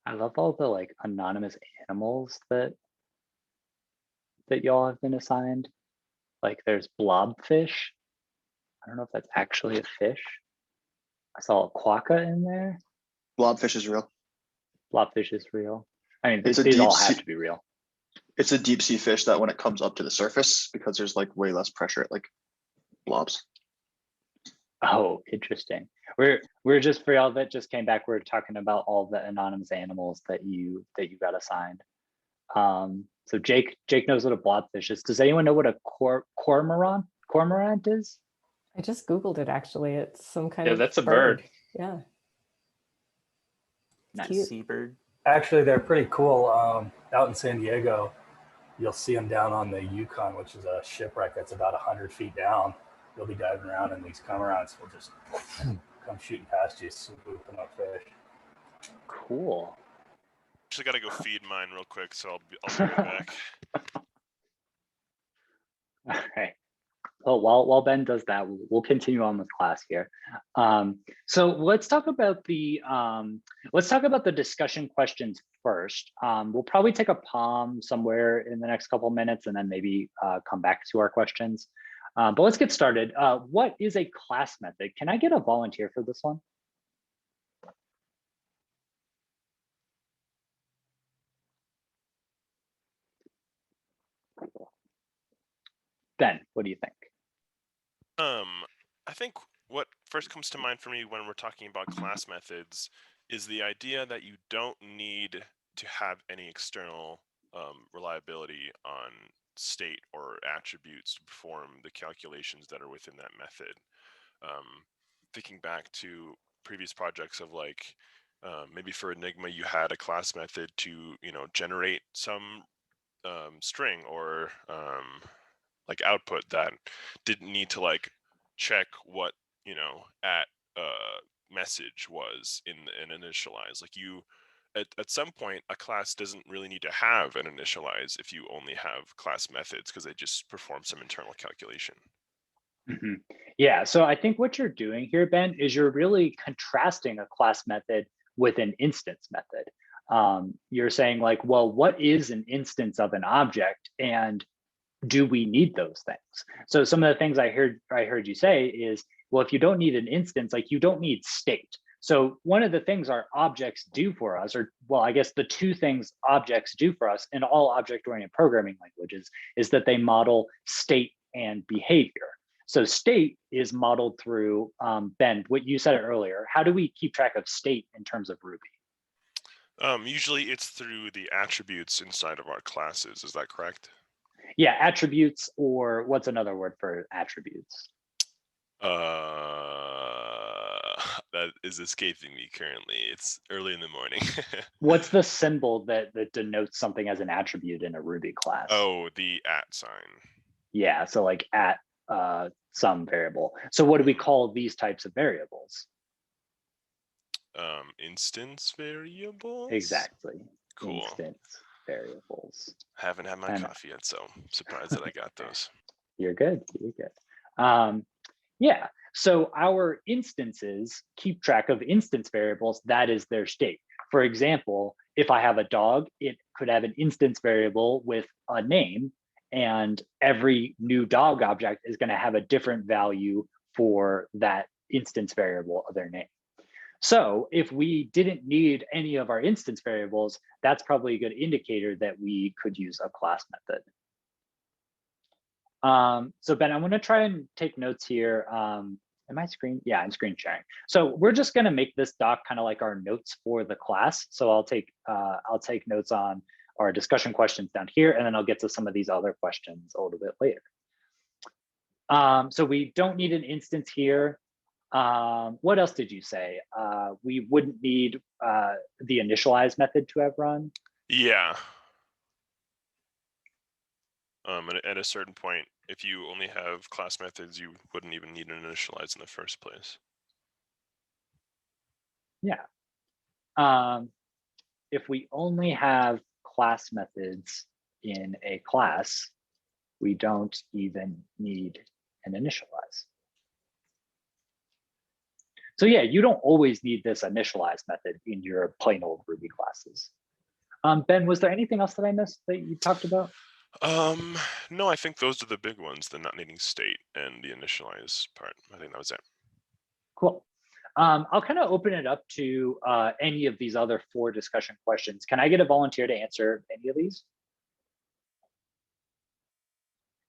I love all the like anonymous animals that y'all have been assigned. Like there's blobfish. I don't know if that's actually a fish. I saw a quokka in there. Blobfish is real. Blobfish is real. I mean, It's a these deep all have sea. to be real. It's a deep sea fish that when it comes up to the surface, because there's like way less pressure, it like blobs. Oh, interesting. We're just for y'all that just came back. We're talking about all the anonymous animals that you got assigned. So Jake knows what a blobfish is. Does anyone know what a cormorant is? I just Googled it actually. It's some kind Yeah, of that's a bird. Yeah. Nice. Cute. Seabird. Actually, they're pretty cool. Out in San Diego, you'll see them down on the Yukon, which is a shipwreck that's about 100 feet down. You'll be diving around, and these cormorants will just come shooting past you, swooping up fish. Cool. Actually, got to go feed mine real quick, so I'll be right back. All right. Well, while Ben does that, we'll continue on with class here. So let's talk about the discussion questions first. We'll probably take a palm somewhere in the next couple minutes, and then maybe come back to our questions. But let's get started. What is a class method? Can I get a volunteer for this one? Ben, what do you think? I think what first comes to mind for me when we're talking about class methods is the idea that you don't need to have any external reliability on state or attributes to perform the calculations that are within that method. Thinking back to previous projects of like, maybe for Enigma, you had a class method to, generate some string or like output that didn't need to like check what at message was in an initialize. Like you at some point a class doesn't really need to have an initialize if you only have class methods, because they just perform some internal calculation. Mm-hmm. Yeah, so I think what you're doing here, Ben, is you're really contrasting a class method with an instance method. You're saying like, well, what is an instance of an object, and do we need those things? So some of the things I heard you say is, well, if you don't need an instance, like you don't need state. So one of the things our objects do for us, or well, I guess the two things objects do for us in all object-oriented programming languages is that they model state and behavior. So state is modeled through, Ben, what you said earlier. How do we keep track of state in terms of Ruby? Usually it's through the attributes inside of our classes. Is that correct? Yeah, attributes, or what's another word for attributes? That is escaping me currently. It's early in the morning. What's the symbol that denotes something as an attribute in a Ruby class? Oh, the @ sign. Yeah, so like at some variable. So what do we call these types of variables? Instance variables? Exactly. Cool. Instance variables. Haven't had my coffee yet, so I'm surprised that I got those. You're good. You're good. Yeah. So our instances keep track of instance variables. That is their state. For example, if I have a dog, it could have an instance variable with a name, and every new dog object is going to have a different value for that instance variable of their name. So if we didn't need any of our instance variables, that's probably a good indicator that we could use a class method. So Ben, I'm going to try and take notes here. Am I screen? Yeah, I'm screen sharing. So we're just going to make this doc kind of like our notes for the class. So I'll take notes on our discussion questions down here, and then I'll get to some of these other questions a little bit later. So we don't need an instance here. What else did you say? We wouldn't need the initialize method to have run. Yeah. At a certain point, if you only have class methods, you wouldn't even need an initialize in the first place. Yeah. If we only have class methods in a class, we don't even need an initialize. So yeah, you don't always need this initialize method in your plain old Ruby classes. Ben, was there anything else that I missed that you talked about? No, I think those are the big ones, the not needing state and the initialize part. I think that was it. Cool. I'll kind of open it up to any of these other 4 discussion questions. Can I get a volunteer to answer any of these?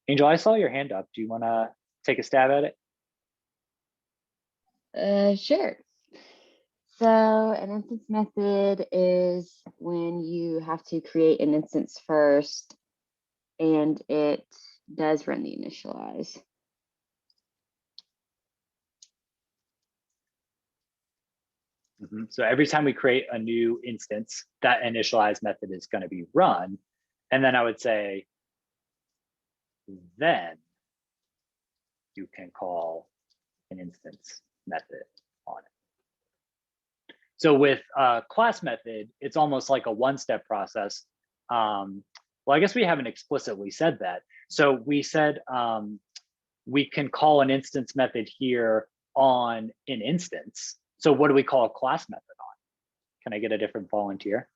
Angel, I saw your hand up. Do you want to take a stab at it? Sure. So an instance method is when you have to create an instance first and it does run the initialize. So every time we create a new instance, that initialize method is going to be run. And then I would say, then you can call an instance method on it. So with a class method, it's almost like a one-step process. Well, I guess we haven't explicitly said that. So we said we can call an instance method here on an instance. So what do we call a class method on? Can I get a different volunteer?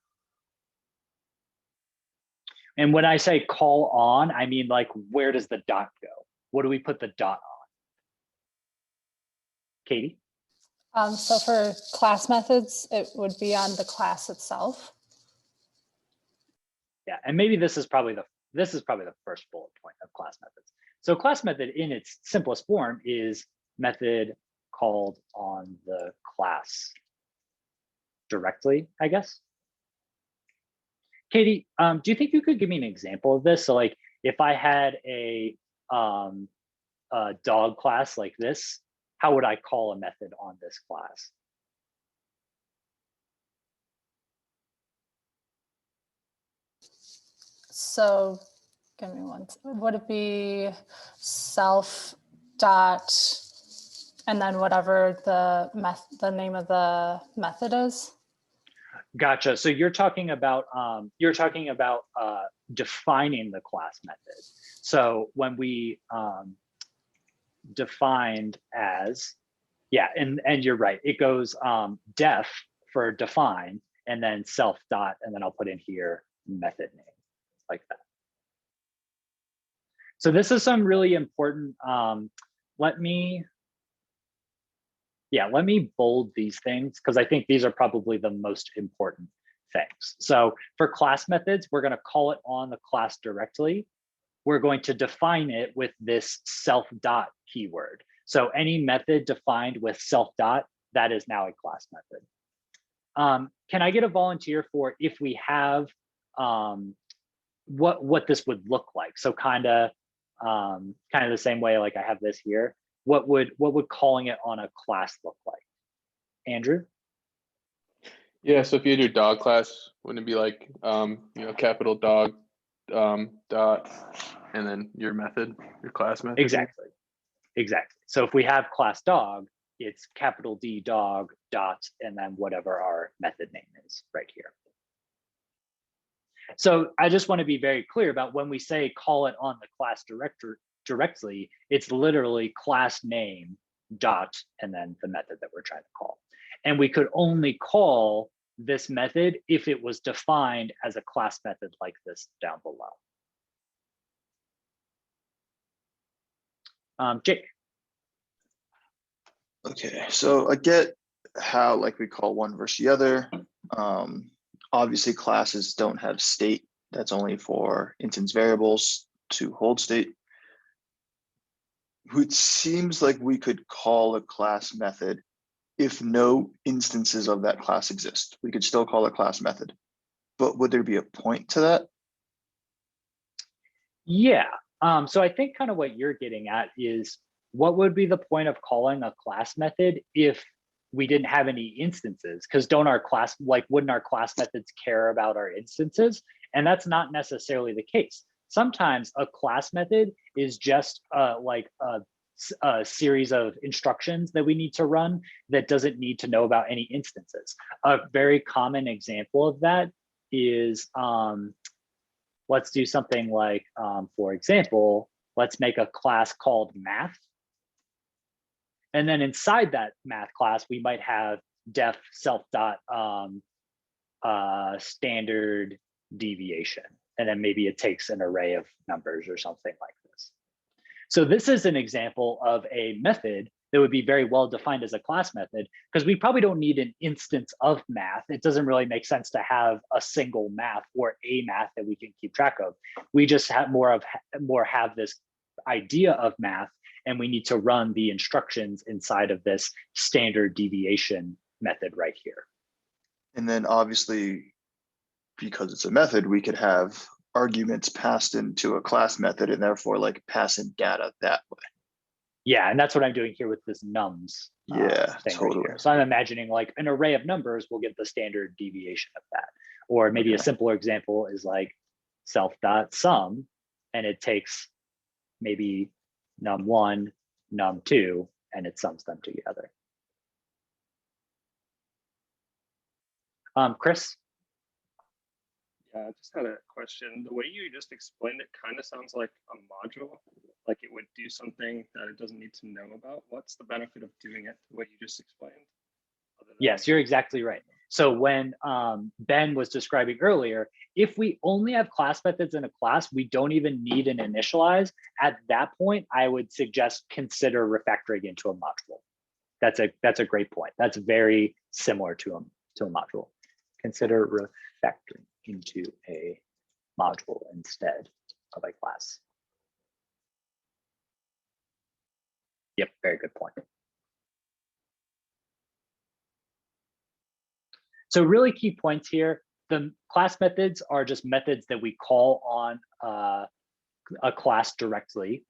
And when I say call on, I mean like, where does the dot go? What do we put the dot on? Katie? So for class methods, it would be on the class itself. Yeah, and maybe this is probably the first bullet point of class methods. So class method in its simplest form is method called on the class directly, I guess. Katie, do you think you could give me an example of this? So like if I had a dog class like this, how would I call a method on this class? So give me one. Would it be self dot and then whatever the name of the method is? Gotcha. So you're talking about defining the class method. So when we defined as, yeah, and you're right, it goes def for define and then self dot, and then I'll put in here method name like that. So this is some really important, let me bold these things because I think these are probably the most important things. So for class methods, we're going to call it on the class directly. We're going to define it with this self dot keyword. So any method defined with self dot, that is now a class method. Can I get a volunteer for if we have what this would look like? So kind of the same way like I have this here. What would calling it on a class look like? Andrew? Yeah, so if you had your dog class, wouldn't it be like capital dog dot and then your method, your class method? Exactly. So if we have class dog, it's capital D dog dot and then whatever our method name is right here. So I just want to be very clear about when we say call it on the class directly, it's literally class name dot and then the method that we're trying to call. And we could only call this method if it was defined as a class method like this down below. Jake. Okay, so I get how like we call one versus the other. Obviously classes don't have state. That's only for instance variables to hold state. It seems like we could call a class method if no instances of that class exist. We could still call a class method, but would there be a point to that? Yeah, so I think kind of what you're getting at is what would be the point of calling a class method if we didn't have any instances? Because wouldn't our class methods care about our instances? And that's not necessarily the case. Sometimes a class method is just like a series of instructions that we need to run that doesn't need to know about any instances. A very common example of that is, let's do something like, for example, let's make a class called math. And then inside that math class, we might have def self dot standard deviation. And then maybe it takes an array of numbers or something like this. So this is an example of a method that would be very well defined as a class method, because we probably don't need an instance of math. It doesn't really make sense to have a single math or a math that we can keep track of. We just have have this idea of math, and we need to run the instructions inside of this standard deviation method right here. And then obviously, because it's a method, we could have arguments passed into a class method and therefore like pass in data that way. Yeah, and that's what I'm doing here with this nums. Yeah, thing totally. right here. So I'm imagining like an array of numbers will get the standard deviation of that. Or maybe a simpler example is like self dot sum, and it takes maybe num1, num2, and it sums them together. Chris? I just had a question. The way you just explained it kind of sounds like a module, like it would do something that it doesn't need to know about. What's the benefit of doing it the way you just explained? Yes, you're exactly right. So when Ben was describing earlier, if we only have class methods in a class, we don't even need an initialize. At that point, I would suggest consider refactoring into a module. That's a great point. That's very similar to a module. Consider refactoring into a module instead of a class. Yep, very good point. So really key points here, the class methods are just methods that we call on a class directly,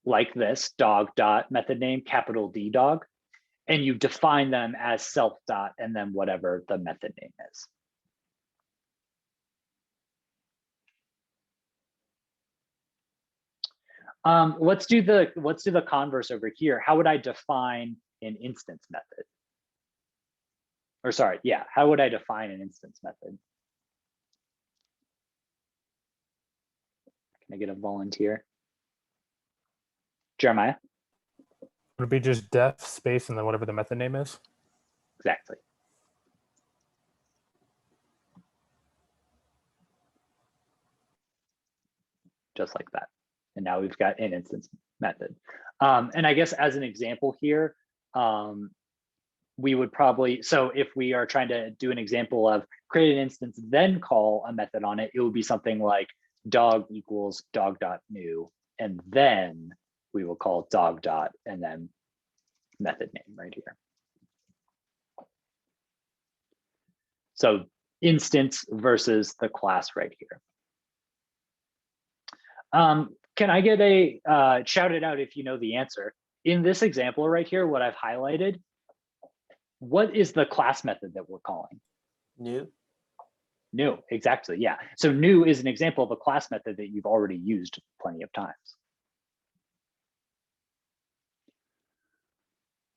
like this dog dot method name, capital D dog, and you define them as self dot and then whatever the method name is. Let's do the converse over here. How would I define an instance method? Or sorry, yeah, how would I define an instance method? Can I get a volunteer? Jeremiah? Would it be just def space and then whatever the method name is? Exactly. Just like that. And now we've got an instance method. And I guess as an example here, we would probably, so if we are trying to do an example of create an instance, then call a method on it, it would be something like dog equals dog.new, and then we will call dog dot and then method name right here. So instance versus the class right here. Can I get a shout it out if you know the answer? In this example right here, what I've highlighted, what is the class method that we're calling? New. New, exactly, yeah. So new is an example of a class method that you've already used plenty of times.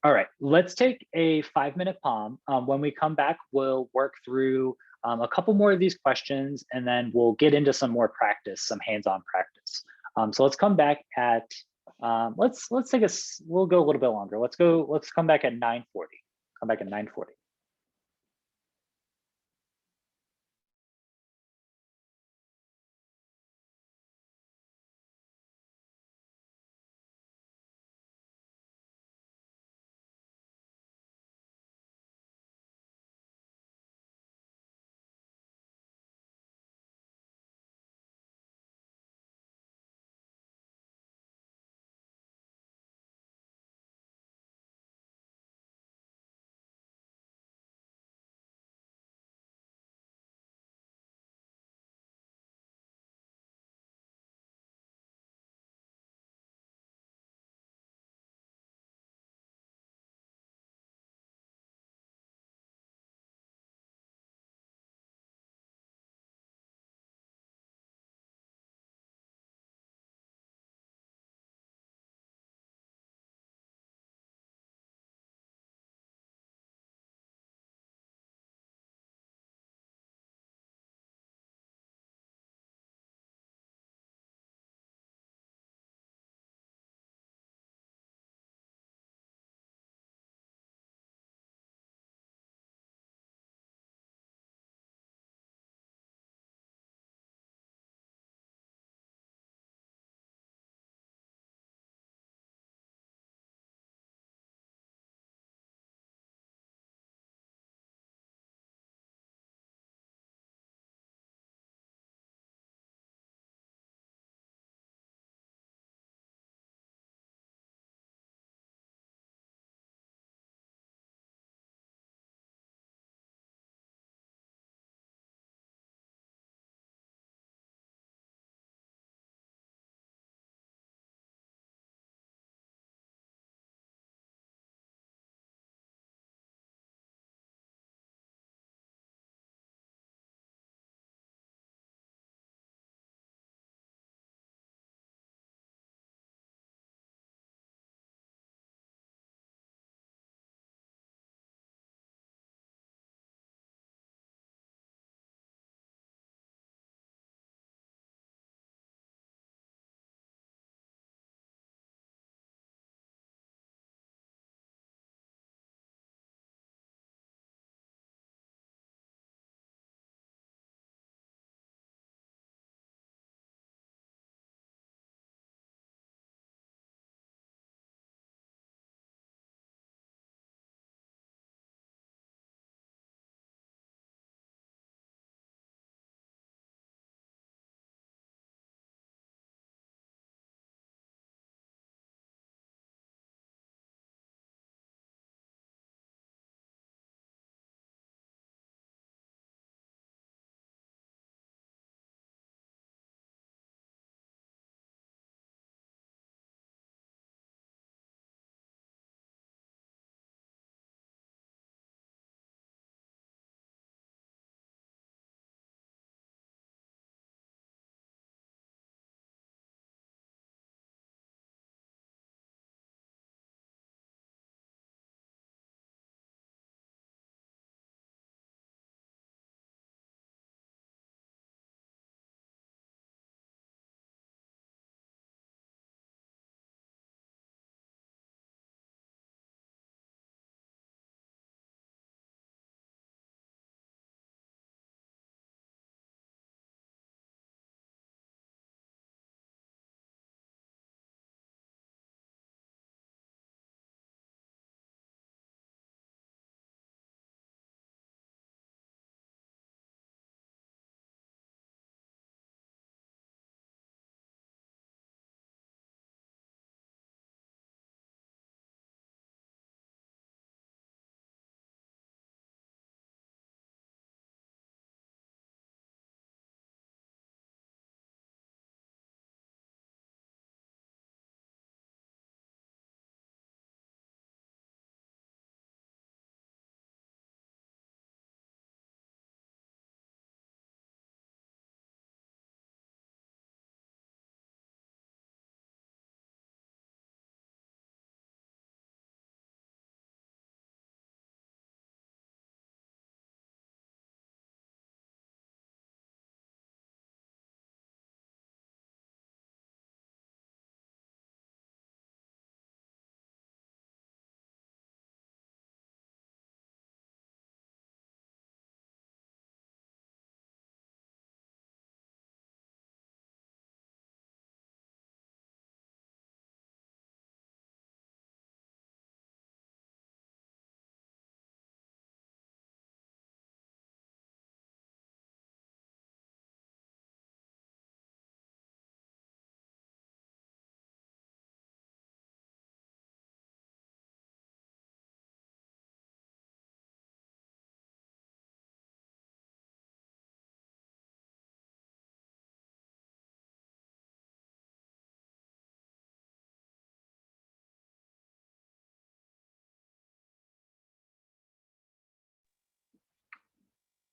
All right, let's take a 5-minute palm. When we come back, we'll work through a couple more of these questions, and then we'll get into some more practice, some hands-on practice. So let's come back at, let's take a, we'll go a little bit longer. Let's come back at 9:40. Come back at 9:40.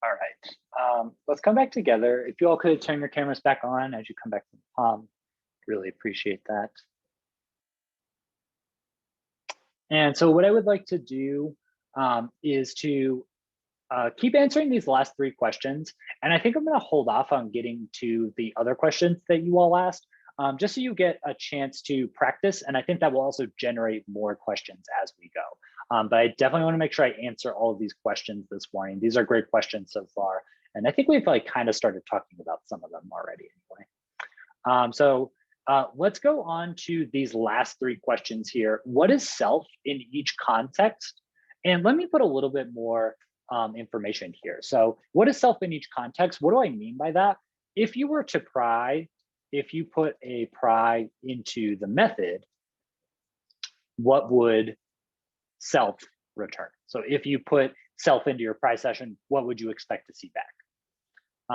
All right, let's come back together. If you all could turn your cameras back on as you come back to the palm, really appreciate that. And so what I would like to do is to keep answering these last three questions. And I think I'm going to hold off on getting to the other questions that you all asked, just so you get a chance to practice. And I think that will also generate more questions as we go. But I definitely want to make sure I answer all of these questions this morning. These are great questions so far. And I think we've like kind of started talking about some of them already anyway. Let's go on to these last three questions here. What is self in each context? And let me put a little bit more information here. So what is self in each context? What do I mean by that? If you were to pry, if you put a pry into the method, what would self return? So if you put self into your pry session, what would you expect to see back?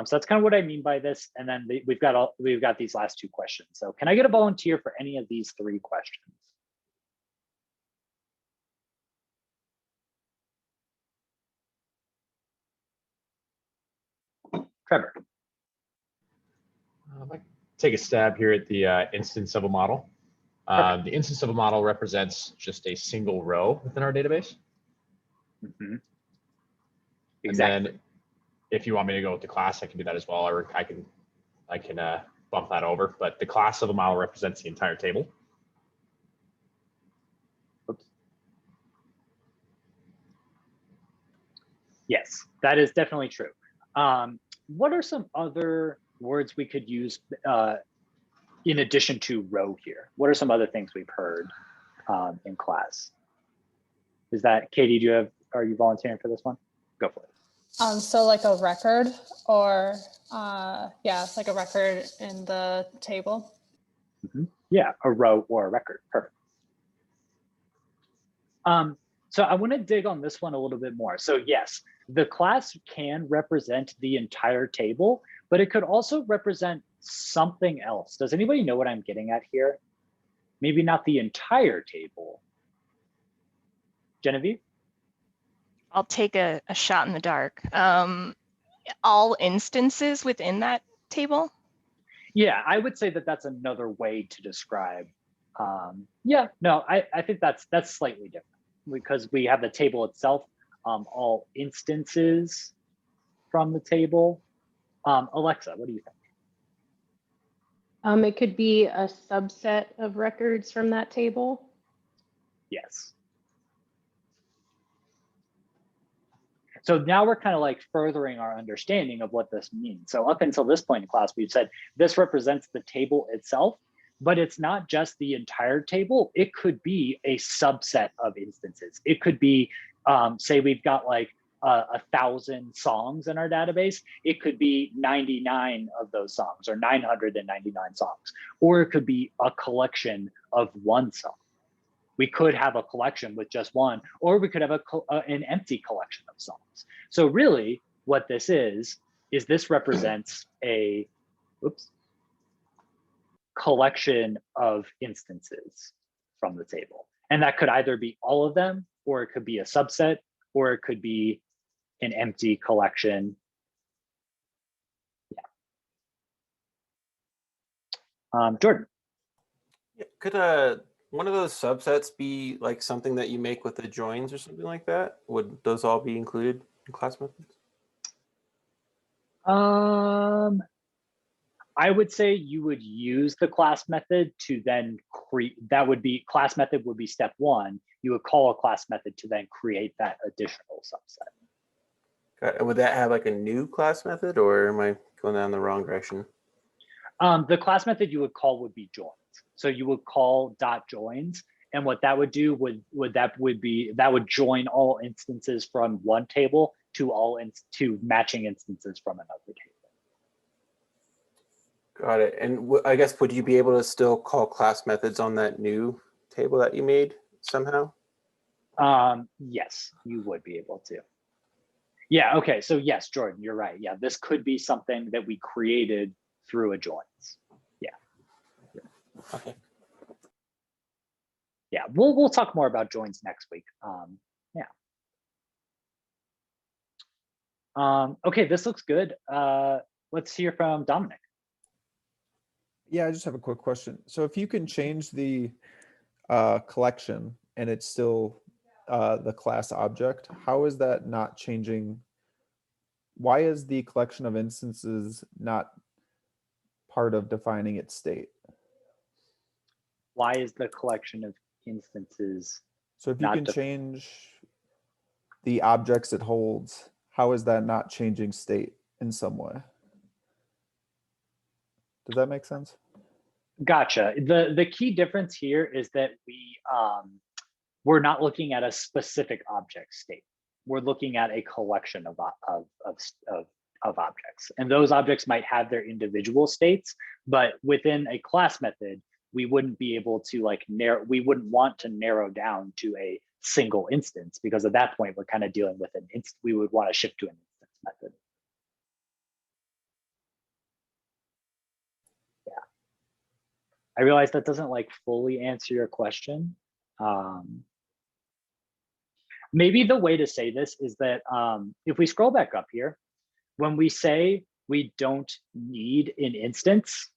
So that's kind of what I mean by this. And then we've got these last two questions. So can I get a volunteer for any of these three questions? Trevor. I'd like to take a stab here at the instance of a model. The instance of a model represents just a single row within our database. Mm-hmm. Exactly. And then if you want me to go with the class, I can do that as well, or I can bump that over. But the class of a model represents the entire table. Oops. Yes, that is definitely true. What are some other words we could use in addition to row here? What are some other things we've heard in class? Is that, Katie, are you volunteering for this one? Go for it. So like a record, or yeah, like a record in the table. Mm-hmm. Yeah, a row or a record, perfect. So I want to dig on this one a little bit more. So yes, the class can represent the entire table, but it could also represent something else. Does anybody know what I'm getting at here? Maybe not the entire table. Genevieve? I'll take a shot in the dark. All instances within that table? Yeah, I would say that that's another way to describe. Yeah, no, I think that's slightly different because we have the table itself, all instances from the table. Alexa, what do you think? It could be a subset of records from that table. Yes. So now we're kind of like furthering our understanding of what this means. So up until this point in class, we've said this represents the table itself, but it's not just the entire table. It could be a subset of instances. It could be, say we've got like 1,000 songs in our database. It could be 99 of those songs or 999 songs, or it could be a collection of one song. We could have a collection with just one, or we could have an empty collection of songs. So really what this is this represents a collection of instances from the table. And that could either be all of them, or it could be a subset, or it could be an empty collection. Yeah. Jordan. Yeah, could one of those subsets be like something that you make with the joins or something like that? Would those all be included in class methods? I would say you would use the class method to then create, class method would be step one. You would call a class method to then create that additional subset. Would that have like a new class method, or am I going down the wrong direction? The class method you would call would be joins. So you would call .joins, and what that would do would join all instances from one table to matching instances from another table. Got it. And I guess would you be able to still call class methods on that new table that you made somehow? Yes, you would be able to. Yeah. Okay. So yes, Jordan, you're right. Yeah, this could be something that we created through a joins. Yeah. Okay. Yeah, we'll talk more about joins next week. Yeah. Okay, this looks good. Let's hear from Dominic. Yeah, I just have a quick question. So if you can change the collection and it's still the class object, how is that not changing? Why is the collection of instances not part of defining its state? Why is the collection of instances? So if you can change the objects it holds, how is that not changing state in some way? Does that make sense? Gotcha. The key difference here is that we're not looking at a specific object state. We're looking at a collection of objects, and those objects might have their individual states, but within a class method, we wouldn't be able to we wouldn't want to narrow down to a single instance, because at that point we're kind of dealing with we would want to shift to an instance method. Yeah, I realize that doesn't fully answer your question. Maybe the way to say this is that if we scroll back up here, when we say we don't need an instance,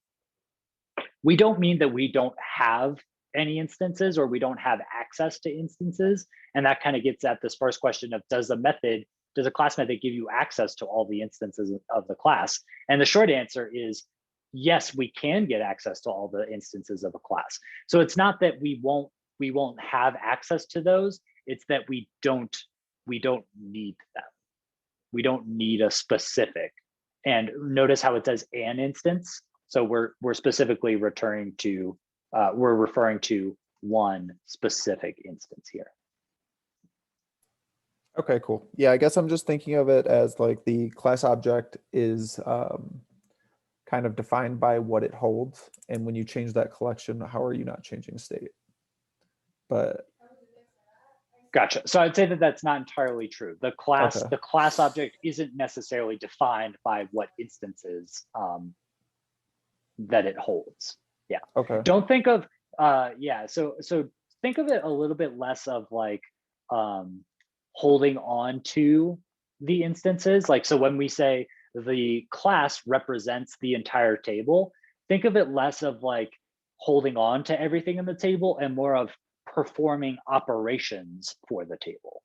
we don't mean that we don't have any instances or we don't have access to instances. And that kind of gets at this first question of, does a class method give you access to all the instances of the class? And the short answer is yes, we can get access to all the instances of a class. So it's not that we won't have access to those, it's that we don't need them. We don't need a specific. And notice how it says an instance. So we're specifically referring to one specific instance here. Okay, cool. Yeah, I guess I'm just thinking of it as the class object is kind of defined by what it holds. And when you change that collection, how are you not changing state? But gotcha. So I'd say that that's not entirely true. The class object isn't necessarily defined by what instances that it holds. Yeah. Okay. Don't think of So think of it a little bit less of holding on to the instances. So when we say the class represents the entire table, think of it less of holding on to everything in the table and more of performing operations for the table,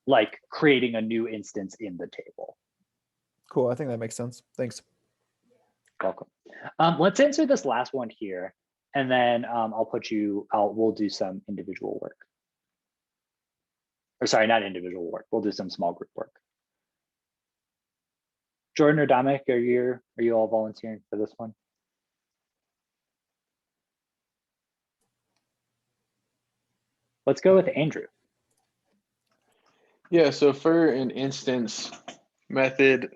like creating a new instance in the table. Cool. I think that makes sense. Thanks. Welcome. Let's answer this last one here, and then we'll do some individual work. Or sorry, not individual work. We'll do some small group work. Jordan or Dominic, are you all volunteering for this one? Let's go with Andrew. Yeah, so for an instance method,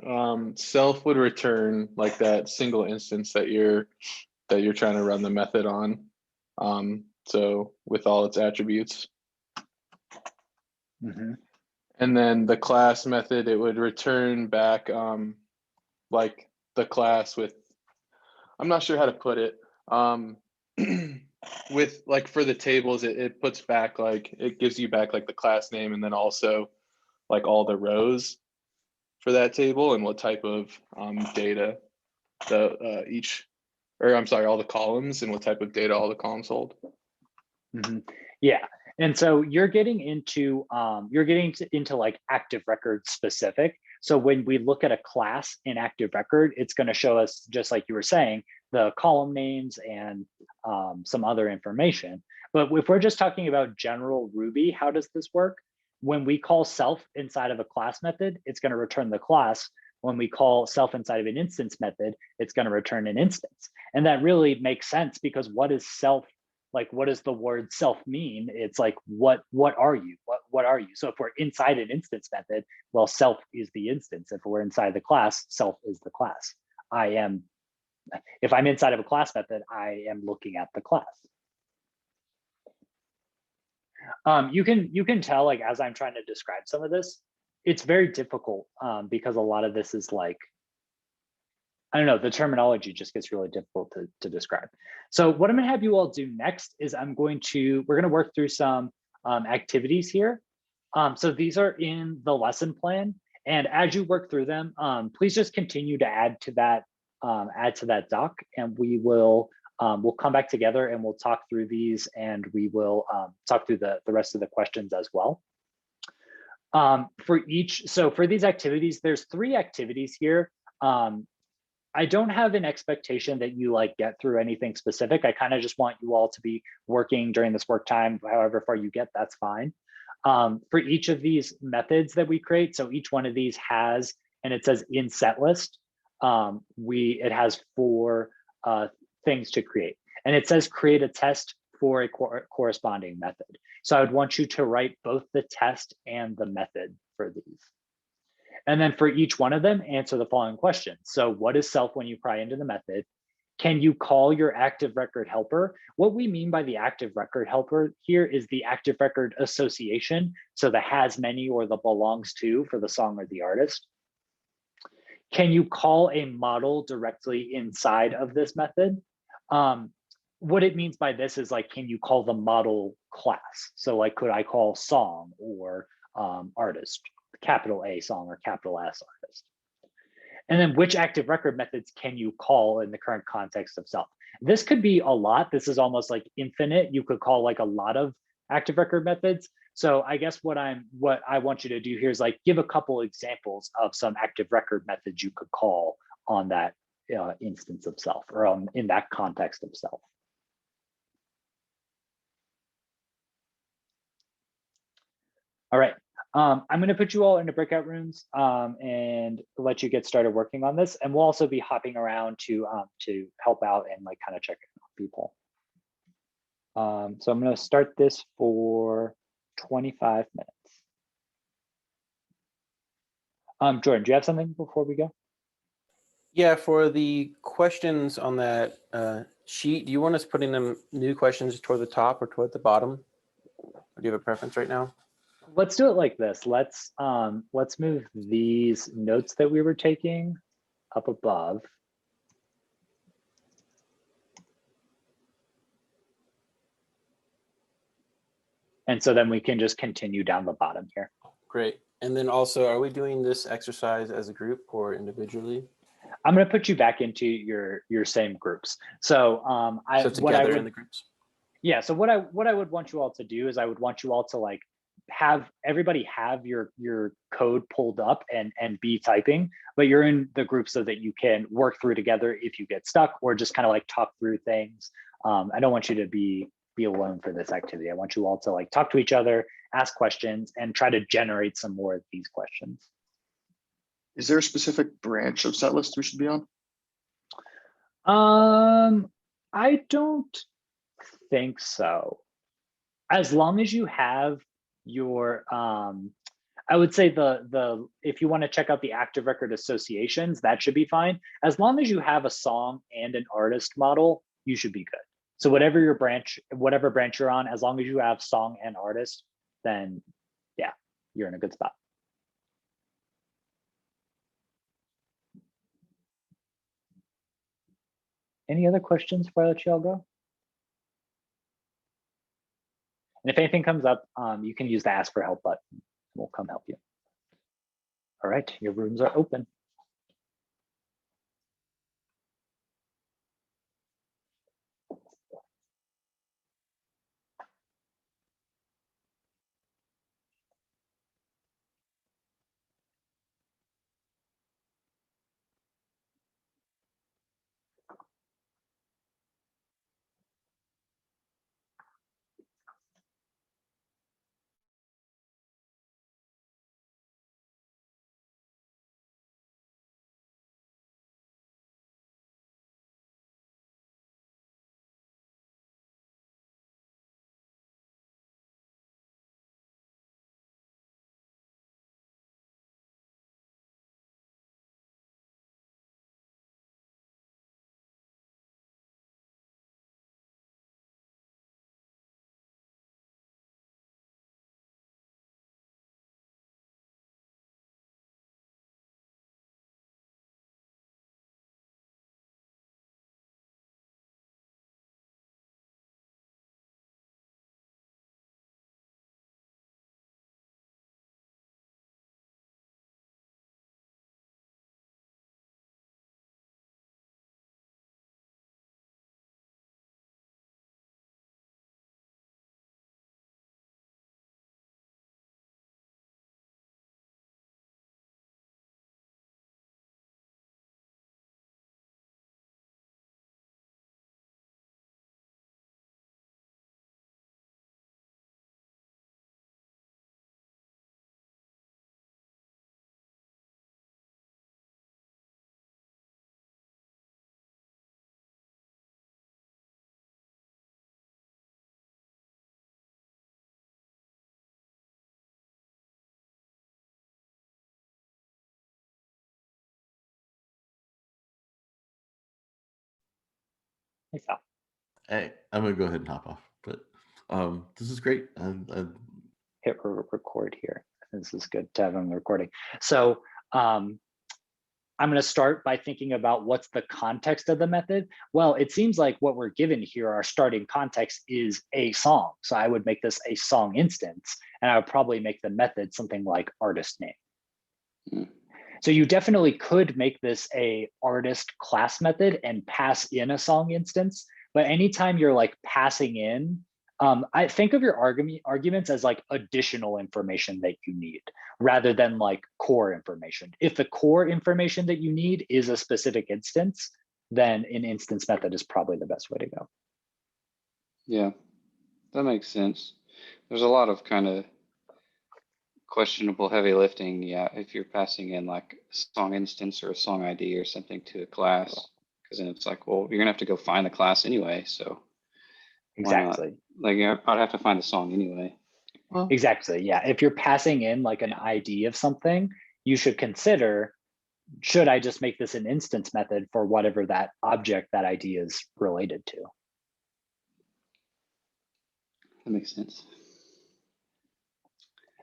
self would return that single instance that you're trying to run the method on. So with all its attributes. Mm-hmm. And then the class method, it would return back the class with, I'm not sure how to put it. With for the tables, it puts back it gives you back the class name, and then also all the rows for that table and what type of data all the columns and what type of data all the columns hold. Mm-hmm. Yeah, and so you're getting into Active Record specific. So when we look at a class in Active Record, it's going to show us, just like you were saying, the column names and some other information. But if we're just talking about general Ruby, how does this work? When we call self inside of a class method, it's going to return the class. When we call self inside of an instance method, it's going to return an instance. And that really makes sense, because what is self? What does the word self mean? It's what are you? What are you? So if we're inside an instance method, well, self is the instance. If we're inside the class, self is the class. If I'm inside of a class method, I am looking at the class. You can tell, as I'm trying to describe some of this, it's very difficult because a lot of this is I don't know, the terminology just gets really difficult to describe. So what I'm going to have you all do next is we're going to work through some activities here. So these are in the lesson plan, And as you work through them, please just continue to add to that doc, and we'll come back together and we'll talk through these, and we will talk through the rest of the questions as well. For these activities, there's 3 activities here. I don't have an expectation that you like get through anything specific. I kind of just want you all to be working during this work time, however far you get, that's fine. For each of these methods that we create, so each one of these has, and it says in set list, it has 4 things to create. And it says create a test for a corresponding method. So I would want you to write both the test and the method for these. And then for each one of them, answer the following questions. So what is self when you pry into the method? Can you call your active record helper? What we mean by the active record helper here is the active record association. So the has many or the belongs to for the song or the artist. Can you call a model directly inside of this method? What it means by this is like, can you call the model class? So like, could I call song or artist, capital A song or capital S artist? And then which active record methods can you call in the current context of self? This could be a lot. This is almost like infinite. You could call like a lot of active record methods. So I guess what I want you to do here is like give a couple examples of some active record methods you could call on that instance of self, or in that context of self. All right. I'm going to put you all into breakout rooms and let you get started working on this. And we'll also be hopping around to help out and like kind of check in on people. So I'm going to start this for 25 minutes. Jordan, do you have something before we go? Yeah, for the questions on that sheet, do you want us putting them new questions toward the top or toward the bottom? Or do you have a preference right now? Let's do it like this. Let's move these notes that we were taking up above. And so then we can just continue down the bottom here. Great. And then also, are we doing this exercise as a group or individually? I'm going to put you back into your same groups. So so together in the groups. Yeah. So what I would want you all to do is I would want you all to like have everybody have your code pulled up and be typing, but you're in the group so that you can work through together if you get stuck, or just kind of like talk through things. I don't want you to be alone for this activity. I want you all to like talk to each other, ask questions, and try to generate some more of these questions. Is there a specific branch of setlist we should be on? I don't think so. As long as you have your, I would say if you want to check out the active record associations, that should be fine. As long as you have a song and an artist model, you should be good. So whatever branch you're on, as long as you have song and artist, then yeah, you're in a good spot. Any other questions before I let you all go? And if anything comes up, you can use the ask for help button. We'll come help you. All right, your rooms are open. Thanks, Al. Hey, I'm gonna go ahead and hop off, but this is great. Hit record here. This is good to have on the recording. So I'm going to start by thinking about what's the context of the method. Well, it seems like what we're given here, our starting context is a song. So I would make this a song instance, and I would probably make the method something like artist name. So you definitely could make this a artist class method and pass in a song instance. But anytime you're like passing in, I think of your arguments as like additional information that you need rather than like core information. If the core information that you need is a specific instance, then an instance method is probably the best way to go. Yeah, that makes sense. There's a lot of kind of questionable heavy lifting. Yeah, if you're passing in like a song instance or a song ID or something to a class, because then it's like, well, you're gonna have to go find the class anyway. So exactly. Like I'd have to find the song anyway. Well, exactly. Yeah. If you're passing in like an ID of something, you should consider, should I just make this an instance method for whatever that object, that ID is related to? That makes sense.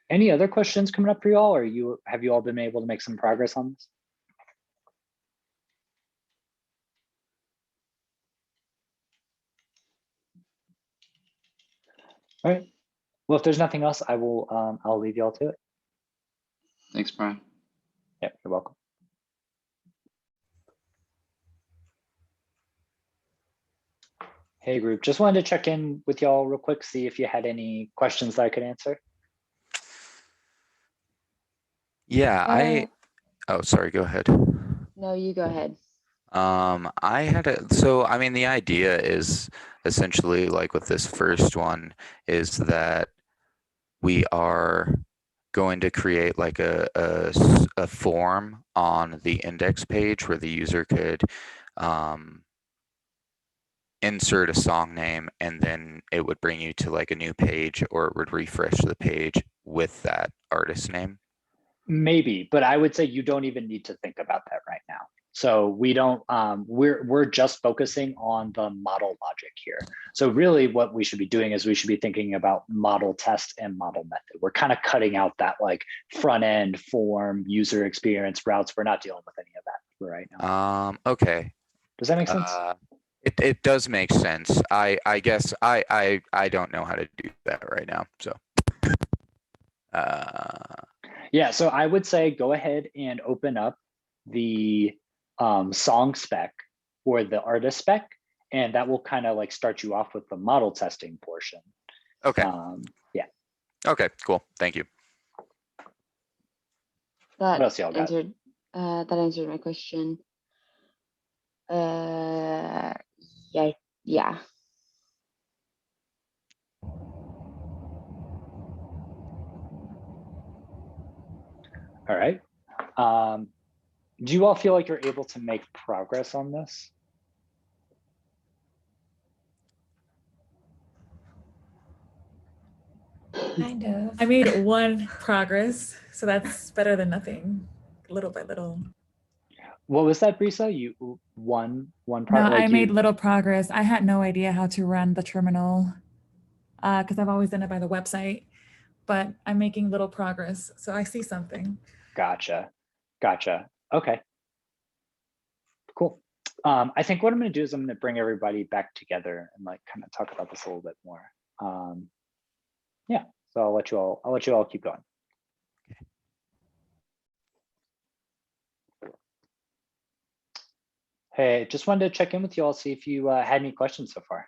Any other questions coming up for you all, or have you all been able to make some progress on this? All right. Well, if there's nothing else, I'll leave you all to it. Thanks, Brian. Yep, you're welcome. Hey group, just wanted to check in with y'all real quick, see if you had any questions that I could answer. Yeah, oh, sorry, go ahead. No, you go ahead. So I mean, the idea is essentially like with this first one is that we are going to create like a form on the index page where the user could insert a song name, and then it would bring you to like a new page, or it would refresh the page with that artist name. Maybe, but I would say you don't even need to think about that right now. So we don't, we're just focusing on the model logic here. So really what we should be doing is we should be thinking about model test and model method. We're kind of cutting out that like front end form, user experience routes. We're not dealing with any of that right now. Okay. Does that make sense? It does make sense. I guess I don't know how to do that right now. So yeah, so I would say go ahead and open up the song spec or the artist spec, and that will kind of like start you off with the model testing portion. Okay. Yeah. Okay, cool. Thank you. That What else y'all got? answered that answered my question. Yeah. All right. Do you all feel like you're able to make progress on this? Kind of. I made one progress, so that's better than nothing. Little by little. What was that, Brisa? You one No, progress? I made little progress. I had no idea how to run the terminal because I've always done it by the website, but I'm making little progress. So I see something. Gotcha. Okay. Cool. I think what I'm going to do is I'm going to bring everybody back together and like kind of talk about this a little bit more. Yeah. So I'll let you all keep going. Hey, just wanted to check in with you all, see if you had any questions so far.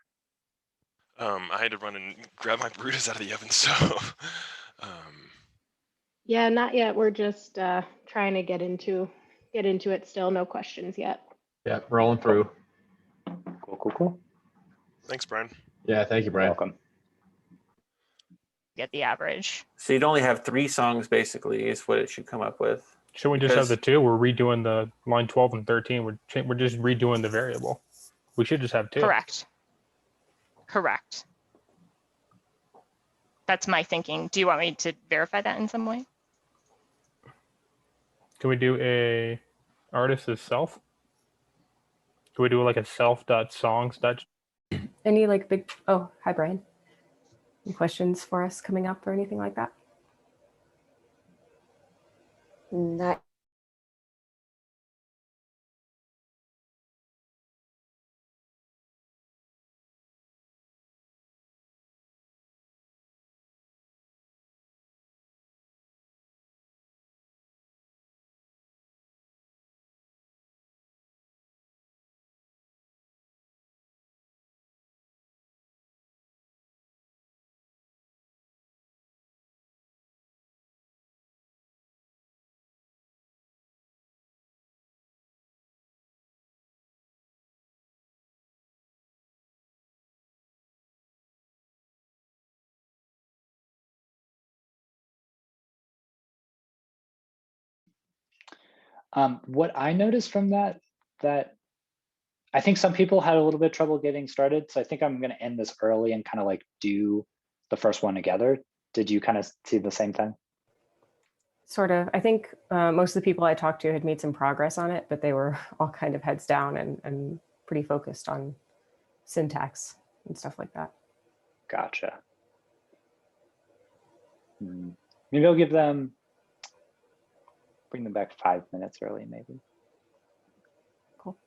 I had to run and grab my burritos out of the oven, so. Yeah, not yet. We're just trying to get into it still. No questions yet. Yeah, rolling through. Cool. Thanks, Brian. Yeah, thank you, Brian. Welcome. Get the average. So you'd only have 3 songs basically is what it should come up with. Should we just have the 2? We're redoing the line 12 and 13. We're just redoing the variable. We should just have 2. Correct. That's my thinking. Do you want me to verify that in some way? Can we do a artist as self? Can we do like a self.songs? Any like big, oh, hi, Brian. Any questions for us coming up or anything like that? Not What I noticed from that I think some people had a little bit of trouble getting started. So I think I'm going to end this early and kind of like do the first one together. Did you kind of see the same thing? Sort of. I think most of the people I talked to had made some progress on it, but they were all kind of heads down and pretty focused on syntax and stuff like that. Gotcha. Maybe I'll give them, bring them back 5 minutes early, maybe. Cool.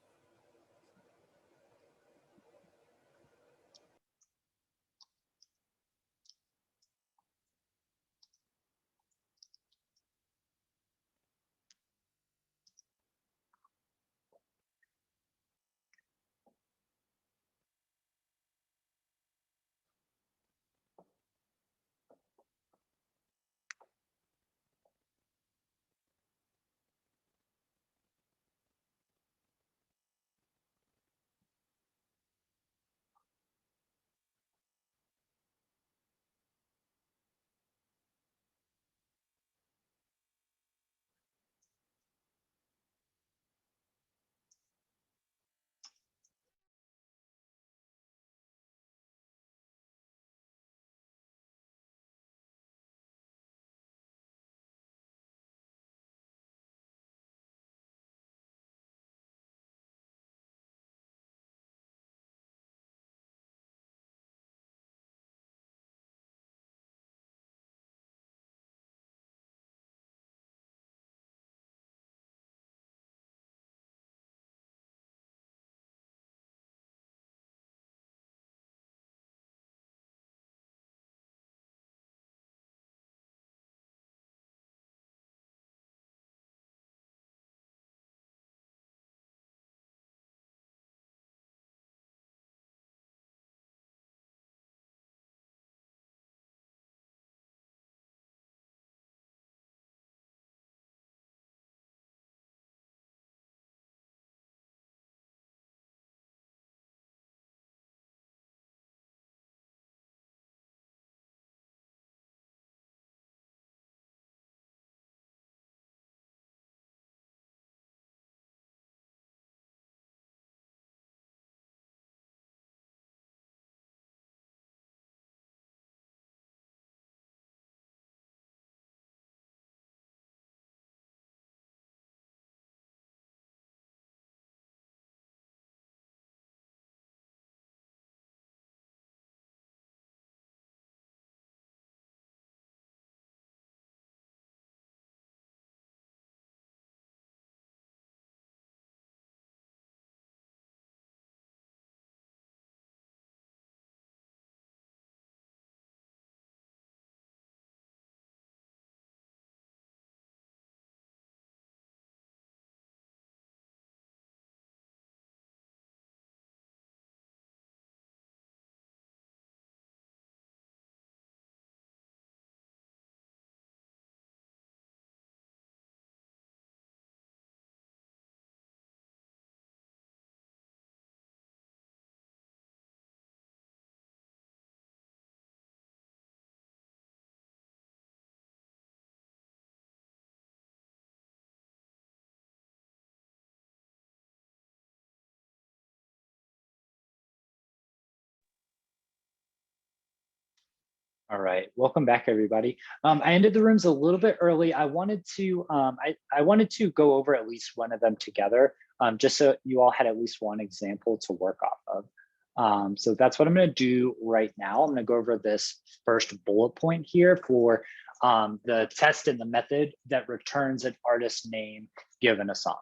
All right, welcome back, everybody. I ended the rooms a little bit early. I wanted to I wanted to go over at least one of them together. just so you all had at least one example to work off of. So that's what I'm going to do right now. I'm going to go over this first bullet point here for the test and the method that returns an artist name given a song.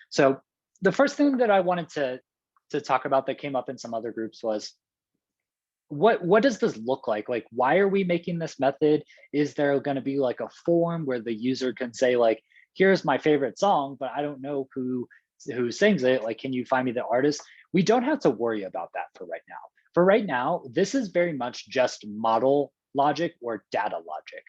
So the first thing that I wanted to talk about that came up in some other groups was, what does this look like? Like, why are we making this method? Is there going to be like a form where the user can say like, here's my favorite song, but I don't know who sings it. Like, can you find me the artist? We don't have to worry about that for right now. For right now, this is very much just model logic or data logic.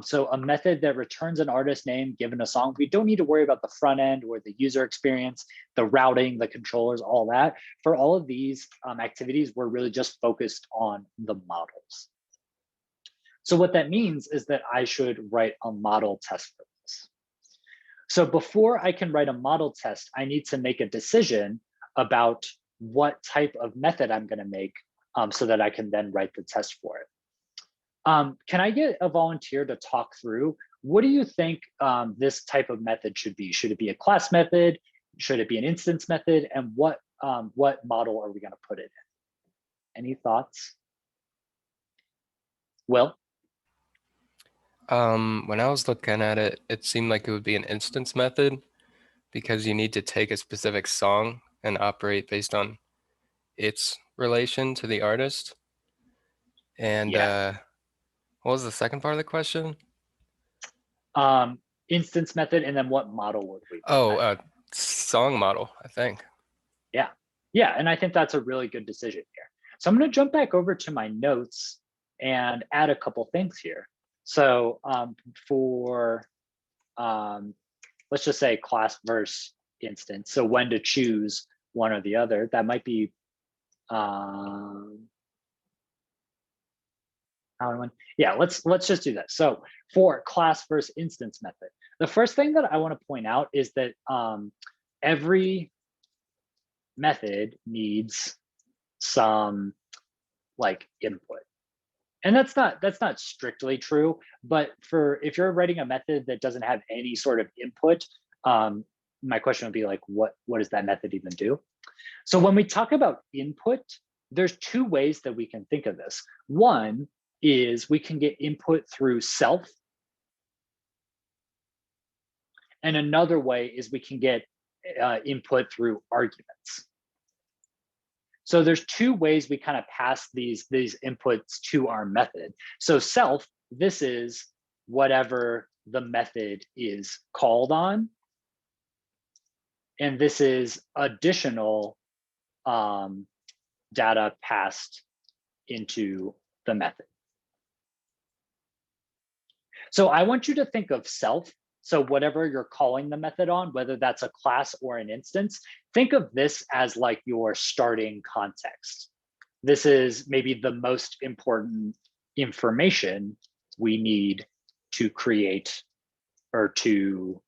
So a method that returns an artist name given a song, we don't need to worry about the front end or the user experience, the routing, the controllers, all that. For all of these activities, we're really just focused on the models. So what that means is that I should write a model test for this. So before I can write a model test, I need to make a decision about what type of method I'm going to make so that I can then write the test for it. Can I get a volunteer to talk through, what do you think this type of method should be? Should it be a class method? Should it be an instance method? And what model are we going to put it in? Any thoughts? Will? When I was looking at it, it seemed like it would be an instance method because you need to take a specific song and operate based on its relation to the artist. And what was the second part of the question? Instance method, and then what model would we? Oh, song model, I think. Yeah, and I think that's a really good decision here. So I'm going to jump back over to my notes and add a couple things here. So let's just say class versus instance. So when to choose one or the other, that might be yeah, let's just do that. So for class versus instance method, the first thing that I want to point out is that every method needs some like input. And that's not strictly true, but if you're writing a method that doesn't have any sort of input, my question would be like, what does that method even do? So when we talk about input, there's two ways that we can think of this. One is we can get input through self. And another way is we can get input through arguments. So there's two ways we kind of pass these inputs to our method. So self, this is whatever the method is called on. And this is additional data passed into the method. So I want you to think of self. So whatever you're calling the method on, whether that's a class or an instance, think of this as like your starting context. This is maybe the most important information we need to create or to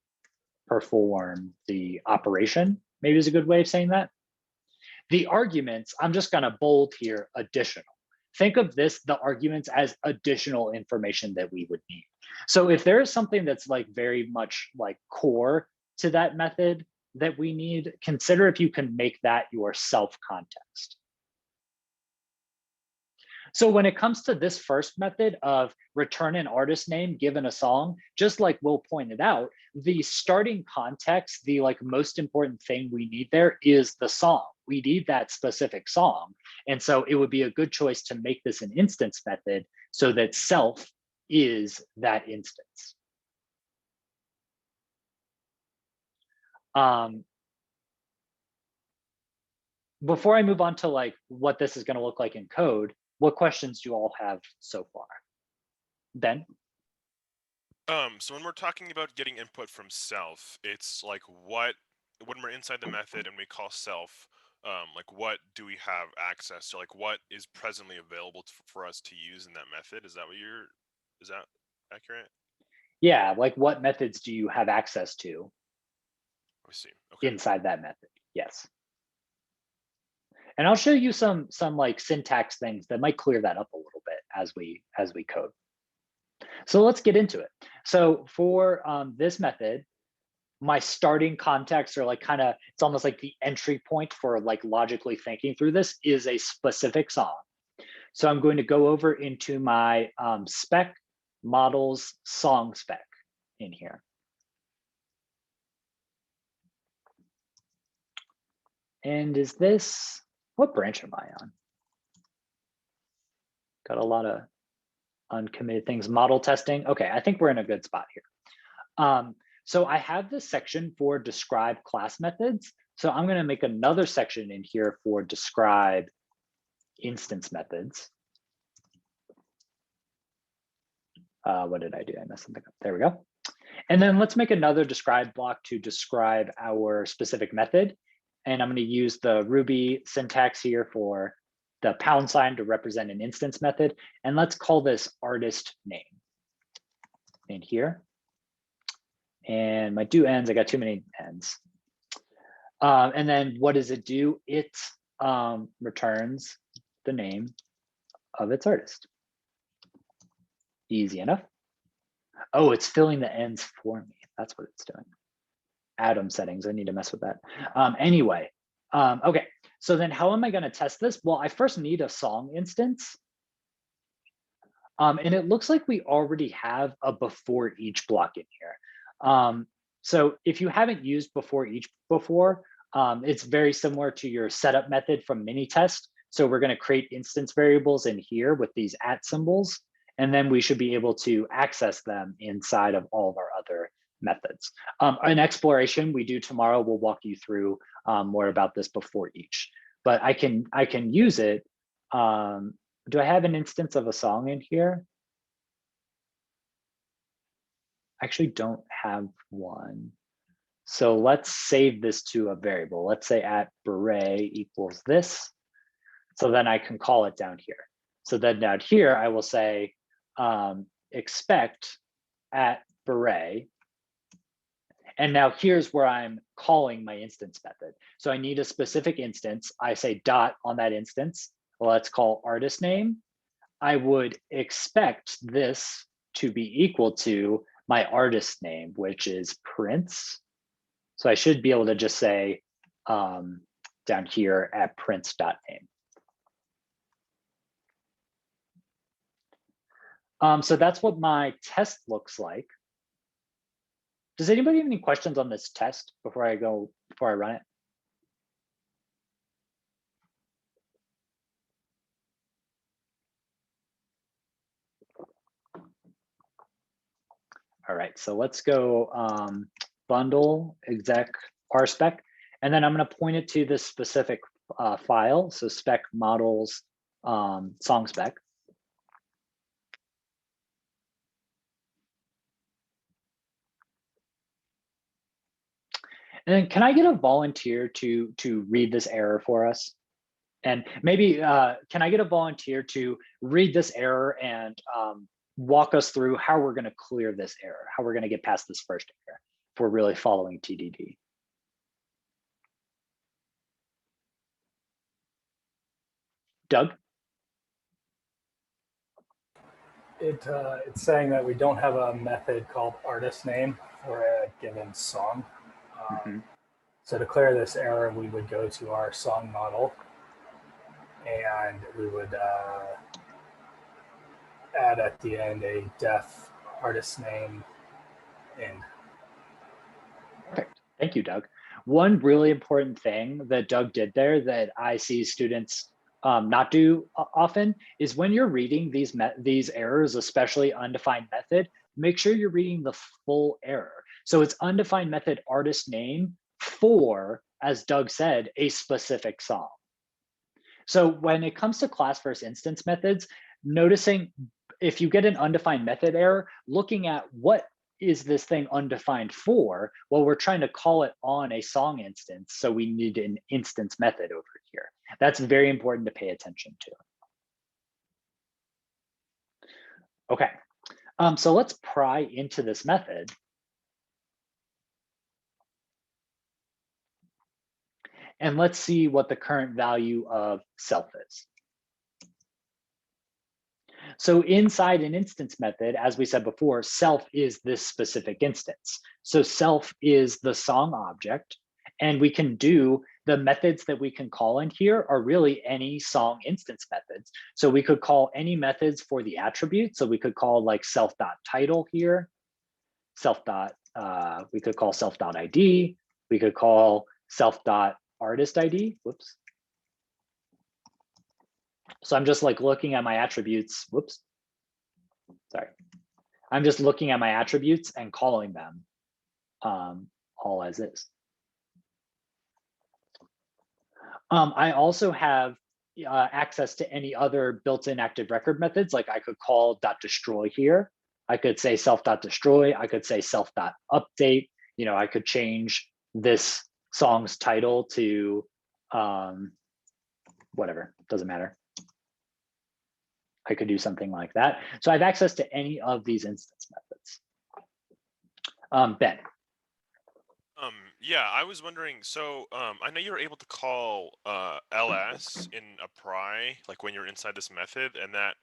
perform the operation, maybe is a good way of saying that. The arguments, I'm just going to bold here, additional. Think of this, the arguments, as additional information that we would need. So if there is something that's like very much like core to that method that we need, consider if you can make that your self context. So when it comes to this first method of return an artist name given a song, just like Will pointed out, the starting context, the like most important thing we need there is the song. We need that specific song. And so it would be a good choice to make this an instance method so that self is that instance. Before I move on to like what this is going to look like in code, what questions do you all have so far? Ben? So when we're talking about getting input from self, it's like when we're inside the method and we call self, like what do we have access to? Like what is presently available for us to use in that method? Is that accurate? Yeah, like what methods do you have access to? I see. Okay. Inside that method, yes. And I'll show you some like syntax things that might clear that up a little bit as we code. So let's get into it. So for this method, my starting context, or like kind of, it's almost like the entry point for like logically thinking through this, is a specific song. So I'm going to go over into my spec models song spec in here. And is this, what branch am I on? Got a lot of uncommitted things. Model testing. Okay, I think we're in a good spot here. So I have this section for describe class methods. So I'm going to make another section in here for describe instance methods. What did I do? I messed something up. There we go. And then let's make another describe block to describe our specific method. And I'm going to use the Ruby syntax here for the pound sign to represent an instance method. And let's call this artist name in here. And my do ends, I got too many ends. And then what does it do? It returns the name of its artist. Easy enough. Oh, it's filling the ends for me. That's what it's doing. Atom settings, I need to mess with that. Anyway, okay, so then how am I going to test this? Well, I first need a song instance. And it looks like we already have a before each block in here. So if you haven't used before each before, it's very similar to your setup method from Minitest. So we're going to create instance variables in here with these @ symbols, and then we should be able to access them inside of all of our other methods. An exploration we do tomorrow, we'll walk you through more about this before each, but I can use it. Do I have an instance of a song in here? I actually don't have one. So let's save this to a variable. Let's say @beret equals this. So then I can call it down here. So then down here, I will say expect @beret. And now here's where I'm calling my instance method. So I need a specific instance. I say dot on that instance. Well, let's call artist name. I would expect this to be equal to my artist name, which is Prince. So I should be able to just say down here @prince.name. So that's what my test looks like. Does anybody have any questions on this test before I run it? All right, so let's go bundle exec rspec, and then I'm going to point it to this specific file. So spec models song spec. And then can I get a volunteer to read this error for us? And maybe can I get a volunteer to read this error and walk us through how we're going to clear this error, how we're going to get past this first error if we're really following TDD. Doug? It's saying that we don't have a method called artist name for a given song. So to clear this error, we would go to our song model and we would add at the end a def artist name in. Perfect. Thank you, Doug. One really important thing that Doug did there that I see students not do often is when you're reading these errors, especially undefined method, make sure you're reading the full error. So it's undefined method artist name for, as Doug said, a specific song. So when it comes to class versus instance methods, noticing if you get an undefined method error, looking at what is this thing undefined for? Well, we're trying to call it on a song instance, so we need an instance method over here. That's very important to pay attention to. Okay, so let's pry into this method. And let's see what the current value of self is. So inside an instance method, as we said before, self is this specific instance. So self is the song object, and we can do the methods that we can call in here are really any song instance methods. So we could call any methods for the attribute. So we could call like self.title here, we could call self.id, we could call self.artist ID, whoops. So I'm just like looking at my attributes, whoops, sorry. I'm just looking at my attributes and calling them all as is. I also have access to any other built-in active record methods. Like I could call .destroy here. I could say self.destroy. I could say self.update. You know, I could change this song's title to whatever, doesn't matter. I could do something like that. So I have access to any of these instance methods. Ben. Yeah, I was wondering, so I know you're able to call ls in a pry, like when you're inside this method, and that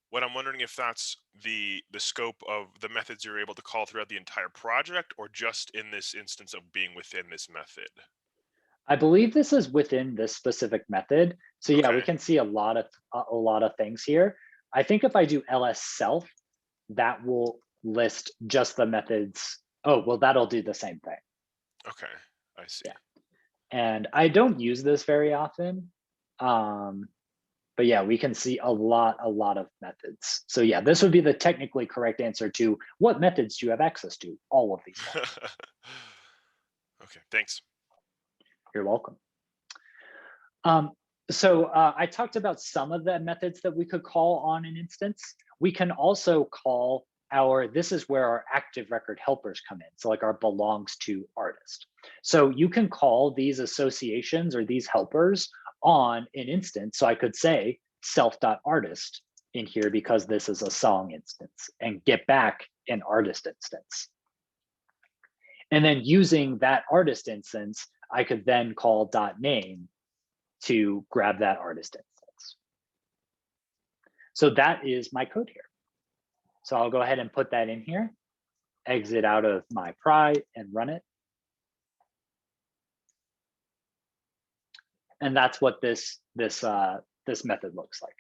what I'm wondering if that's the scope of the methods you're able to call throughout the entire project, or just in this instance of being within this method. I believe this is within this specific method. So yeah, we Okay. can see a lot of things here. I think if I do ls self, that will list just the methods. Oh, well, that'll do the same thing. Okay, I see. Yeah. And I don't use this very often. But yeah, we can see a lot of methods. So yeah, this would be the technically correct answer to what methods do you have access to? All of these. Okay, thanks. You're welcome. So I talked about some of the methods that we could call on an instance. We can also call this is where our active record helpers come in. So like our belongs to artist. So you can call these associations or these helpers on an instance. So I could say self.artist in here because this is a song instance and get back an artist instance. And then using that artist instance, I could then call .name to grab that artist instance. So that is my code here. So I'll go ahead and put that in here, exit out of my pry and run it. And that's what this method looks like.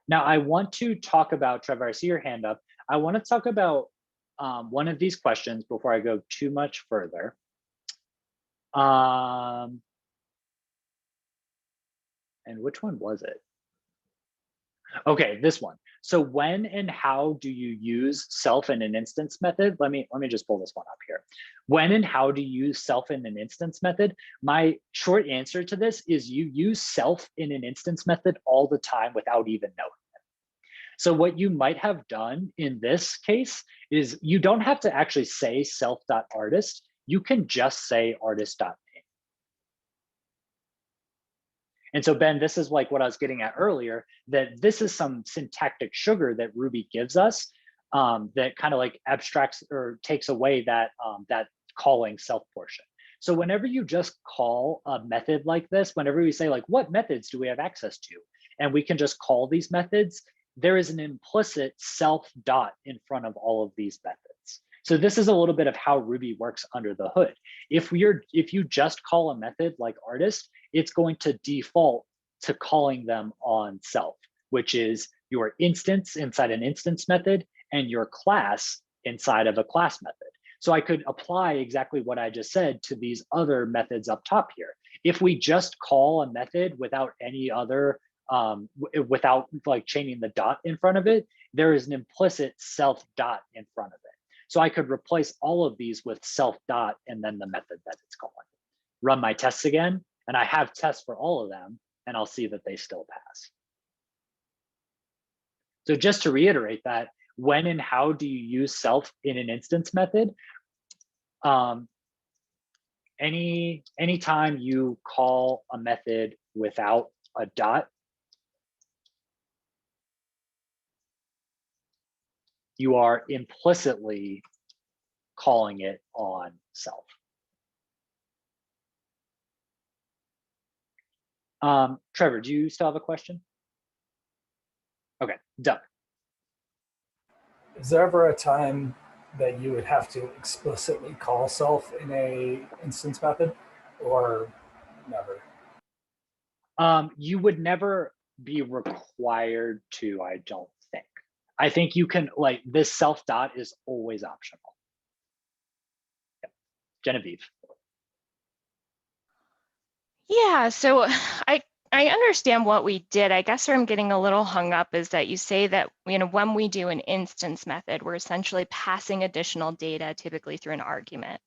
Now I want to talk about, Trevor, I see your hand up. I want to talk about one of these questions before I go too much further. And which one was it? Okay, this one. So when and how do you use self in an instance method? Let me just pull this one up here. When and how do you use self in an instance method? My short answer to this is you use self in an instance method all the time without even knowing it. So what you might have done in this case is you don't have to actually say self.artist. You can just say artist.name. And so, Ben, this is like what I was getting at earlier, that this is some syntactic sugar that Ruby gives us that kind of like abstracts or takes away that, that calling self portion. So whenever you just call a method like this, whenever we say like, what methods do we have access to? And we can just call these methods, there is an implicit self dot in front of all of these methods. So this is a little bit of how Ruby works under the hood. If you just call a method like artist, it's going to default to calling them on self, which is your instance inside an instance method and your class inside of a class method. So I could apply exactly what I just said to these other methods up top here. If we just call a method without any other, without like chaining the dot in front of it, there is an implicit self dot in front of it. So I could replace all of these with self dot and then the method that it's calling. Run my tests again, and I have tests for all of them, and I'll see that they still pass. So just to reiterate that, when and how do you use self in an instance method? Anytime you call a method without a dot, you are implicitly calling it on self. Trevor, do you still have a question? Okay, Doug. Is there ever a time that you would have to explicitly call self in a instance method, or never? You would never be required to, I don't think. I think you can, like, this self dot is always optional. Yep. Genevieve. Yeah, so I understand what we did. I guess where I'm getting a little hung up is that you say that, you know, when we do an instance method, we're essentially passing additional data, typically through an argument.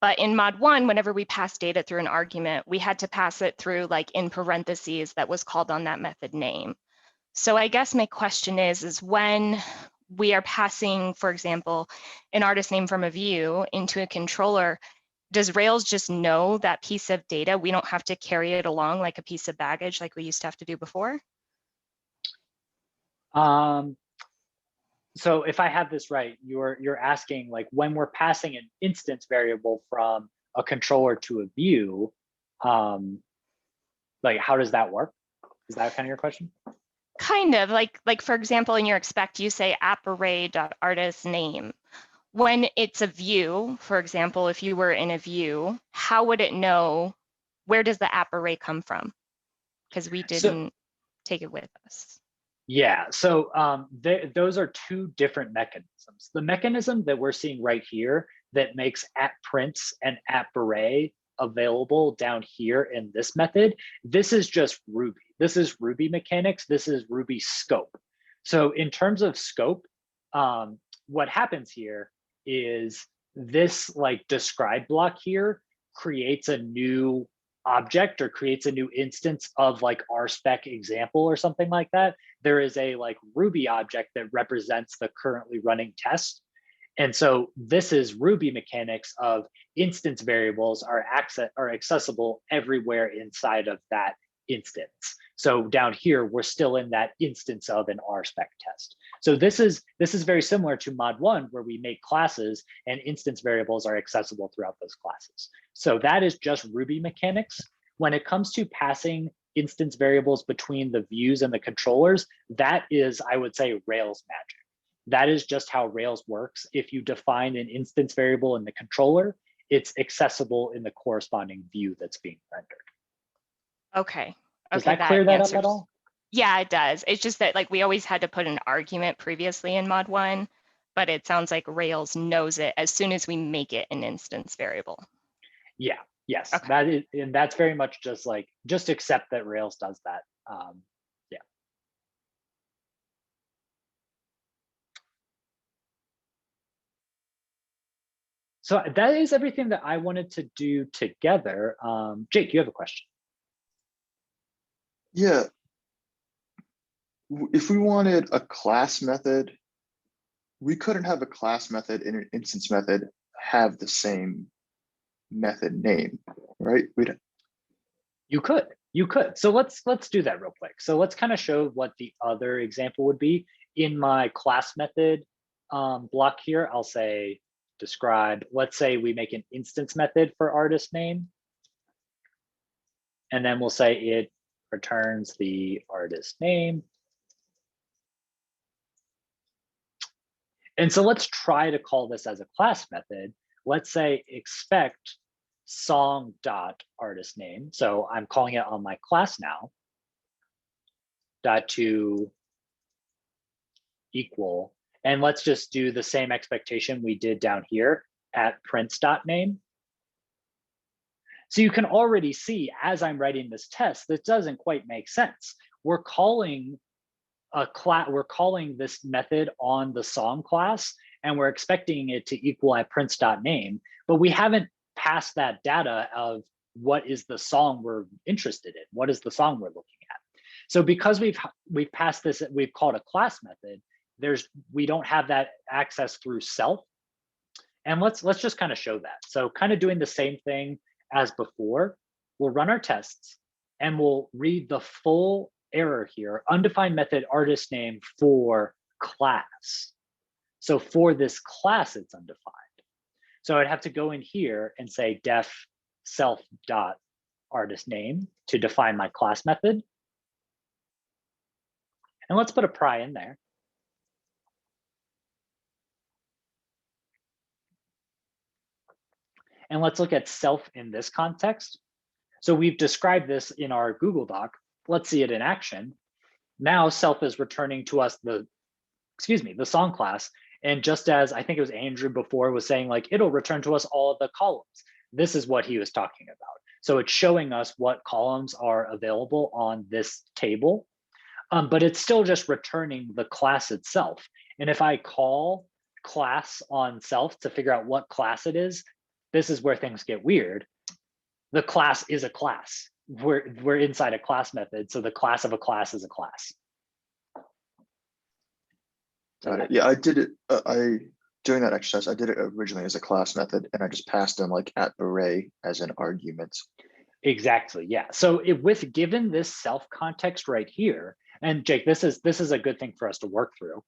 But in mod 1, whenever we pass data through an argument, we had to pass it through, like, in parentheses that was called on that method name. So I guess my question is when we are passing, for example, an artist name from a view into a controller, does Rails just know that piece of data? We don't have to carry it along like a piece of baggage like we used to have to do before? So if I have this right, you're asking, like, when we're passing an instance variable from a controller to a view, like, how does that work? Is that kind of your question? Kind of, like for example, in your expect, you say apparray.artist name. When it's a view, for example, if you were in a view, how would it know, where does the app array come from? Because we didn't take it with us. Yeah, so those are two different mechanisms. The mechanism that we're seeing right here that makes @prints and @array available down here in this method, this is just Ruby. This is Ruby mechanics. This is Ruby scope. So in terms of scope, what happens here is this, like, describe block here creates a new object or creates a new instance of, like, RSpec example or something like that. There is a, like, Ruby object that represents the currently running test. And so this is Ruby mechanics of instance variables are accessible everywhere inside of that instance. So down here, we're still in that instance of an RSpec test. So this is very similar to mod 1, where we make classes and instance variables are accessible throughout those classes. So that is just Ruby mechanics. When it comes to passing instance variables between the views and the controllers, that is, I would say, Rails magic. That is just how Rails works. If you define an instance variable in the controller, it's accessible in the corresponding view that's being rendered. Okay. Does that clear that up at all? Yeah, it does. It's just that, like, we always had to put an argument previously in mod 1, but it sounds like Rails knows it as soon as we make it an instance variable. Yeah, yes, okay. That is, and that's very much just like, just accept that Rails does that. Yeah. So that is everything that I wanted to do together. Jake, you have a question? Yeah. If we wanted a class method, we couldn't have a class method and an instance method have the same method name, right? You could. So let's do that real quick. So let's kind of show what the other example would be. In my class method block here, I'll say describe. Let's say we make an instance method for artist name. And then we'll say it returns the artist name. And so let's try to call this as a class method. Let's say expect song.artist name. So I'm calling it on my class now. .to equal. And let's just do the same expectation we did down here @prints.name. So you can already see, as I'm writing this test, this doesn't quite make sense. We're calling this method on the song class, and we're expecting it to equal @prints.name, but we haven't passed that data of what is the song we're interested in, what is the song we're looking at. So because we've passed this, we've called a class method, we don't have that access through self. And let's just kind of show that. So kind of doing the same thing as before, we'll run our tests and we'll read the full error here, undefined method artist name for class. So for this class, it's undefined. So I'd have to go in here and say def self dot artist name to define my class method. And let's put a pry in there. And let's look at self in this context. So we've described this in our Google Doc. Let's see it in action. Now self is returning to us the song class. And just as I think it was Andrew before was saying, like, it'll return to us all of the columns. This is what he was talking about. So it's showing us what columns are available on this table, but it's still just returning the class itself. And if I call class on self to figure out what class it is, this is where things get weird. The class is a class. We're inside a class method, so the class of a class is a class. Got it. Yeah, I did it. During that exercise, I did it originally as a class method, and I just passed in like @array as an argument. Exactly. Yeah. So with given this self context right here, and Jake, this is a good thing for us to work through.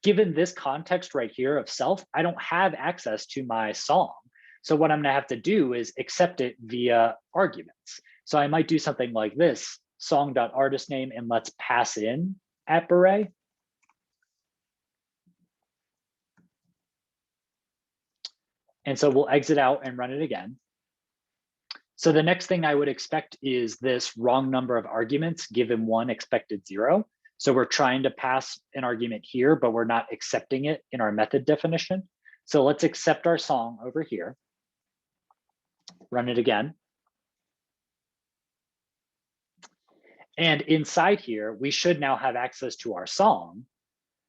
Given this context right here of self, I don't have access to my song. So what I'm going to have to do is accept it via arguments. So I might do something like this: song.artist name, and let's pass in @array. And so we'll exit out and run it again. So the next thing I would expect is this wrong number of arguments given 1 expected 0. So we're trying to pass an argument here, but we're not accepting it in our method definition. So let's accept our song over here. Run it again. And inside here, we should now have access to our song.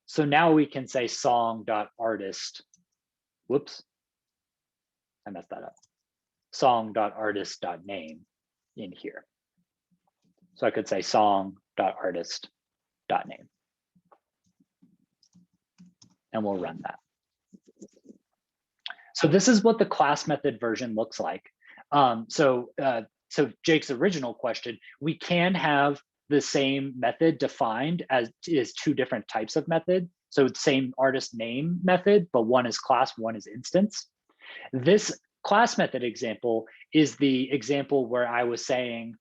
So now we can say song.artist. Whoops. I messed that up. Song.artist.name in here. So I could say song.artist.name. And we'll run that. So this is what the class method version looks like. So Jake's original question, we can have the same method defined as is 2 different types of method. So it's same artist name method, but one is class, one is instance. This class method example is the example where I was saying,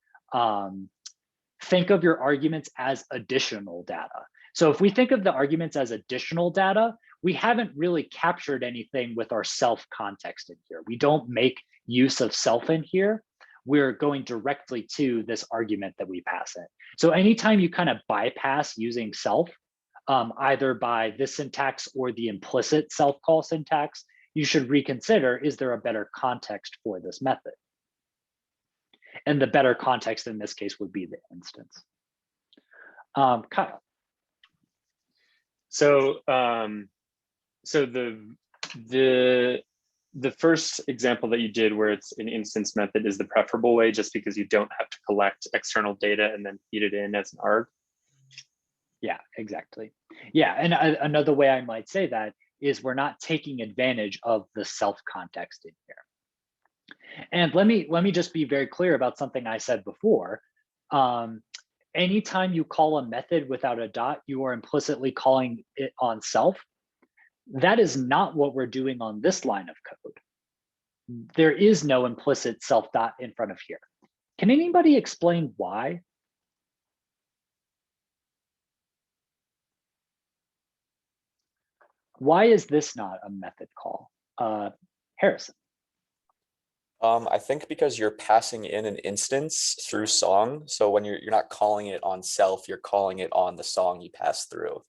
think of your arguments as additional data. So if we think of the arguments as additional data, we haven't really captured anything with our self context in here. We don't make use of self in here. We're going directly to this argument that we pass in. So anytime you kind of bypass using self, either by this syntax or the implicit self call syntax, you should reconsider, is there a better context for this method? And the better context in this case would be the instance. Kyle. So, so the first example that you did where it's an instance method is the preferable way, just because you don't have to collect external data and then feed it in as an arg. Yeah, exactly. Yeah, and another way I might say that is we're not taking advantage of the self context in here. And let me just be very clear about something I said before. Anytime you call a method without a dot, you are implicitly calling it on self. That is not what we're doing on this line of code. There is no implicit self dot in front of here. Can anybody explain why? Why is this not a method call? Harrison. I think because you're passing in an instance through song. So when you're not calling it on self, you're calling it on the song you pass through.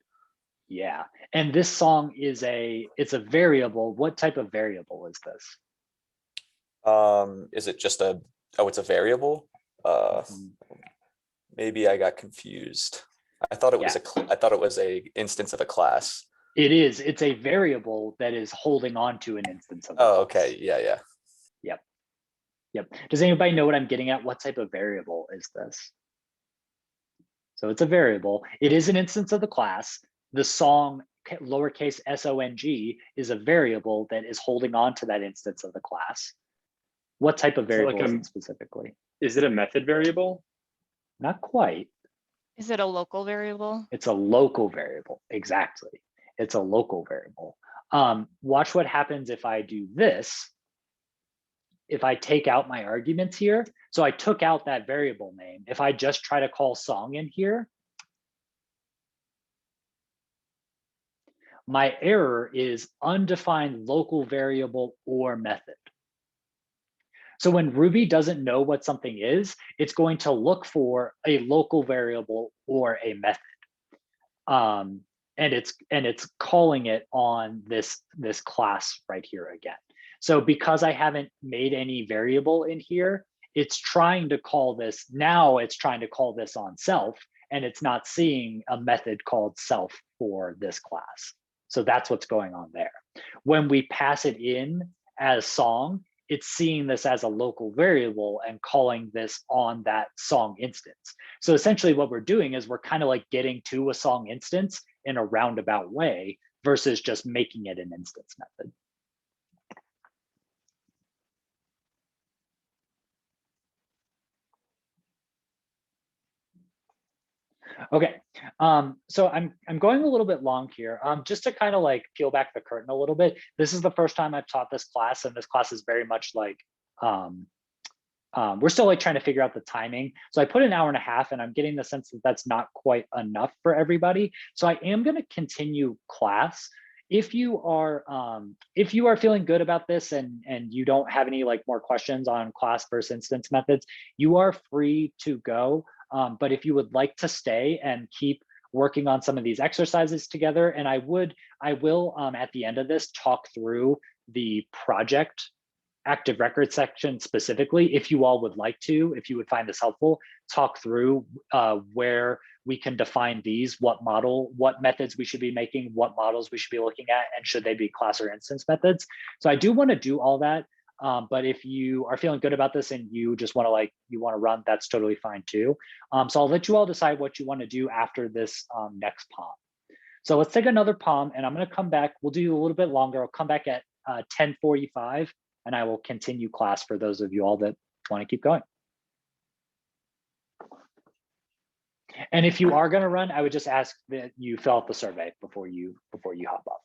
Yeah, and this song is it's a variable. What type of variable is this? Is it just it's a variable? Maybe I got confused. I thought it was I thought it was a instance of a class. It is. It's a variable that is holding on to an instance of. Oh, okay. Yeah. Yep. Does anybody know what I'm getting at? What type of variable is this? So it's a variable. It is an instance of the class. The song, lowercase song, is a variable that is holding on to that instance of the class. What type of variable is it specifically? Is it a method variable? Not quite. Is it a local variable? It's a local variable. Exactly. It's a local variable. Watch what happens if I do this. If I take out my arguments here. So I took out that variable name. If I just try to call song in here, my error is undefined local variable or method. So when Ruby doesn't know what something is, it's going to look for a local variable or a method. And it's calling it on this class right here again. So because I haven't made any variable in here, it's trying to call this, now it's trying to call this on self, and it's not seeing a method called self for this class. So that's what's going on there. When we pass it in as song, it's seeing this as a local variable and calling this on that song instance. So essentially what we're doing is we're kind of like getting to a song instance in a roundabout way versus just making it an instance method. Okay, so I'm going a little bit long here. Just to kind of like peel back the curtain a little bit, this is the first time I've taught this class, and this class is very much like, we're still like trying to figure out the timing. So I put an hour and a half, and I'm getting the sense that that's not quite enough for everybody. So I am going to continue class. If you are feeling good about this and you don't have any like more questions on class versus instance methods, you are free to go. But if you would like to stay and keep working on some of these exercises together, and I will at the end of this talk through the project active record section specifically, if you all would like to, if you would find this helpful, talk through where we can define these, what methods we should be making, what models we should be looking at, and should they be class or instance methods. So I do want to do all that. But if you are feeling good about this and you just want to run, that's totally fine too. So I'll let you all decide what you want to do after this next POM. So let's take another POM, and I'm going to come back. We'll do a little bit longer. I'll come back at 10:45, and I will continue class for those of you all that want to keep going. And if you are going to run, I would just ask that you fill out the survey before you hop off.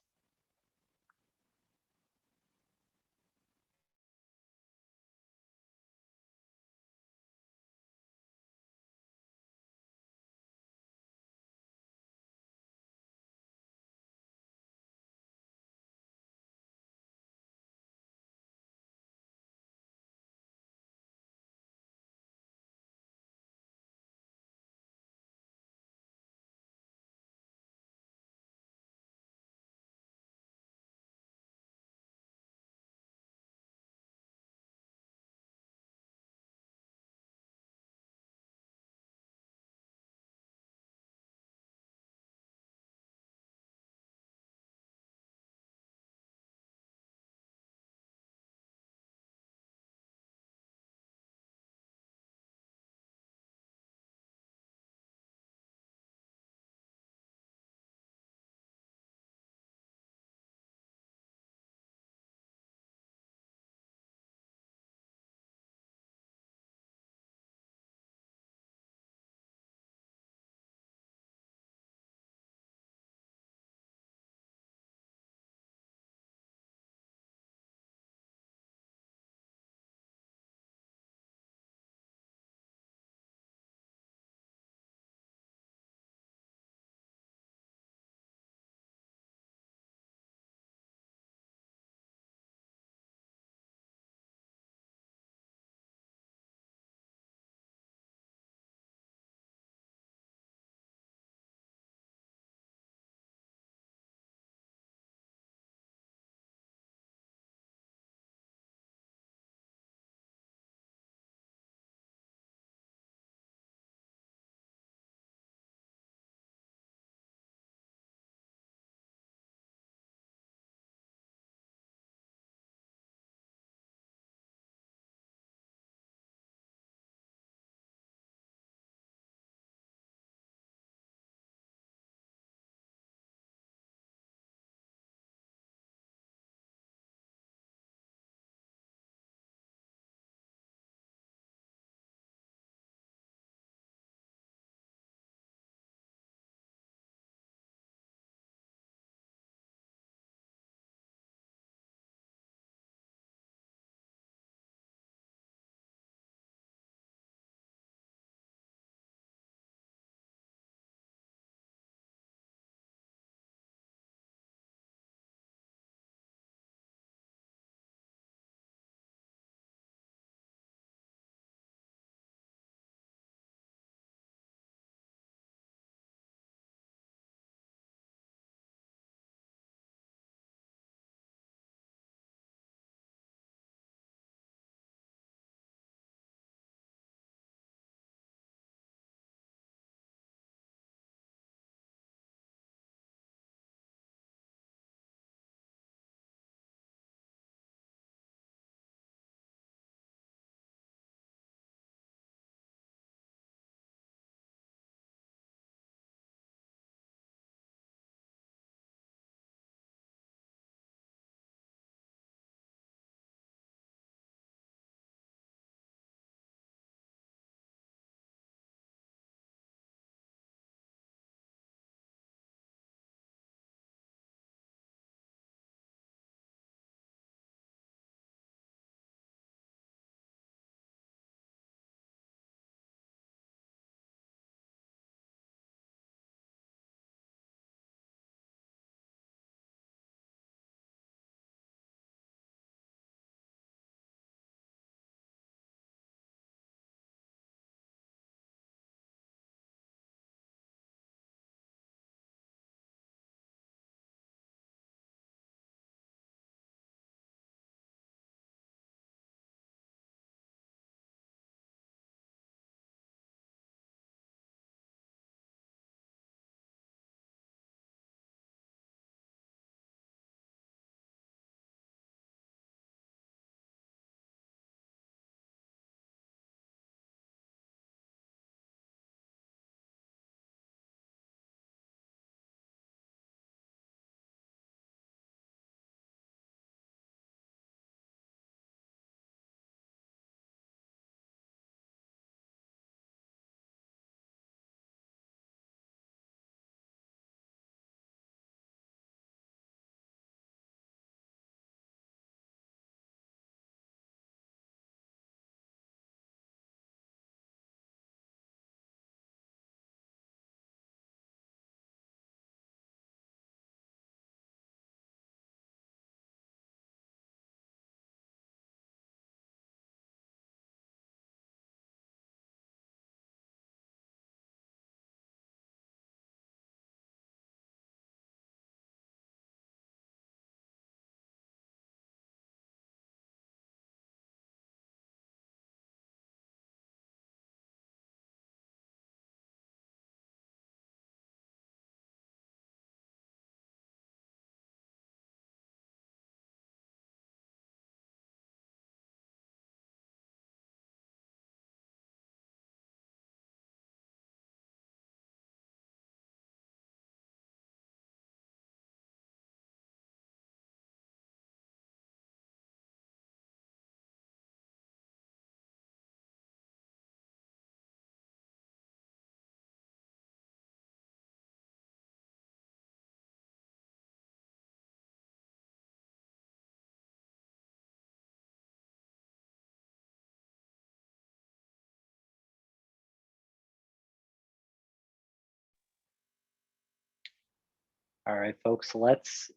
All right, folks, let's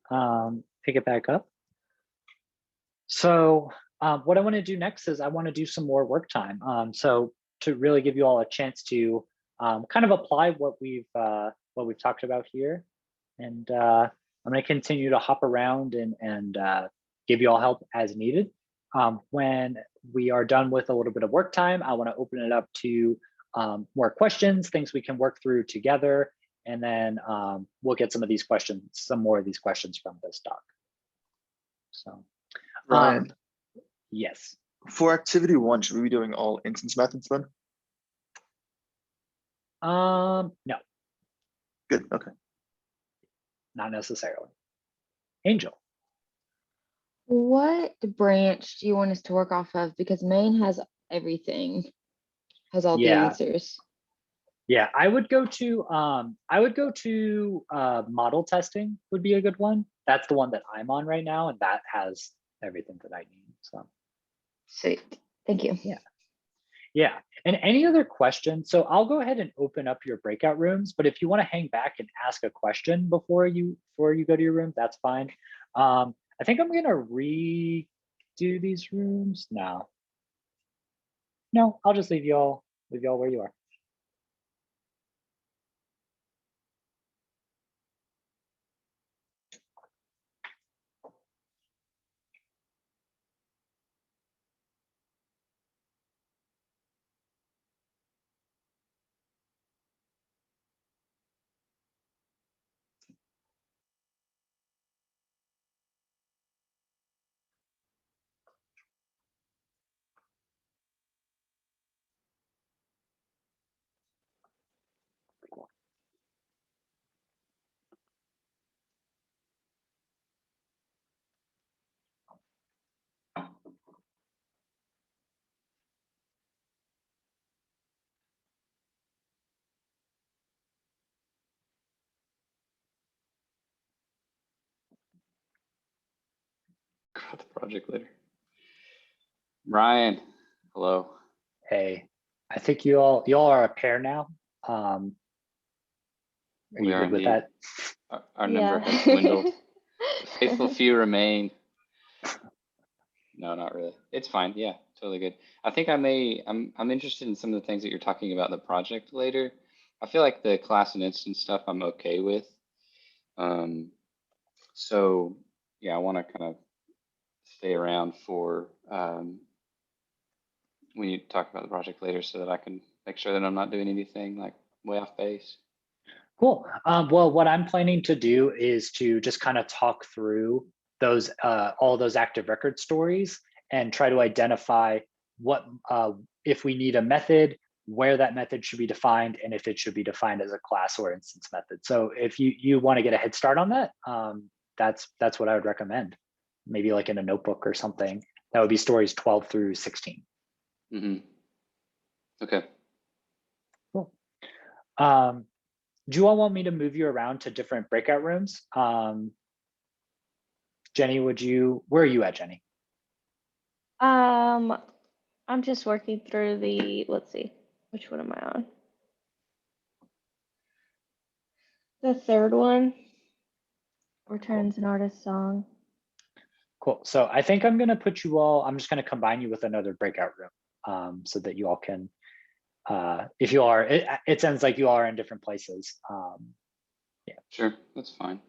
pick it back up. So what I want to do next is I want to do some more work time. So to really give you all a chance to kind of apply what we've talked about here, and I'm going to continue to hop around and give you all help as needed. When we are done with a little bit of work time, I want to open it up to more questions, things we can work through together, and then we'll get some more of these questions from this doc. So, Ryan, yes. for activity 1, should we be doing all instance methods then? No. Good. Okay. Not necessarily. Angel. What branch do you want us to work off of? Because main has everything, has all the Yeah. answers. Yeah, I would go to model testing would be a good one. That's the one that I'm on right now, and that has everything that I need. So sweet. Thank you. Yeah. Yeah. And any other questions? So I'll go ahead and open up your breakout rooms, but if you want to hang back and ask a question before you go to your room, that's fine. I think I'm gonna redo these rooms. No, I'll just leave y'all where you are. Got the project later. Ryan, hello. Hey, I think y'all are a pair now. Are We you are good with indeed. that? Our number has dwindled. The faithful few remain. No, not really. It's fine. Yeah, totally good. I think I'm interested in some of the things that you're talking about in the project later. I feel like the class and instance stuff I'm okay with. So yeah, I want to kind of stay around for when you talk about the project later so that I can make sure that I'm not doing anything like way off base. Cool. Well, what I'm planning to do is to just kind of talk through those all those active record stories and try to identify what if we need a method, where that method should be defined, and if it should be defined as a class or instance method. So if you want to get a head start on that, that's what I would recommend. Maybe like in a notebook or something. That would be stories 12 through 16. Mm-hmm. Okay. Cool. Do you all want me to move you around to different breakout rooms? Jenny, where are you at, Jenny? I'm just working through let's see, which one am I on? The third one, returns an artist song. Cool. So I think I'm gonna put you all, I'm just gonna combine you with another breakout room so that you all can, if you are, it sounds like you all are in different places. Yeah. Sure, that's fine.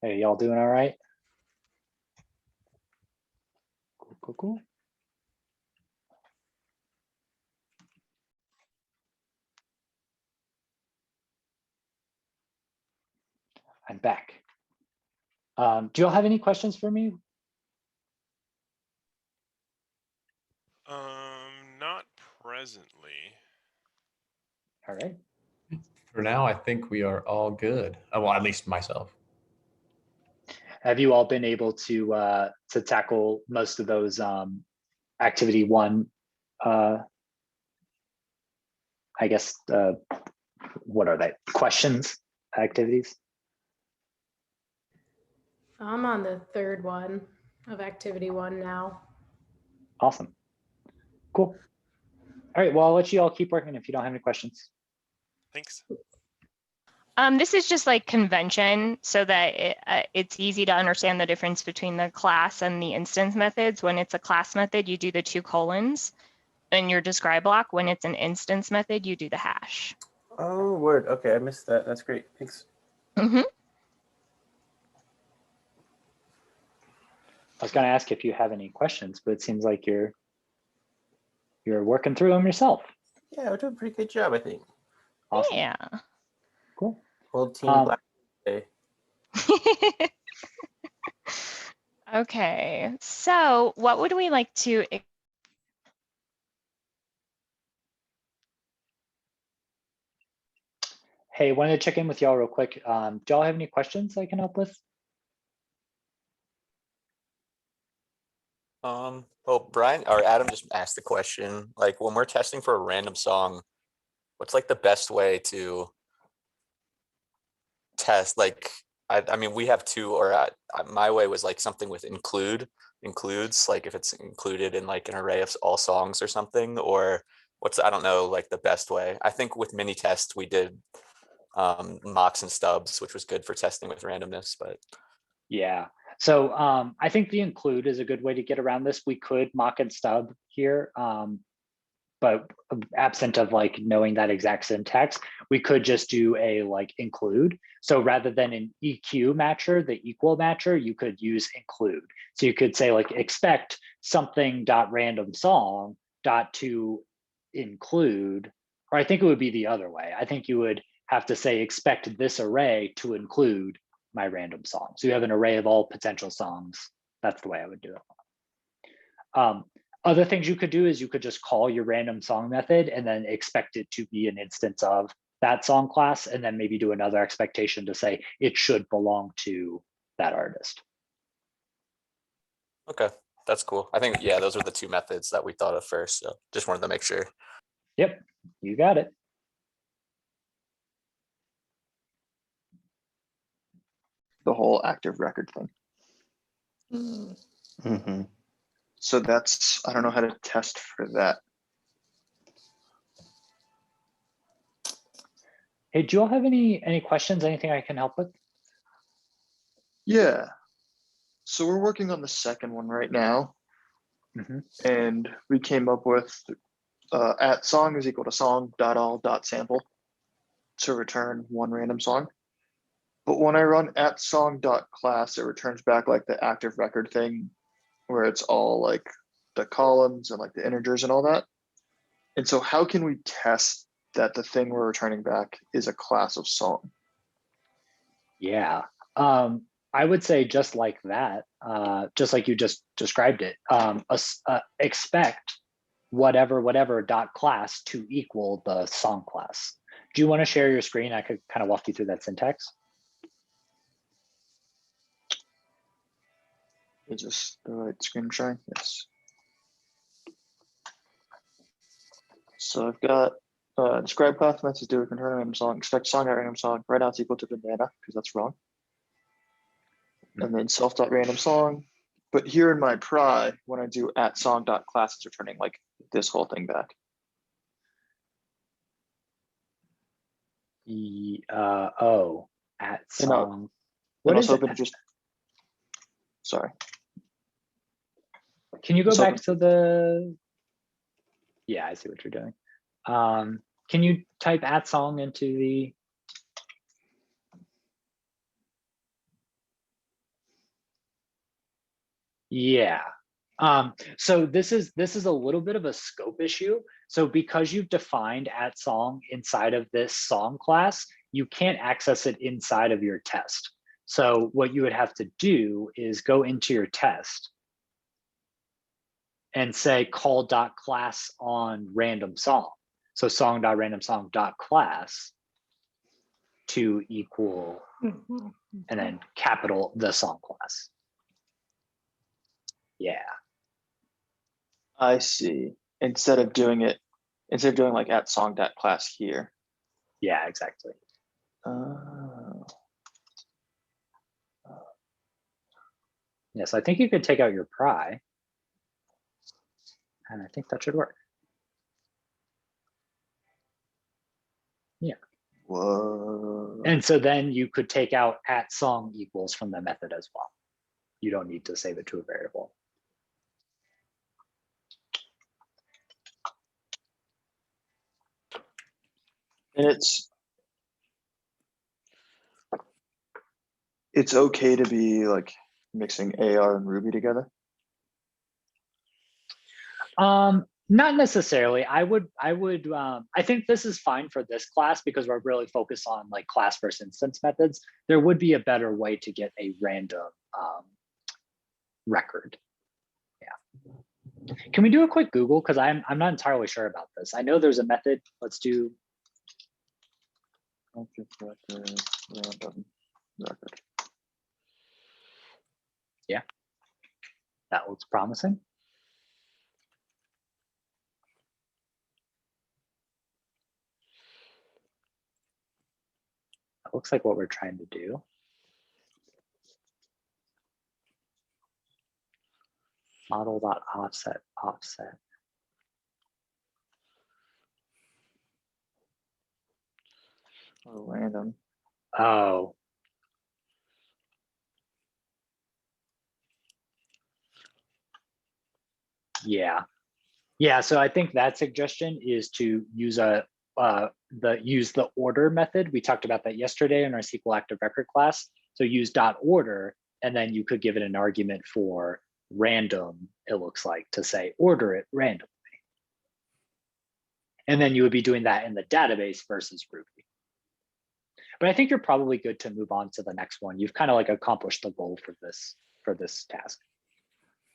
Hey, y'all doing all right? Cool, cool, cool. I'm back. Do y'all have any questions for me? Not presently. All right. For now, I think we are all good. Well, at least myself. Have you all been able to tackle most of those activity one, I guess, what are they? Questions, activities? I'm on the third one of activity one now. Awesome. Cool. All right, well, I'll let you all keep working if you don't have any questions. Thanks. This is just like convention so that it's easy to understand the difference between the class and the instance methods. When it's a class method, you do the 2 colons in your describe block. When it's an instance method, you do the hash. Oh, word. Okay, I missed that. That's great. Thanks. Mm-hmm. I was going to ask if you have any questions, but it seems like you're working through them yourself. Yeah, we're doing a pretty good job, I think. Awesome. Yeah. Cool. Whole team black day. Okay, so what would we like to? Hey, wanted to check in with y'all real quick. Do y'all have any questions I can help with? Well, Brian or Adam just asked the question, like when we're testing for a random song, what's like the best way to test? Like, I mean, we have 2, or my way was like something with includes, like if it's included in like an array of all songs or something, or what's, I don't know, like the best way. I think with mini test, we did mocks and stubs, which was good for testing with randomness, but. Yeah. So I think the include is a good way to get around this. We could mock and stub here, but absent of like knowing that exact syntax, we could just do a like include. So rather than an EQ matcher, the equal matcher, you could use include. So you could say like expect something dot random song dot to include, or I think it would be the other way. I think you would have to say expect this array to include my random song. So you have an array of all potential songs. That's the way I would do it. Other things you could do is you could just call your random song method and then expect it to be an instance of that song class, and then maybe do another expectation to say it should belong to that artist. Okay, that's cool. I think, yeah, those were the 2 methods that we thought of first. So just wanted to make sure. Yep, you got it. The whole active record thing. Mm-hmm. So that's, I don't know how to test for that. Hey, do you all have any questions? Anything I can help with? Yeah. So we're working on the second one right now. And we came up with at song is equal to song.all.sample to return one random song. But when I run at song.class, it returns back like the active record thing where it's all like the columns and like the integers and all that. And so how can we test that the thing we're returning back is a class of song? Yeah, I would say just like that, just like you just described it, expect whatever dot class to equal the song class. Do you want to share your screen? I could kind of walk you through that syntax. Is this the right screen sharing? Yes. So I've got describe class methods do a return random song, expect song at random song, right now it's equal to banana because that's wrong. And then self.random song. But here in my pry, when I do at song.class, it's returning like this whole thing back. At song. What is it? Just sorry. Can you go back to the? Yeah, I see what you're doing. Can you type at song into the? Yeah. So this is a little bit of a scope issue. So because you've defined @song inside of this song class, you can't access it inside of your test. So what you would have to do is go into your test and say call.class on random song. So song.randomsong.class to equal, and then capital the song class. Yeah. I see. Instead of doing like @song.class here. Yeah, exactly. Yes, I think you could take out your pry. And I think that should work. Yeah. Whoa. And so then you could take out @song equals from the method as well. You don't need to save it to a variable. And it's okay to be like mixing AR and Ruby together? Not necessarily. I think this is fine for this class because we're really focused on like class versus instance methods. There would be a better way to get a random record. Yeah. Can we do a quick Google? Because I'm not entirely sure about this. I know there's a method. Let's do random record. Yeah. That looks promising. That looks like what we're trying to do. Model.offset offset. Oh, random. Oh. Yeah. Yeah, so I think that suggestion is to use use the order method. We talked about that yesterday in our SQL Active Record class. So use .order, and then you could give it an argument for random, it looks like, to say order it randomly. And then you would be doing that in the database versus Ruby. But I think you're probably good to move on to the next one. You've kind of like accomplished the goal for this task.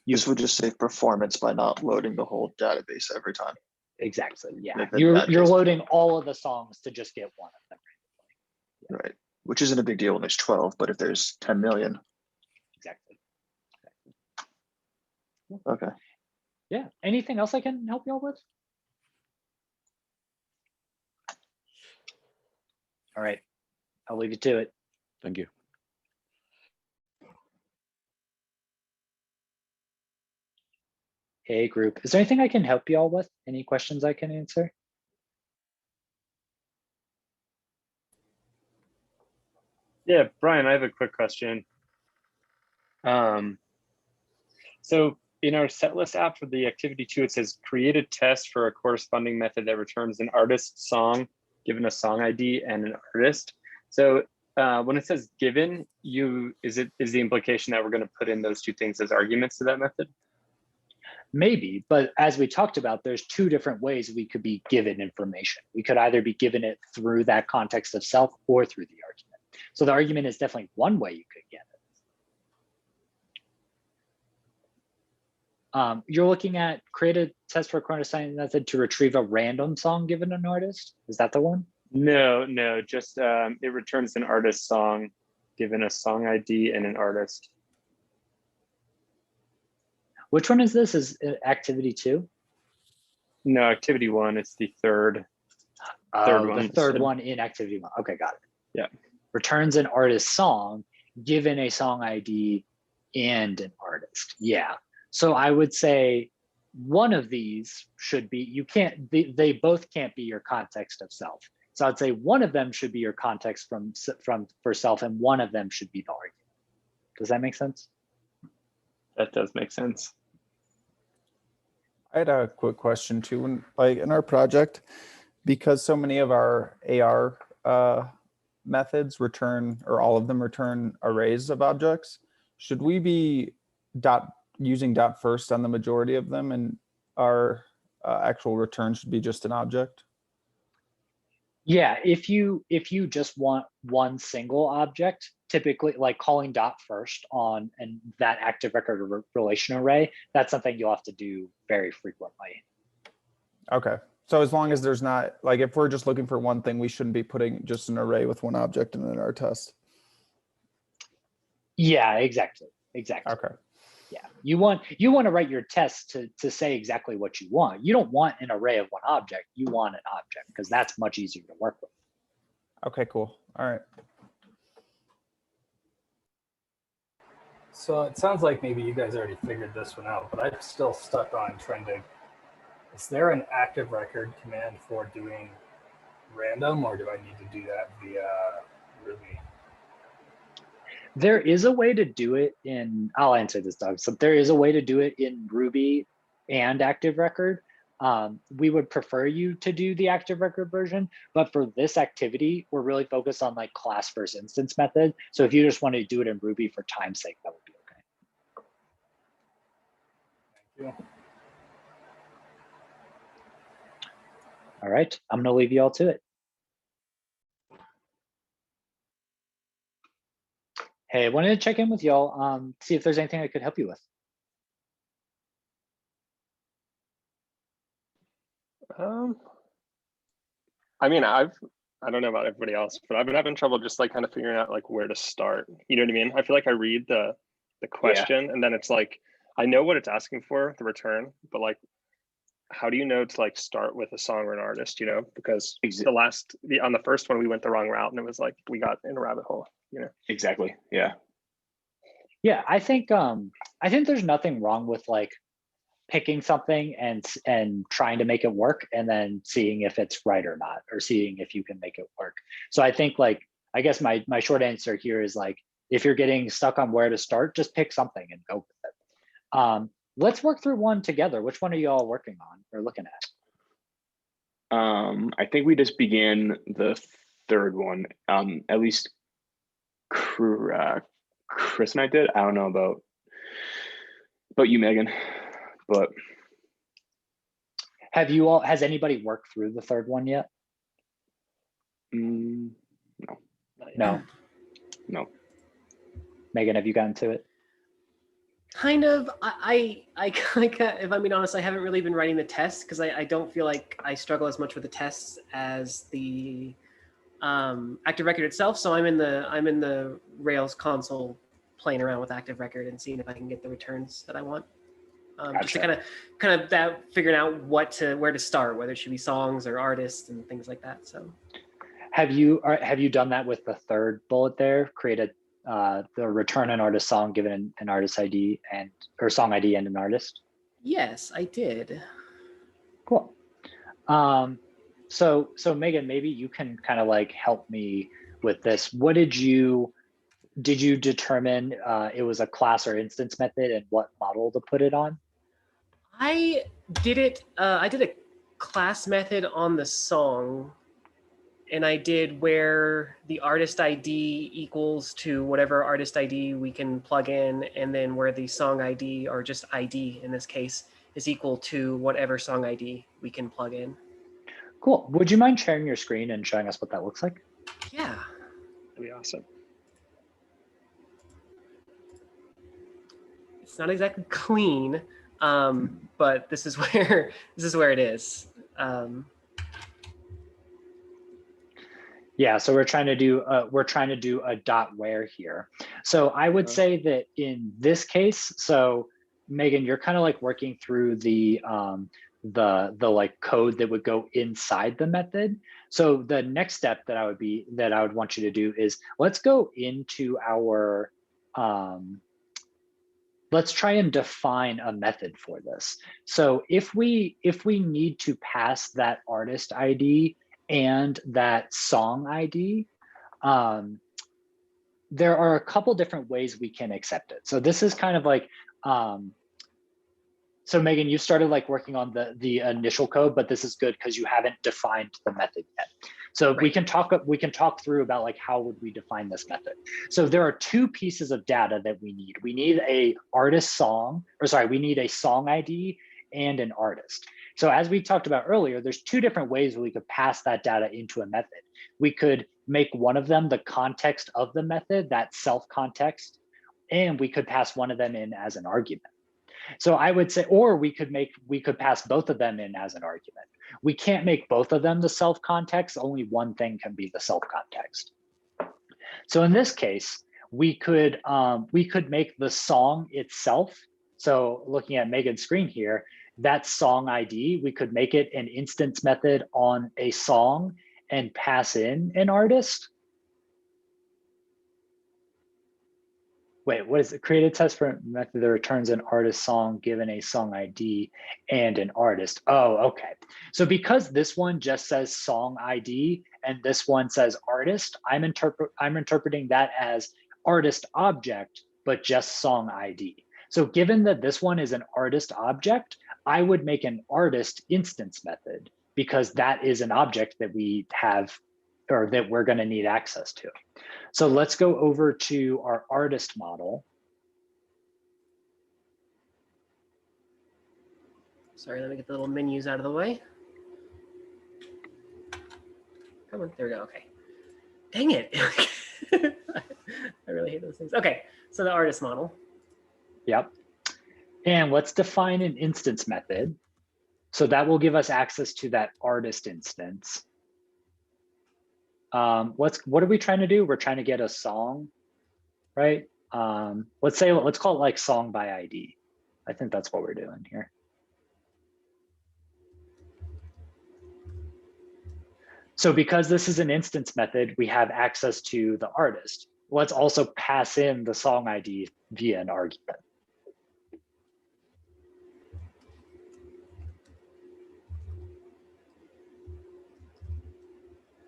This would just save performance by not loading the whole database every time. Exactly. Yeah. Make the You're database loading all of the songs to just get one of them. Right. Which isn't a big deal when there's 12, but if there's 10 million. Exactly. Okay. Yeah. Anything else I can help you all with? All right. I'll leave you to it. Thank you. Hey, group. Is there anything I can help you all with? Any questions I can answer? Yeah, Brian, I have a quick question. So in our setlist app for the activity 2, it says create a test for a corresponding method that returns an artist song given a song ID and an artist. So when it says given, is the implication that we're going to put in those two things as arguments to that method? Maybe, but as we talked about, there's two different ways we could be given information. We could either be given it through that context of self or through the argument. So the argument is definitely one way you could get it. You're looking at create a test for a corresponding method to retrieve a random song given an artist. Is that the one? No, just it returns an artist song given a song ID and an artist. Which one is this? Is it activity 2? No, activity 1. It's the third one. The third one in activity 1. Okay, got it. Yeah. Returns an artist song given a song ID and an artist. Yeah. So I would say one of these should be, they both can't be your context of self. So I'd say one of them should be your context for self, and one of them should be the argument. Does that make sense? That does make sense. I had a quick question too. Like in our project, because so many of our AR methods return, or all of them return arrays of objects, should we be using dot first on the majority of them, and our actual return should be just an object? Yeah, if you just want one single object, typically like calling dot first on and that active record relation array, that's something you'll have to do very frequently. Okay. So as long as there's not, like, if we're just looking for one thing, we shouldn't be putting just an array with one object in our test. Yeah, exactly. Okay. Yeah, you want to write your test to say exactly what you want. You don't want an array of one object. You want an object because that's much easier to work with. Okay, cool. All right. So it sounds like maybe you guys already figured this one out, but I'm still stuck on trending. Is there an active record command for doing random, or do I need to do that via Ruby? There is a way to do it in, I'll answer this, Doug. So there is a way to do it in Ruby and Active Record. We would prefer you to do the Active Record version, but for this activity, we're really focused on like class first instance method. So if you just want to do it in Ruby for time's sake, that would be okay. Thank you. All right, I'm gonna leave you all to it. Hey, I wanted to check in with y'all, see if there's anything I could help you with. I mean, I don't know about everybody else, but I've been having trouble just like kind of figuring out like where to start. You know what I mean? I feel like I read the question and then it's like, I know what it's asking for, the return, but like, how do you know to like start with a song or an artist, you know? Because on the first one, we went the wrong route and it was like, we got in a rabbit hole, you know? Exactly, yeah. Yeah, I think there's nothing wrong with like picking something and trying to make it work and then seeing if it's right or not, or seeing if you can make it work. So I think like, I guess my short answer here is like, if you're getting stuck on where to start, just pick something and go with it. Let's work through one together. Which one are you all working on or looking at? I think we just began the third one. At least Chris and I did. I don't know about you, Megan, but has anybody worked through the third one yet? No. Megan, have you gotten to it? Kind of. I if I'm being honest, I haven't really been writing the tests because I don't feel like I struggle as much with the tests as the Active Record itself. So I'm in the Rails console playing around with Active Record and seeing if I can get the returns that I want. Just to kind of that figuring out where to start, whether it should be songs or artists and things like that. So have you done that with the third bullet there? Create the return an artist song given an artist ID or song ID and an artist? Yes, I did. Cool. So Megan, maybe you can kind of like help me with this. What did you determine it was a class or instance method and what model to put it on? I did it. I did a class method on the song, and I did where the artist ID equals to whatever artist ID we can plug in, and then where the song ID, or just ID in this case, is equal to whatever song ID we can plug in. Cool. Would you mind sharing your screen and showing us what that looks like? Yeah. That'd be awesome. It's not exactly clean, but this is where it is. Yeah, so we're trying to do a dot where here. So I would say that in this case, so Megan, you're kind of like working through the like code that would go inside the method. So the next step that I would want you to do is let's go into our let's try and define a method for this. So if we need to pass that artist ID and that song ID, there are a couple different ways we can accept it. So this is kind of like, so Megan, you started like working on the initial code, but this is good because you haven't defined the method yet. So we can talk through about like how would we define this method. So there are two pieces of data that we need. We need a artist song, or sorry, we need a song ID and an artist. So as we talked about earlier, there's two different ways we could pass that data into a method. We could make one of them the context of the method, that self context, and we could pass one of them in as an argument. So I would say, or we could pass both of them in as an argument. We can't make both of them the self context, only one thing can be the self context. So in this case, we could make the song itself. So looking at Megan's screen here, that song ID, we could make it an instance method on a song and pass in an artist. Wait, what is it? Create a test for a method that returns an artist song given a song ID and an artist. Oh, okay. So because this one just says song ID and this one says artist, I'm interpreting that as artist object, but just song ID. So given that this one is an artist object, I would make an artist instance method because that is an object that we have or that we're going to need access to. So let's go over to our artist model. Sorry, let me get the little menus out of the way. Come on, there we go. Okay. Dang it. I really hate those things. Okay, so the artist model. Yep. And let's define an instance method. So that will give us access to that artist instance. What are we trying to do? We're trying to get a song, right? Let's call it like song by ID. I think that's what we're doing here. So because this is an instance method, we have access to the artist. Let's also pass in the song ID via an argument.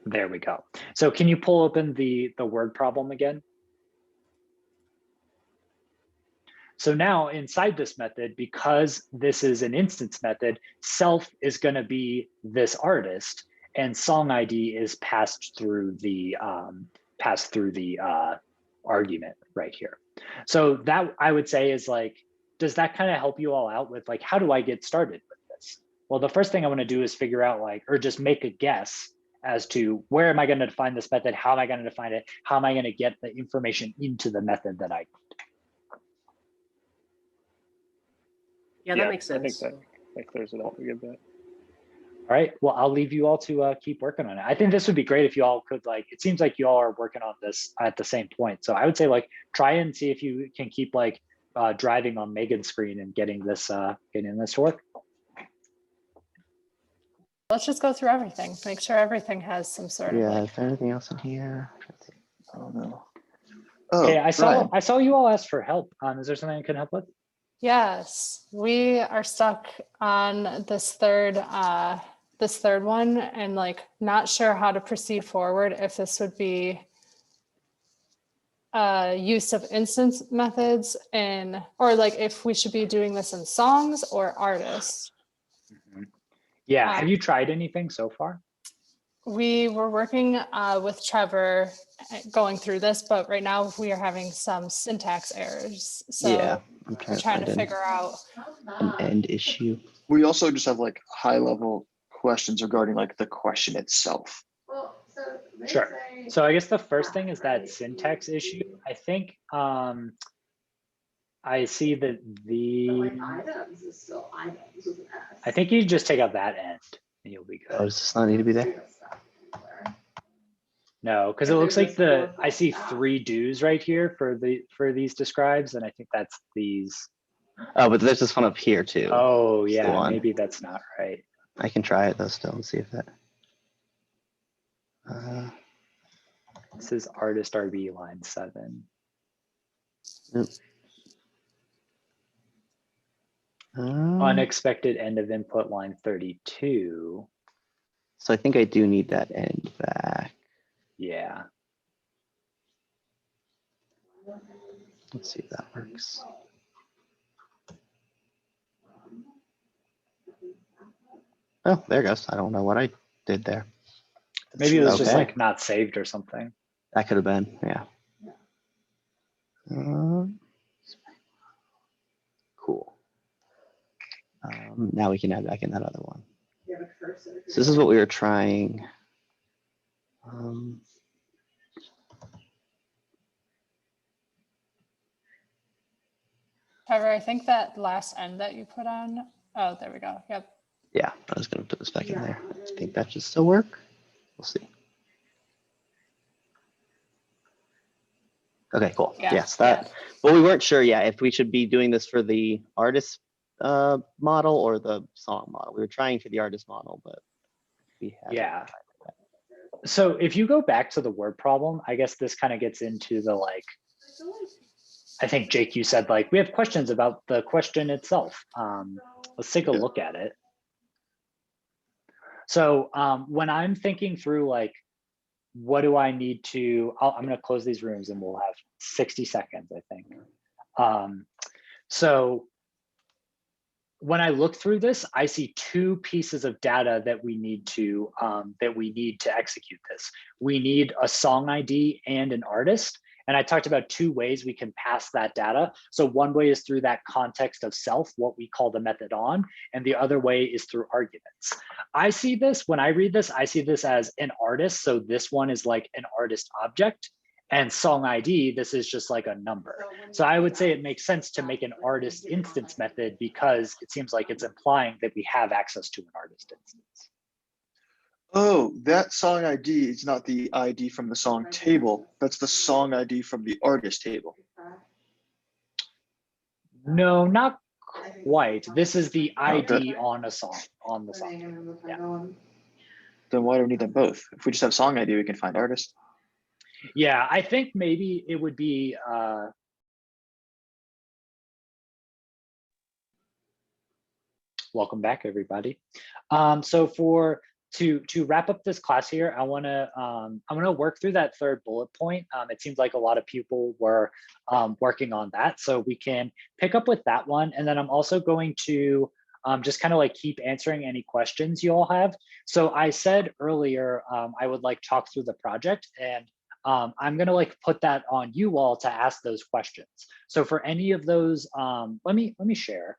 There we go. So can you pull open the word problem again? So now inside this method, because this is an instance method, self is going to be this artist, and song ID is passed through the argument right here. So that I would say is like, does that kind of help you all out with like, how do I get started with this? Well, the first thing I want to do is figure out like, or just make a guess as to where am I going to define this method? How am I going to define it? How am I going to get the information into the method that I need? Yeah, that makes sense. I think that clears it up a good bit. All right, well, I'll leave you all to keep working on it. I think this would be great if you all could like, it seems like you all are working on this at the same point. So I would say like, try and see if you can keep like driving on Megan's screen and getting this to work. Let's just go through everything. Make sure everything has some sort of Yeah, is there anything else in here? Oh no. Okay, I saw you all ask for help. Is there something I can help with? Yes, we are stuck on this third one and like not sure how to proceed forward, if this would be use of instance methods or like if we should be doing this in songs or artists. Yeah, have you tried anything so far? We were working with Trevor going through this, but right now we are having some syntax errors. So yeah, I'm we're trying to find figure out an end issue. We also just have like high level questions regarding like the question itself. Sure. So I guess the first thing is that syntax issue. I think I see that items is still items with an S. I think you just take out that end and you'll be good. Oh, does this not need to be there? No, because it looks like I see 3 do's right here for these describes, and I think that's these. Oh, but there's this one up here too. Oh yeah, maybe that's not right. I can try it though still and see if that. This is artist RB line 7. Yep. Unexpected end of input line 32. So I think I do need that end back. Yeah. Let's see if that works. Oh, there it goes. I don't know what I did there. Maybe it was just Okay. like not saved or something. That could have been, yeah. Cool. Now we can add back in that other one. So this is what we were trying. Trevor, I think that last end that you put on, oh, there we go. Yep. Yeah, I was going to put this back in there. I think that should still work. We'll see. Okay, cool. Yeah, Yes, that. Well, we weren't sure yet if we should be doing this for the artist model or the song model. We were trying for the artist model, but we haven't. Yeah. So if you go back to the word problem, I guess this kind of gets into the like, I think Jake, you said like, we have questions about the question itself. Let's take a look at it. So when I'm thinking through like, what do I need to, I'm going to close these rooms and we'll have 60 seconds, I think. So when I look through this, I see two pieces of data that we need to execute this. We need a song ID and an artist. And I talked about two ways we can pass that data. So one way is through that context of self, what we call the method on, and the other way is through arguments. I see this, when I read this, I see this as an artist. So this one is like an artist object, and song ID, this is just like a number. So I would say it makes sense to make an artist instance method because it seems like it's implying that we have access to an artist instance. Oh, that song ID is not the ID from the song table. That's the song ID from the artist table. No, not quite. This is the ID on a song, on the song. Yeah. Then why do we need them both? If we just have song ID, we can find artist. Yeah, I think maybe it would be welcome back, everybody. So to wrap up this class here, I'm gonna work through that third bullet point. It seems like a lot of people were working on that, so we can pick up with that one. And then I'm also going to just kind of like keep answering any questions you all have. So I said earlier I would like talk through the project, and I'm gonna like put that on you all to ask those questions. So for any of those, let me share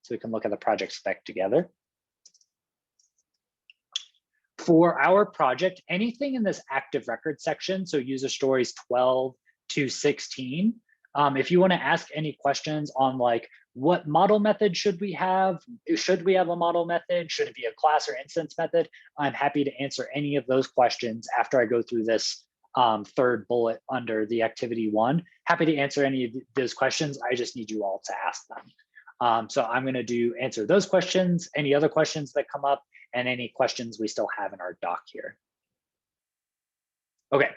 so we can look at the project spec together. For our project, anything in this active record section, so user stories 12 to 16, if you want to ask any questions on like what model method should we have? Should we have a model method? Should it be a class or instance method? I'm happy to answer any of those questions after I go through this third bullet under the activity one. Happy to answer any of those questions. I just need you all to ask them. So I'm going to answer those questions, any other questions that come up, and any questions we still have in our doc here. Okay,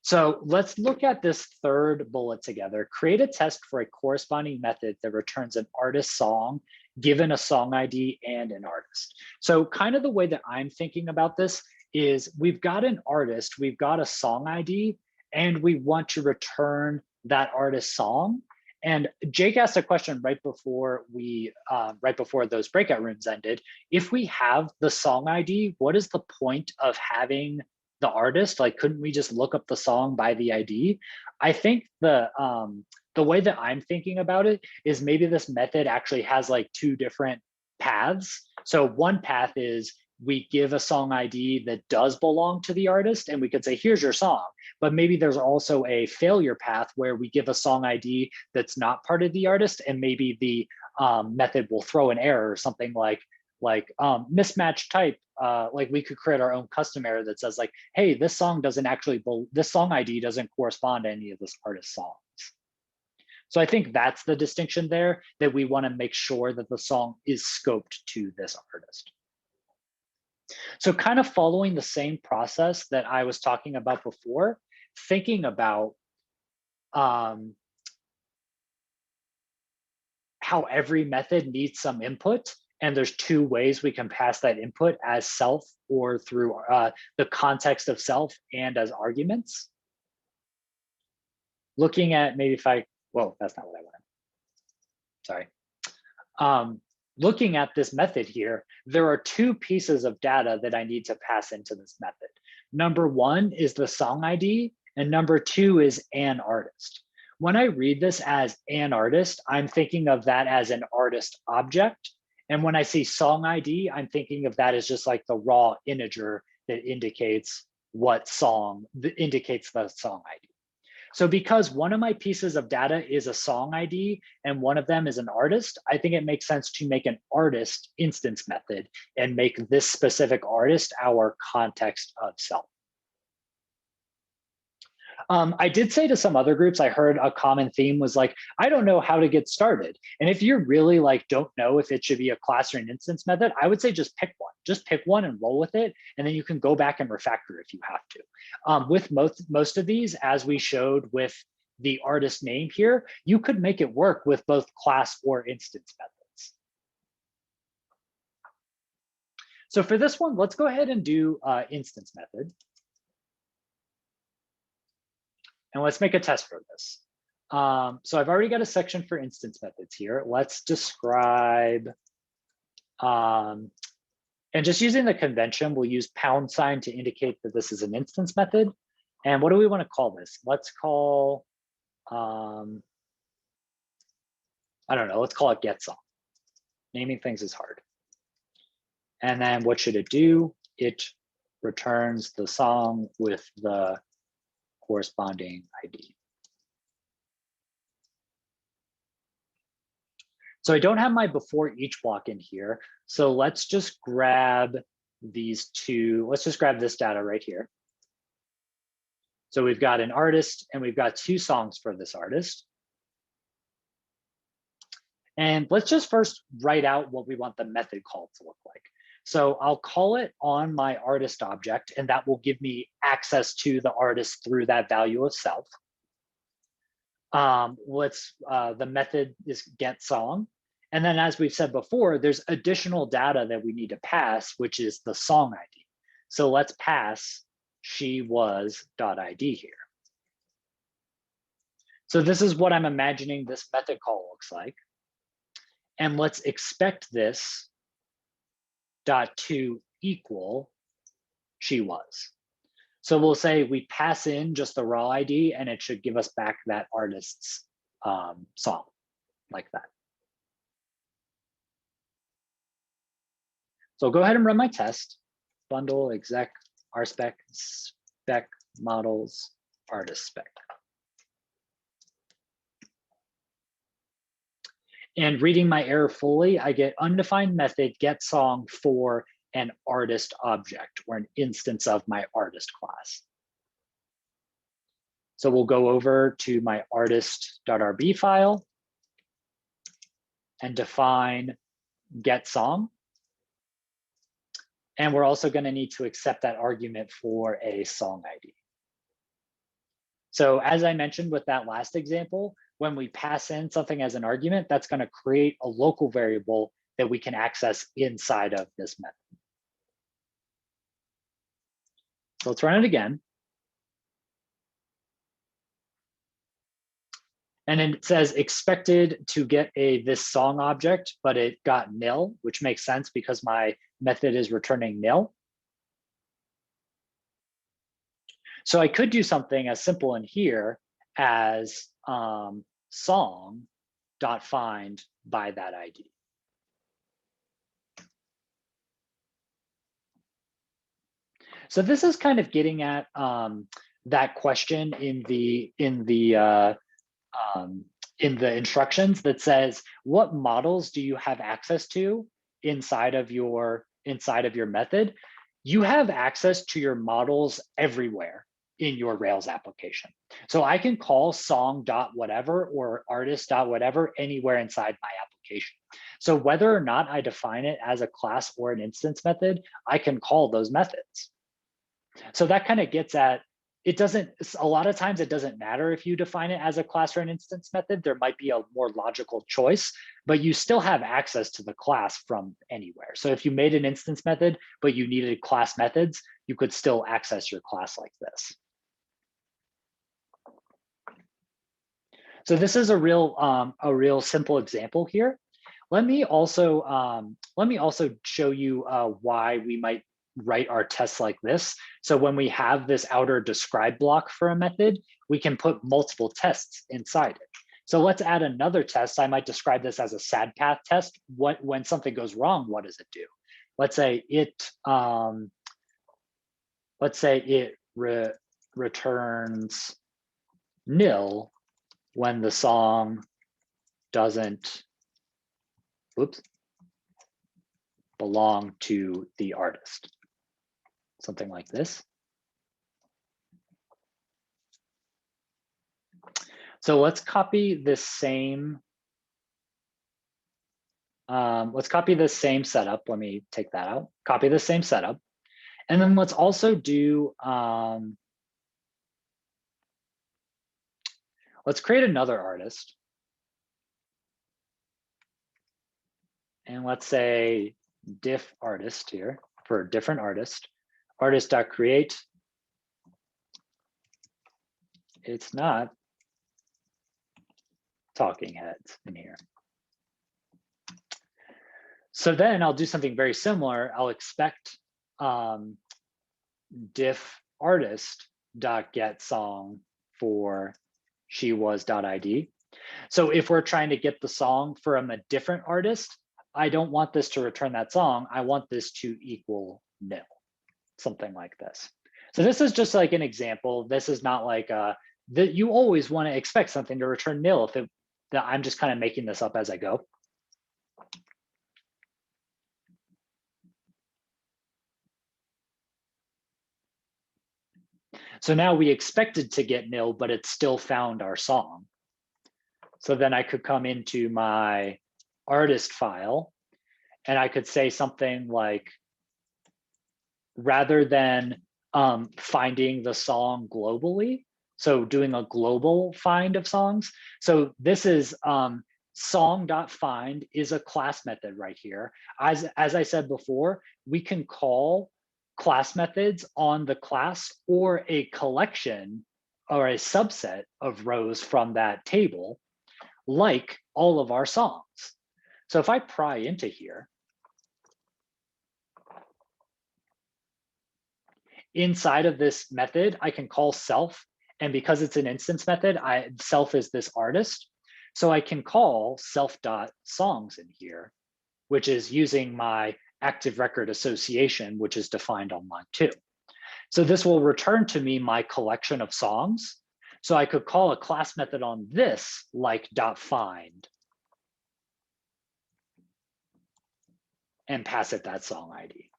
so let's look at this third bullet together. Create a test for a corresponding method that returns an artist song given a song ID and an artist. So kind of the way that I'm thinking about this is we've got an artist, we've got a song ID, and we want to return that artist song. And Jake asked a question right before those breakout rooms ended. If we have the song ID, what is the point of having the artist? Like, couldn't we just look up the song by the ID? I think the way that I'm thinking about it is maybe this method actually has like two different paths. So one path is we give a song ID that does belong to the artist, and we could say, here's your song. But maybe there's also a failure path where we give a song ID that's not part of the artist, and maybe the method will throw an error or something like mismatch type. Like we could create our own custom error that says like, hey, this song doesn't actually, this song ID doesn't correspond to any of this artist's songs. So I think that's the distinction there, that we want to make sure that the song is scoped to this artist. So kind of following the same process that I was talking about before, thinking about how every method needs some input, and there's two ways we can pass that input, as self or through the context of self and as arguments. Looking at maybe if I, well, that's not what I wanted. Sorry. looking at this method here, there are two pieces of data that I need to pass into this method. Number one is the song ID, and number two is an artist. When I read this as an artist, I'm thinking of that as an artist object. And when I see song ID, I'm thinking of that as just like the raw integer that indicates what song, indicates the song ID. So because one of my pieces of data is a song ID and one of them is an artist, I think it makes sense to make an artist instance method and make this specific artist our context of self. I did say to some other groups, I heard a common theme was like, I don't know how to get started. And if you really like don't know if it should be a class or an instance method, I would say just pick one. Just pick one and roll with it. And then you can go back and refactor if you have to. With most of these, as we showed with the artist name here, you could make it work with both class or instance methods. So for this one, let's go ahead and do instance method. And let's make a test for this. So I've already got a section for instance methods here. Let's describe, and just using the convention, we'll use # to indicate that this is an instance method. And what do we want to call this? Let's call, I don't know, let's call it getSong. Naming things is hard. And then what should it do? It returns the song with the corresponding ID. So I don't have my before each block in here. So let's just grab these two. Let's just grab this data right here. So we've got an artist and we've got two songs for this artist. And let's just first write out what we want the method call to look like. So I'll call it on my artist object, and that will give me access to the artist through that value of self. The method is getSong. And then as we've said before, there's additional data that we need to pass, which is the song ID. So let's pass she_was.id here. So this is what I'm imagining this method call looks like. And let's expect this to equal she was. So we'll say we pass in just the raw ID and it should give us back that artist's song like that. So I'll go ahead and run my test. Bundle exec rspec spec models artist spec. And reading my error fully, I get undefined method getSong for an artist object or an instance of my artist class. So we'll go over to my artist.rb file and define getSong. And we're also going to need to accept that argument for a song ID. So as I mentioned with that last example, when we pass in something as an argument, that's going to create a local variable that we can access inside of this method. So let's run it again. And it says expected to get this song object, but it got nil, which makes sense because my method is returning nil. So I could do something as simple in here as song.find by that ID. So this is kind of getting at that question in the instructions that says, what models do you have access to inside of your method? You have access to your models everywhere in your Rails application. So I can call song.whatever or artist.whatever anywhere inside my application. So whether or not I define it as a class or an instance method, I can call those methods. So that kind of gets at, a lot of times it doesn't matter if you define it as a class or an instance method. There might be a more logical choice, but you still have access to the class from anywhere. So if you made an instance method, but you needed class methods, you could still access your class like this. So this is a real simple example here. Let me also show you why we might write our tests like this. So when we have this outer describe block for a method, we can put multiple tests inside it. So let's add another test. I might describe this as a sad path test. When something goes wrong, what does it do? Let's say it returns nil when the song doesn't belong to the artist. Something like this. So let's copy this same. Let's copy this same setup. Let me take that out. Copy the same setup. And then let's also do, let's create another artist. And let's say diff artist here for a different artist. Artist.create. It's not Talking Heads in here. So then I'll do something very similar. I'll expect diff artist.get song for she was.id. So if we're trying to get the song from a different artist, I don't want this to return that song. I want this to equal nil, something like this. So this is just like an example. This is not like that you always want to expect something to return nil. That I'm just kind of making this up as I go. So now we expected to get nil, but it still found our song. So then I could come into my artist file and I could say something like, rather than finding the song globally, so doing a global find of songs. So this is song.find is a class method right here. As I said before, we can call class methods on the class or a collection or a subset of rows from that table, like all of our songs. So if I pry into here, inside of this method, I can call self. And because it's an instance method, self is this artist. So I can call self.songs in here, which is using my active record association, which is defined on line 2. So this will return to me my collection of songs. So I could call a class method on this like .find and pass it that song ID.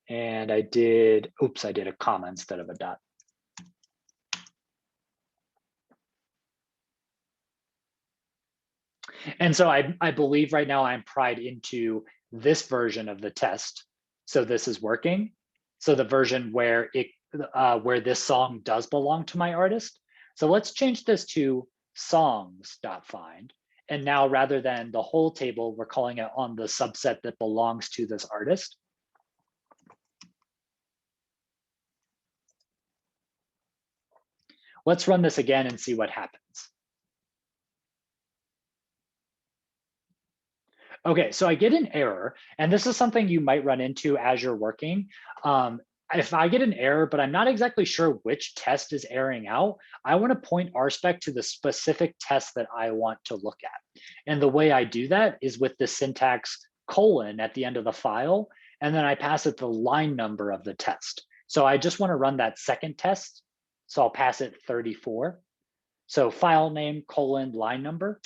And I did a comma instead of a dot. And so I believe right now I'm pried into this version of the test. So this is working. So the version where this song does belong to my artist. So let's change this to songs.find. And now rather than the whole table, we're calling it on the subset that belongs to this artist. Let's run this again and see what happens. Okay, so I get an error, and this is something you might run into as you're working. If I get an error, but I'm not exactly sure which test is erroring out, I want to point RSpec to the specific test that I want to look at. And the way I do that is with the syntax colon at the end of the file, and then I pass it the line number of the test. So I just want to run that second test. So I'll pass it 34. So file name colon line number.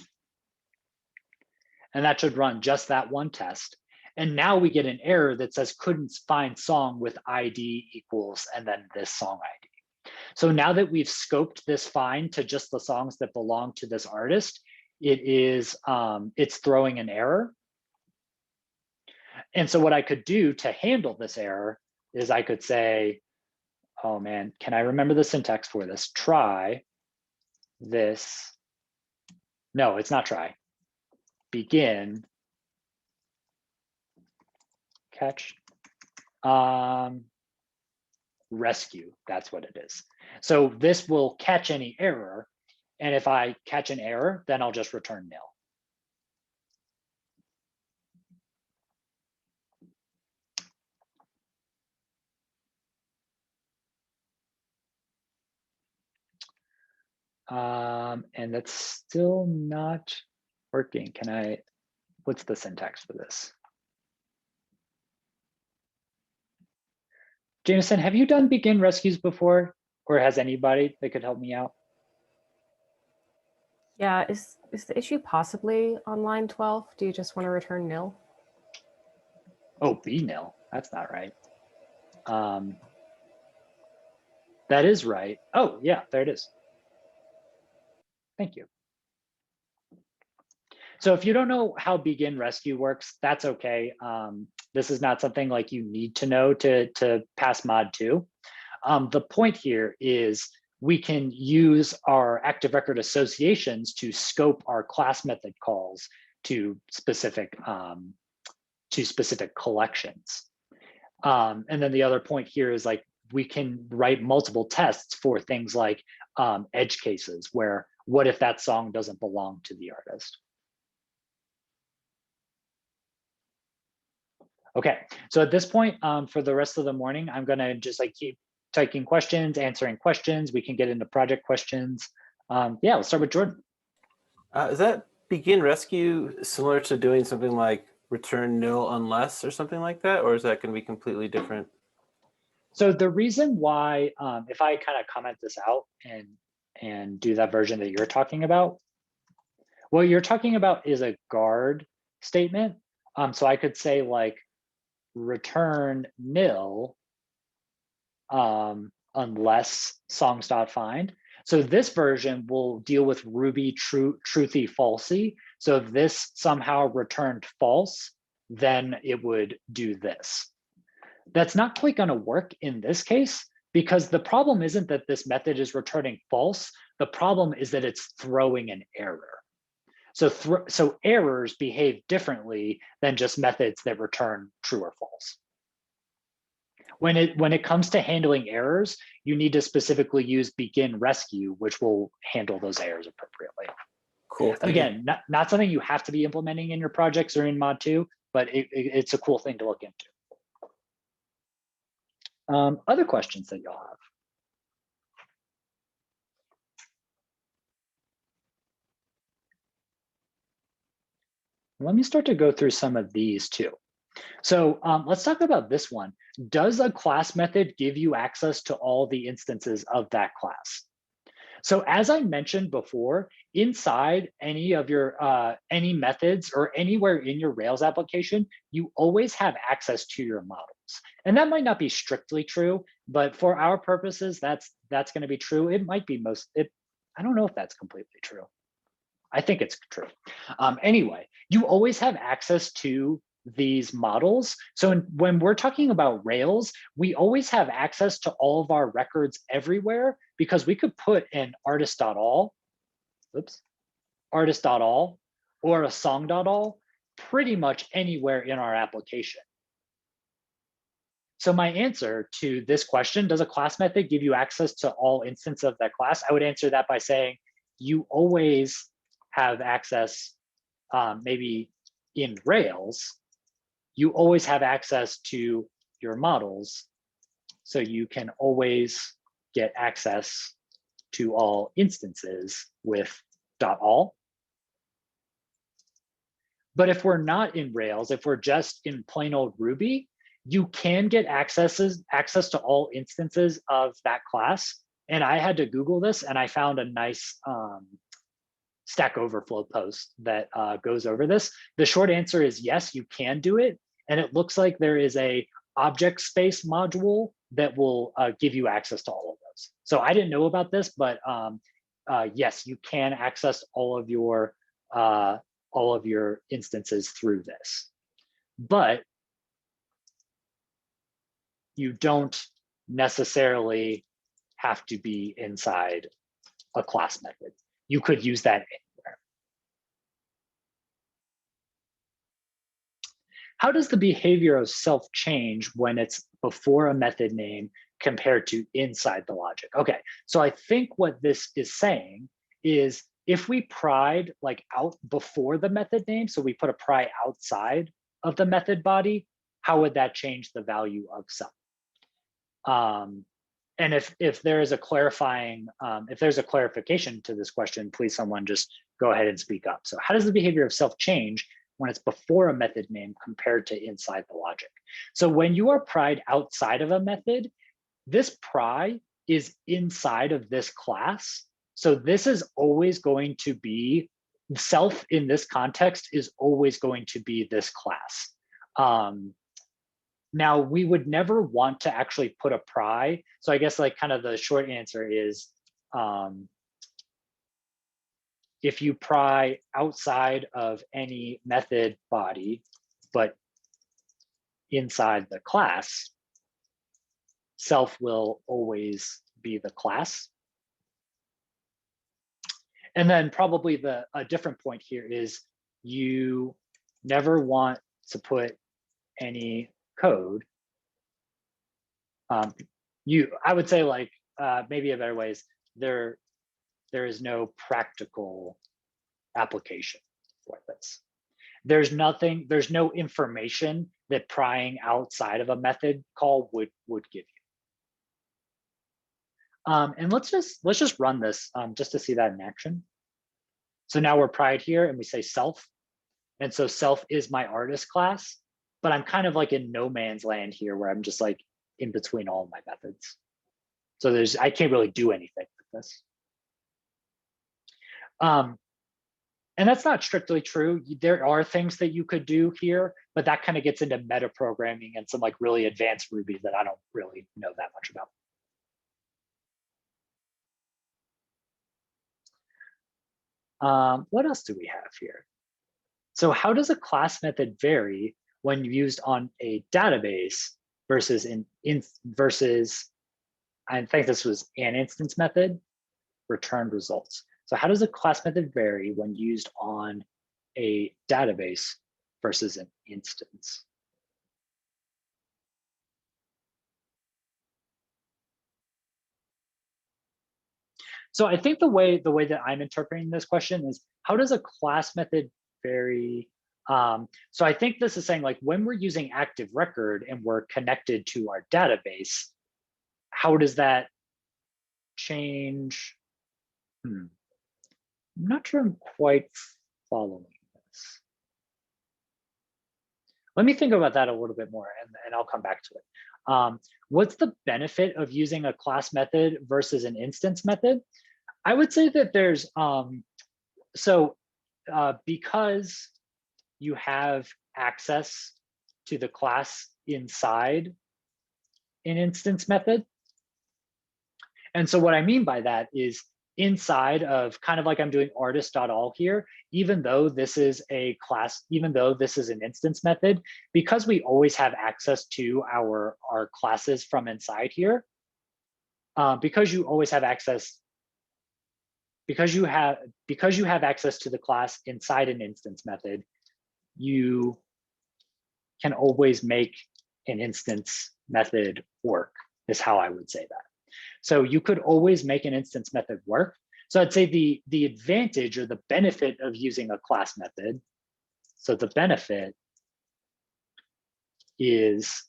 And that should run just that one test. And now we get an error that says couldn't find song with ID equals and then this song ID. So now that we've scoped this find to just the songs that belong to this artist, it's throwing an error. And so what I could do to handle this error is I could say, oh man, can I remember the syntax for this? Try this. No, it's not try. Begin catch rescue. That's what it is. So this will catch any error And if I catch an error, then I'll just return nil. And that's still not working. Can I, what's the syntax for this? Jameson, have you done begin rescues before? Or has anybody that could help me out? Yeah, is the issue possibly on line 12? Do you just want to return nil? Oh, B nil, that's not right. That is right. Oh yeah, there it is. Thank you. So if you don't know how begin rescue works, that's okay. This is not something like you need to know to pass mod 2. The point here is we can use our active record associations to scope our class method calls to specific collections. And then the other point here is like we can write multiple tests for things like edge cases, where what if that song doesn't belong to the artist? Okay, so at this point, for the rest of the morning, I'm gonna just like keep taking questions, answering questions. We can get into project questions. Yeah, let's start with Jordan. Is that begin rescue similar to doing something like return nil unless or something like that? Or is that gonna be completely different? So the reason why, if I kind of comment this out and do that version that you're talking about, what you're talking about is a guard statement. So I could say like, return nil unless songs.find. So this version will deal with Ruby truthy falsy. So if this somehow returned false, then it would do this. That's not quite going to work in this case, because the problem isn't that this method is returning false. The problem is that it's throwing an error. So errors behave differently than just methods that return true or false. When it comes to handling errors, you need to specifically use begin rescue, which will handle those errors appropriately. Cool. Again, not something you have to be implementing in your projects or in mod 2, but it's a cool thing to look into. Other questions that y'all have? Let me start to go through some of these too. So let's talk about this one. Does a class method give you access to all the instances of that class? So as I mentioned before, inside any of your any methods or anywhere in your Rails application, you always have access to your models. And that might not be strictly true, but for our purposes, that's going to be true. It might be I don't know if that's completely true. I think it's true. Anyway, you always have access to these models. So when we're talking about Rails, we always have access to all of our records everywhere, because we could put an artist.all or a song.all pretty much anywhere in our application. So my answer to this question, does a class method give you access to all instances of that class? I would answer that by saying you always have access, maybe in Rails, you always have access to your models. So you can always get access to all instances with .all. But if we're not in Rails, if we're just in plain old Ruby, you can get access to all instances of that class. And I had to Google this, and I found a nice Stack Overflow post that goes over this. The short answer is yes, you can do it. And it looks like there is a object space module that will give you access to all of those. So I didn't know about this, but yes, you can access all of your instances through this. But you don't necessarily have to be inside a class method. You could use that anywhere. How does the behavior of self change when it's before a method name compared to inside the logic? Okay, so I think what this is saying is if we pried like out before the method name, so we put a pry outside of the method body, how would that change the value of self? And if there is a clarifying, if there's a clarification to this question, please someone just go ahead and speak up. So how does the behavior of self change when it's before a method name compared to inside the logic? So when you are pried outside of a method, this pry is inside of this class. So this is always going to be, self in this context is always going to be this class. Now, we would never want to actually put a pry. So I guess like kind of the short answer is, if you pry outside of any method body, but inside the class, self will always be the class. And then probably a different point here is you never want to put any code. I would say like maybe a better way is there is no practical application for this. There's no information that prying outside of a method call would give you. And let's just run this just to see that in action. So now we're pried here and we say self. And so self is my artist class, but I'm kind of like in no man's land here where I'm just like in between all of my methods. So I can't really do anything with this. And that's not strictly true. There are things that you could do here, but that kind of gets into meta programming and some like really advanced Ruby that I don't really know that much about. What else do we have here? So how does a class method vary when used on a database versus I think this was an instance method, returned results. So how does a class method vary when used on a database versus an instance? So I think the way that I'm interpreting this question is, how does a class method vary? So I think this is saying like when we're using active record and we're connected to our database, how does that change? I'm not sure I'm quite following this. Let me think about that a little bit more and I'll come back to it. What's the benefit of using a class method versus an instance method? I would say that there's, because you have access to the class inside an instance method. And so what I mean by that is inside of kind of like I'm doing artist.all here, even though this is a class, even though this is an instance method, because we always have access to our classes from inside here, because you always have access, because you have access to the class inside an instance method, you can always make an instance method work, is how I would say that. So you could always make an instance method work. So I'd say the advantage or the benefit of using a class method, so the benefit is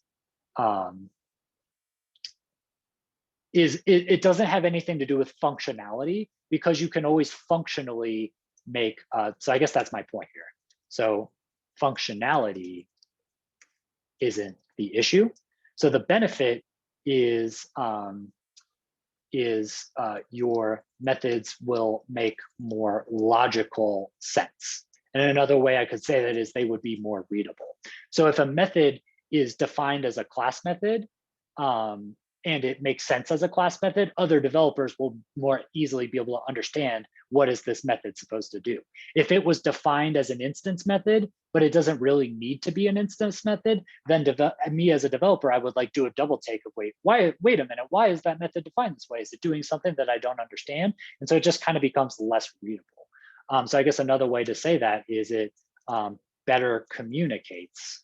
it doesn't have anything to do with functionality, because you can always functionally make, so I guess that's my point here. So functionality isn't the issue. So the benefit is your methods will make more logical sense. And another way I could say that is they would be more readable. So if a method is defined as a class method, and it makes sense as a class method, other developers will more easily be able to understand what is this method supposed to do. If it was defined as an instance method, but it doesn't really need to be an instance method, then me as a developer, I would like do a double take of wait a minute, why is that method defined this way? Is it doing something that I don't understand? And so it just kind of becomes less readable. So I guess another way to say that is it better communicates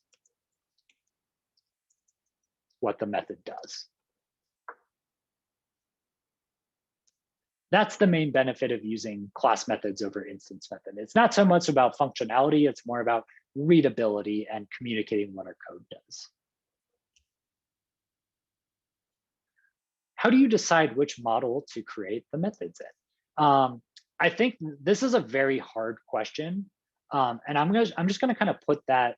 what the method does. That's the main benefit of using class methods over instance method. It's not so much about functionality, it's more about readability and communicating what our code does. How do you decide which model to create the methods in? I think this is a very hard question. And I'm just gonna kind of put that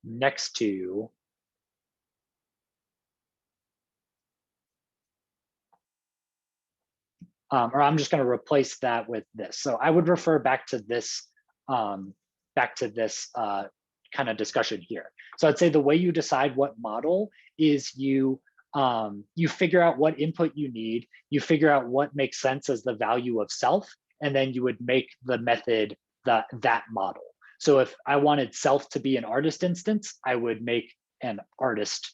next to or I'm just going to replace that with this. So I would refer back to this kind of discussion here. So I'd say the way you decide what model is you figure out what input you need, you figure out what makes sense as the value of self, and then you would make the method that model. So if I wanted self to be an artist instance, I would make an artist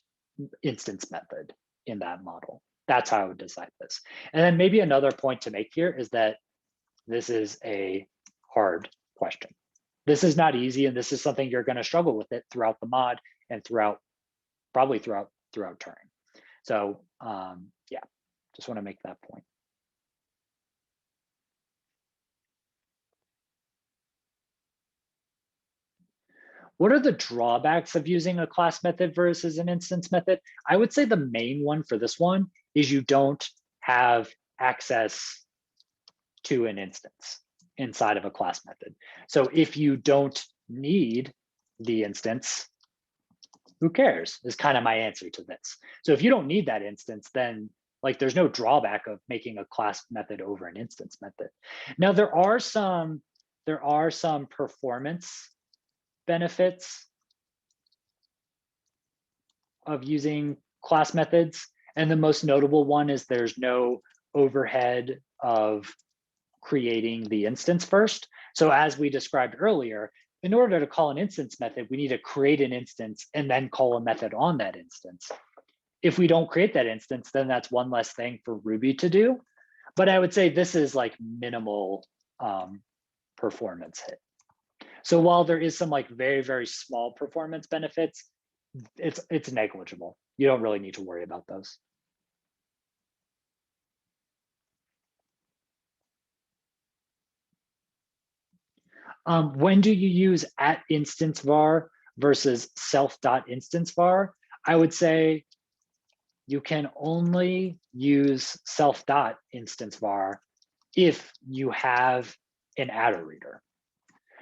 instance method in that model. That's how I would decide this. And then maybe another point to make here is that this is a hard question. This is not easy, and this is something you're going to struggle with it throughout the mod and probably throughout Turing. So yeah, just want to make that point. What are the drawbacks of using a class method versus an instance method? I would say the main one for this one is you don't have access to an instance inside of a class method. So if you don't need the instance, who cares? Is kind of my answer to this. So if you don't need that instance, then like there's no drawback of making a class method over an instance method. Now there are some performance benefits of using class methods. And the most notable one is there's no overhead of creating the instance first. So as we described earlier, in order to call an instance method, we need to create an instance and then call a method on that instance. If we don't create that instance, then that's one less thing for Ruby to do. But I would say this is like minimal performance hit. So while there is some like very, very small performance benefits, it's negligible. You don't really need to worry about those. When do you use @InstanceVar versus self.InstanceVar? I would say you can only use self.InstanceVar if you have an adder reader.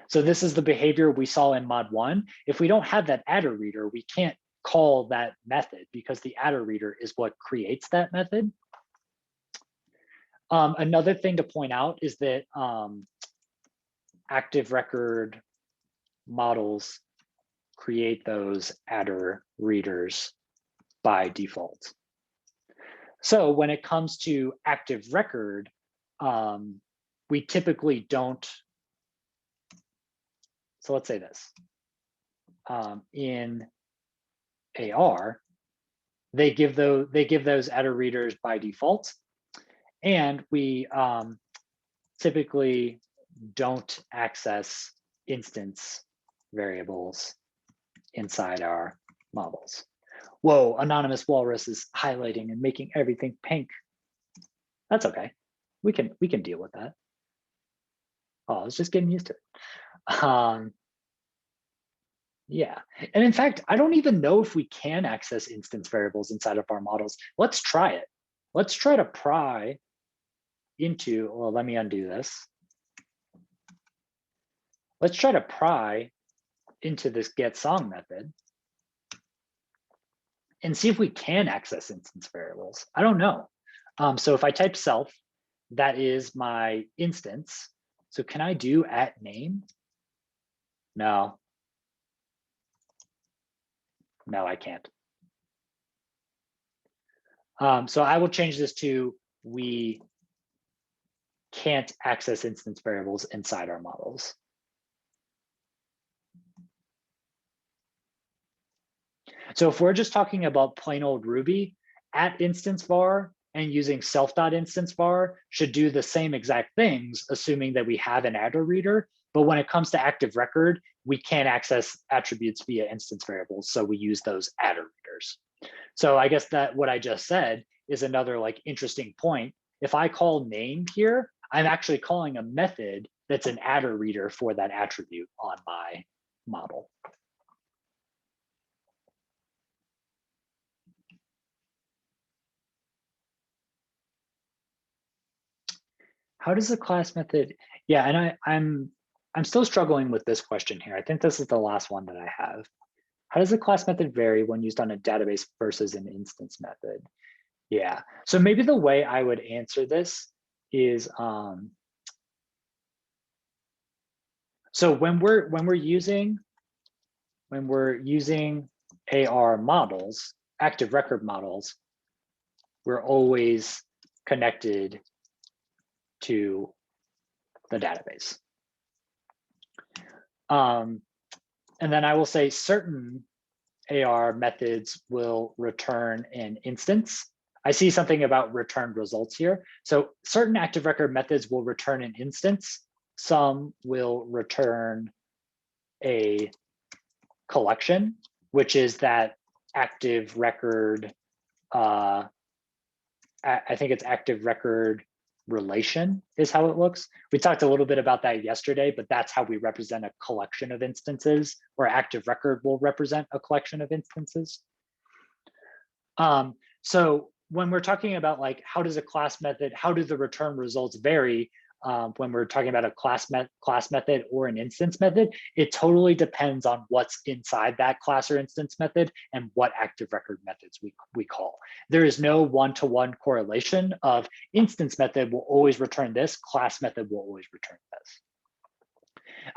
So this is the behavior we saw in mod 1. If we don't have that adder reader, we can't call that method because the adder reader is what creates that method. Another thing to point out is that active record models create those adder readers by default. So when it comes to active record, we typically don't. So let's say this. In AR, they give those adder readers by default, and we typically don't access instance variables inside our models. Whoa, Anonymous Walrus is highlighting and making everything pink. That's okay. We can deal with that. Oh, I was just getting used to it. Yeah, and in fact, I don't even know if we can access instance variables inside of our models. Let's try it. Let's try to pry into, well, let me undo this. Let's try to pry into this getSong method and see if we can access instance variables. I don't know. So if I type self, that is my instance. So can I do @name? No. No, I can't. So I will change this to we can't access instance variables inside our models. So if we're just talking about plain old Ruby, @InstanceVar and using self.InstanceVar should do the same exact things, assuming that we have an adder reader. But when it comes to active record, we can't access attributes via instance variables. So we use those adder readers. So I guess that what I just said is another like interesting point, if I call name here, I'm actually calling a method that's an adder reader for that attribute on my model. How does the class method? Yeah, and I'm still struggling with this question here. I think this is the last one that I have. How does the class method vary when used on a database versus an instance method? Yeah, so maybe the way I would answer this is, so when we're using AR models, active record models, we're always connected to the database. And then I will say certain AR methods will return an instance. I see something about returned results here. So certain active record methods will return an instance. Some will return a collection, which is that active record, I think it's active record relation is how it looks. We talked a little bit about that yesterday, but that's how we represent a collection of instances, or active record will represent a collection of instances. So when we're talking about like, how does a class method, how do the return results vary when we're talking about a class method or an instance method, it totally depends on what's inside that class or instance method and what active record methods we call. There is no one-to-one correlation of instance method will always return this, class method will always return this.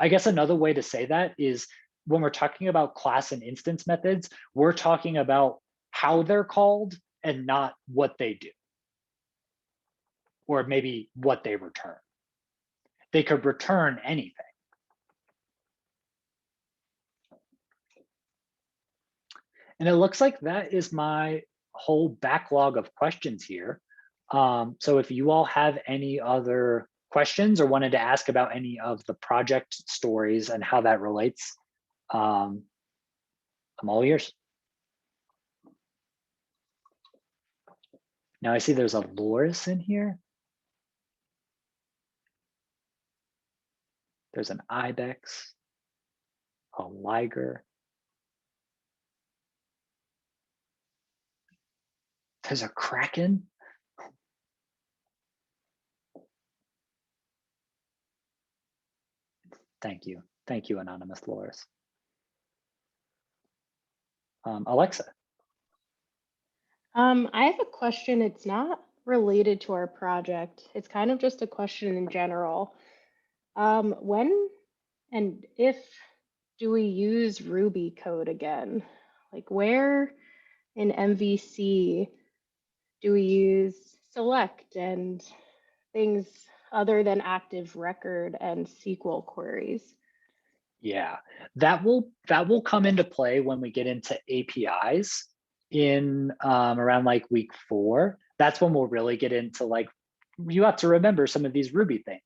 I guess another way to say that is when we're talking about class and instance methods, we're talking about how they're called and not what they do, or maybe what they return. They could return anything. And it looks like that is my whole backlog of questions here. So if you all have any other questions or wanted to ask about any of the project stories and how that relates, I'm all ears. Now I see there's a Loris in here. There's an Ibex, a Liger. There's a Kraken. Thank you. Thank you, Anonymous Loris. Alexa. I have a question. It's not related to our project. It's kind of just a question in general. When and if do we use Ruby code again? Like where in MVC do we use select and things other than active record and SQL queries? Yeah, that will come into play when we get into APIs in around like week 4. That's when we'll really get into like, you have to remember some of these Ruby things.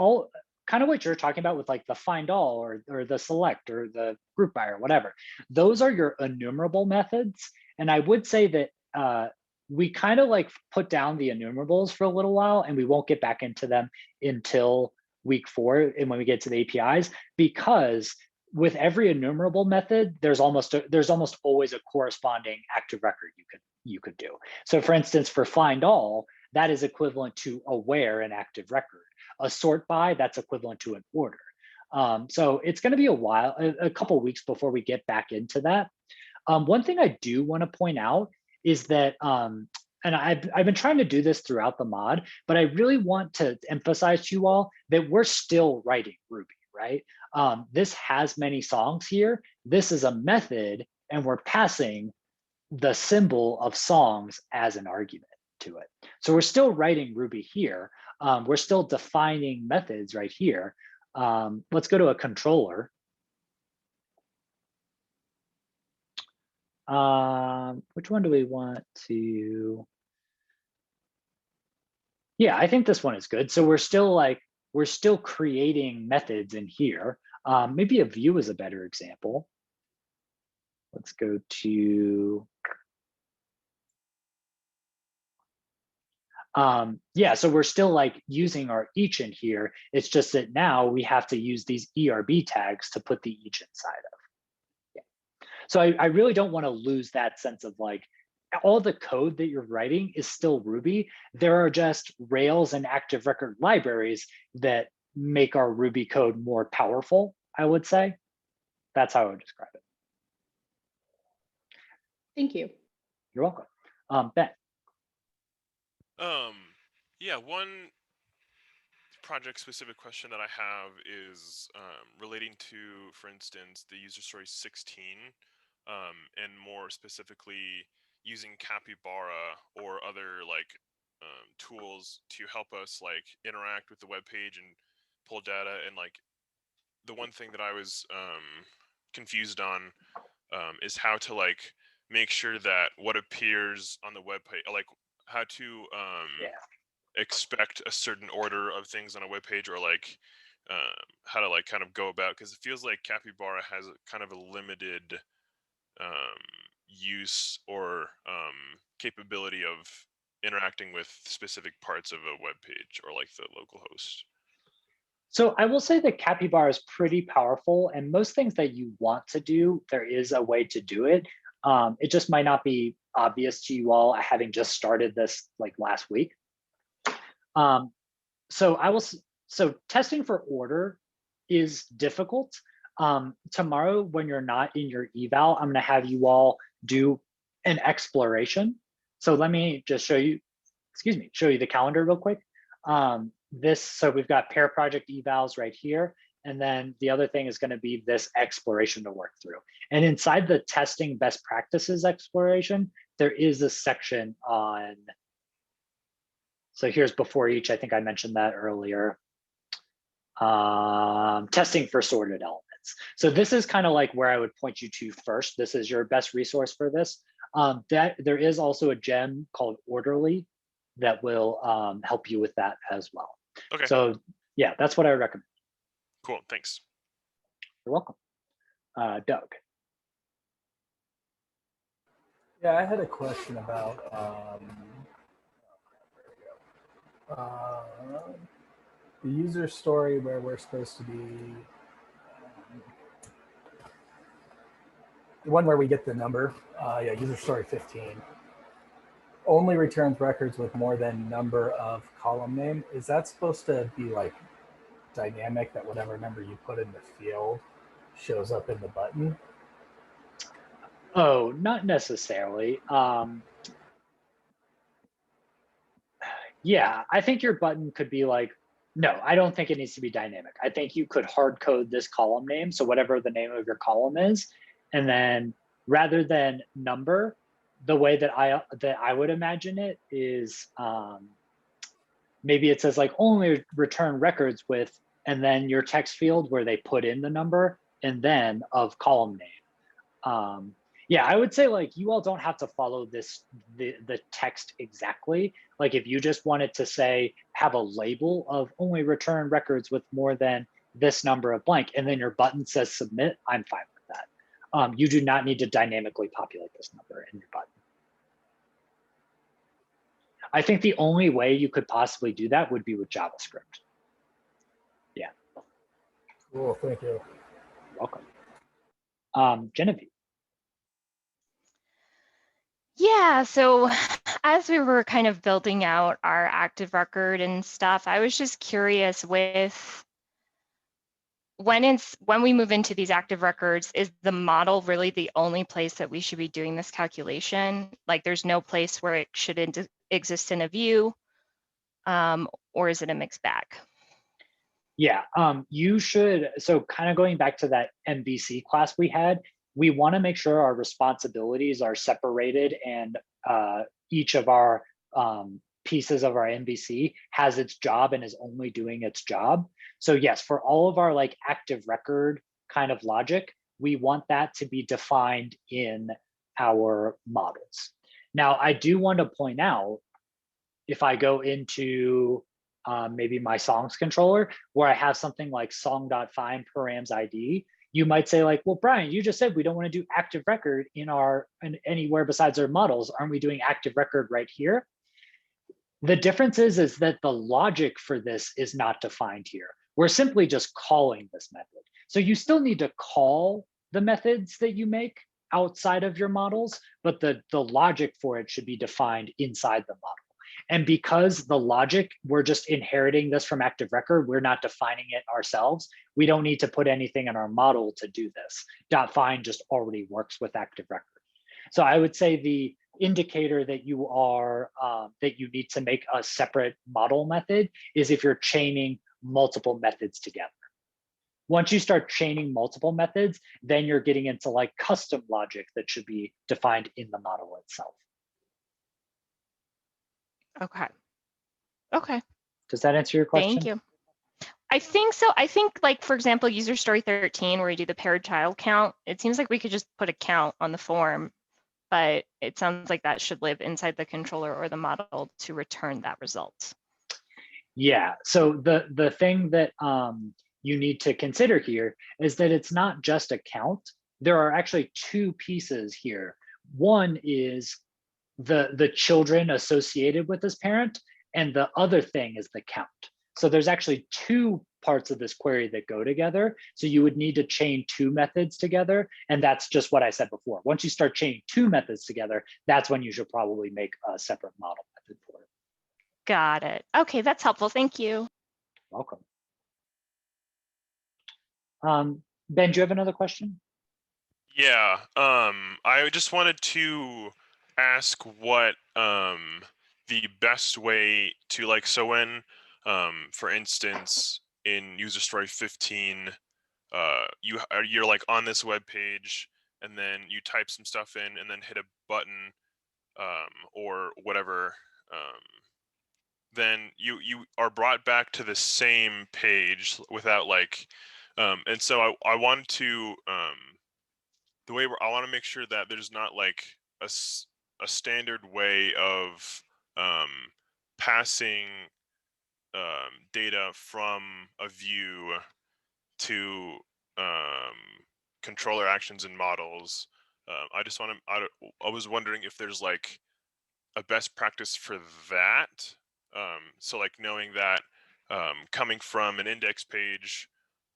All kind of what you're talking about with like the find all or the select or the group by or whatever. Those are your enumerable methods. And I would say that we kind of like put down the enumerables for a little while and we won't get back into them until week 4 and when we get to the APIs, because with every enumerable method, there's almost always a corresponding active record you could do. So for instance, for find all, that is equivalent to a where an active record. A sort by, that's equivalent to an order. So it's going to be a couple of weeks before we get back into that. One thing I do want to point out is that, and I've been trying to do this throughout the mod, but I really want to emphasize to you all that we're still writing Ruby, right? This has many songs here. This is a method, and we're passing the symbol of songs as an argument to it. So we're still writing Ruby here. We're still defining methods right here. Let's go to a controller. Which one do we want to? Yeah, I think this one is good. So we're still creating methods in here. Maybe a view is a better example. Let's go to, Yeah, so we're still like using our each in here. It's just that now we have to use these ERB tags to put the each inside of. Yeah. So I really don't want to lose that sense of like, all the code that you're writing is still Ruby. There are just Rails and active record libraries that make our Ruby code more powerful, I would say. That's how I would describe it. Thank you. You're welcome. Ben. Yeah, one project specific question that I have is relating to, for instance, the user story 16, and more specifically using Capybara or other like tools to help us like interact with the web page and pull data. And like the one thing that I was confused on is how to like make sure that what appears on the web page, like how to expect a certain order of things on a web page, or like how to like kind of go about, because it feels like Capybara has kind of a limited use or capability of interacting with specific parts of a web page or like the local host. So I will say that Capybara is pretty powerful, and most things that you want to do, there is a way to do it. It just might not be obvious to you all, having just started this like last week. So testing for order is difficult. Tomorrow, when you're not in your eval, I'm going to have you all do an exploration. So let me just show you the calendar real quick. So we've got pair project evals right here. And then the other thing is going to be this exploration to work through. And inside the testing best practices exploration, there is a section on, so here's before each, I think I mentioned that earlier. Testing for sorted elements. So this is kind of like where I would point you to first. This is your best resource for this. That there is also a gem called Orderly that will help you with that as well. Okay. So yeah, that's what I recommend. Cool, thanks. You're welcome. Doug. Yeah, I had a question about the user story where we're supposed to be, the one where we get the number, yeah, user story 15. Only returns records with more than number of column name. Is that supposed to be like dynamic, that whatever number you put in the field shows up in the button? Oh, not necessarily. Yeah, I think your button could be like, no, I don't think it needs to be dynamic. I think you could hard code this column name, so whatever the name of your column is, and then rather than number, the way that I would imagine it is maybe it says like only return records with, and then your text field where they put in the number and then of column name. Yeah, I would say like you all don't have to follow this the text exactly. Like if you just wanted to say have a label of only return records with more than this number of blank, and then your button says submit, I'm fine with that. You do not need to dynamically populate this number in your button. I think the only way you could possibly do that would be with JavaScript. Yeah. Cool, thank you. You're welcome. Genevieve. Yeah, so as we were kind of building out our active record and stuff, I was just curious with when we move into these active records, is the model really the only place that we should be doing this calculation? Like there's no place where it should exist in a view, or is it a mixed bag? Yeah, you should, so kind of going back to that MVC class we had, we want to make sure our responsibilities are separated and each of our pieces of our MVC has its job and is only doing its job. So yes, for all of our like active record kind of logic, we want that to be defined in our models. Now, I do want to point out, if I go into maybe my songs controller, where I have something like song.find params ID, you might say like, well, Brian, you just said we don't want to do active record in anywhere besides our models. Aren't we doing active record right here? The difference is that the logic for this is not defined here. We're simply just calling this method. So you still need to call the methods that you make outside of your models, but the logic for it should be defined inside the model. And because the logic, we're just inheriting this from Active Record, we're not defining it ourselves. We don't need to put anything in our model to do this. .find just already works with Active Record. So I would say the indicator that you are, that you need to make a separate model method is if you're chaining multiple methods together. Once you start chaining multiple methods, then you're getting into like custom logic that should be defined in the model itself. Okay. Okay. Does that answer your question? Thank you. I think so. I think, like, for example, user story 13, where you do the paired child count, it seems like we could just put a count on the form, but it sounds like that should live inside the controller or the model to return that result. Yeah, so the thing that you need to consider here is that it's not just a count. There are actually two pieces here. One is the children associated with this parent, and the other thing is the count. So there's actually two parts of this query that go together. So you would need to chain two methods together. And that's just what I said before. Once you start chaining two methods together, that's when you should probably make a separate model method for it. Got it. Okay, that's helpful. Thank you. Welcome. Ben, do you have another question? Yeah, I just wanted to ask what the best way to, like, so when for instance in user story 15 you're like on this web page and then you type some stuff in and then hit a button or whatever, then you are brought back to the same page without like and so I want to the way I want to make sure that there's not like a standard way of passing data from a view to controller actions and models. I just want to, I was wondering if there's like a best practice for that. So like knowing that coming from an index page,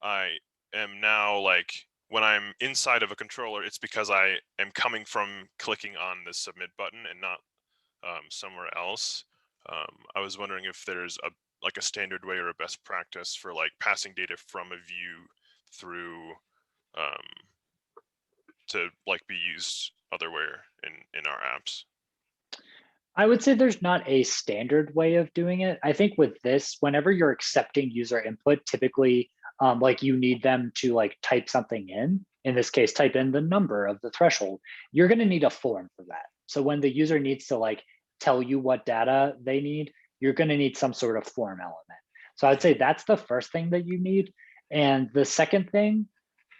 I am now like, when I'm inside of a controller, it's because I am coming from clicking on the submit button and not somewhere else. I was wondering if there's a standard way or a best practice for like passing data from a view through to like be used otherwhere in our apps. I would say there's not a standard way of doing it. I think with this, whenever you're accepting user input, typically like you need them to like type something in this case, type in the number of the threshold, you're going to need a form for that. So when the user needs to like tell you what data they need, you're going to need some sort of form element. So I'd say that's the first thing that you need. And the second thing,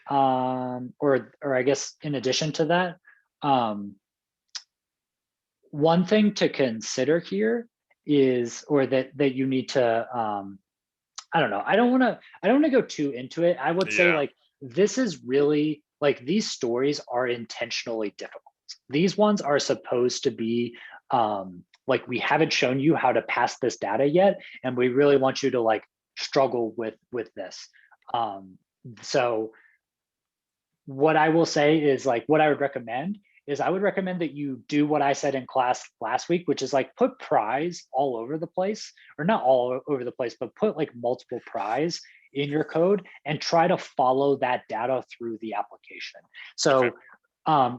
or I guess in addition to that, one thing to consider here is, or that you need to, I don't know, I don't want to go too into it. I would say like, this is really like, these stories are intentionally difficult. These ones are supposed to be like, we haven't shown you how to pass this data yet, and we really want you to like struggle with this. So what I will say is like, what I would recommend is I would recommend that you do what I said in class last week, which is like put prize all over the place, or not all over the place, but put like multiple prize in your code and try to follow that data through the application. So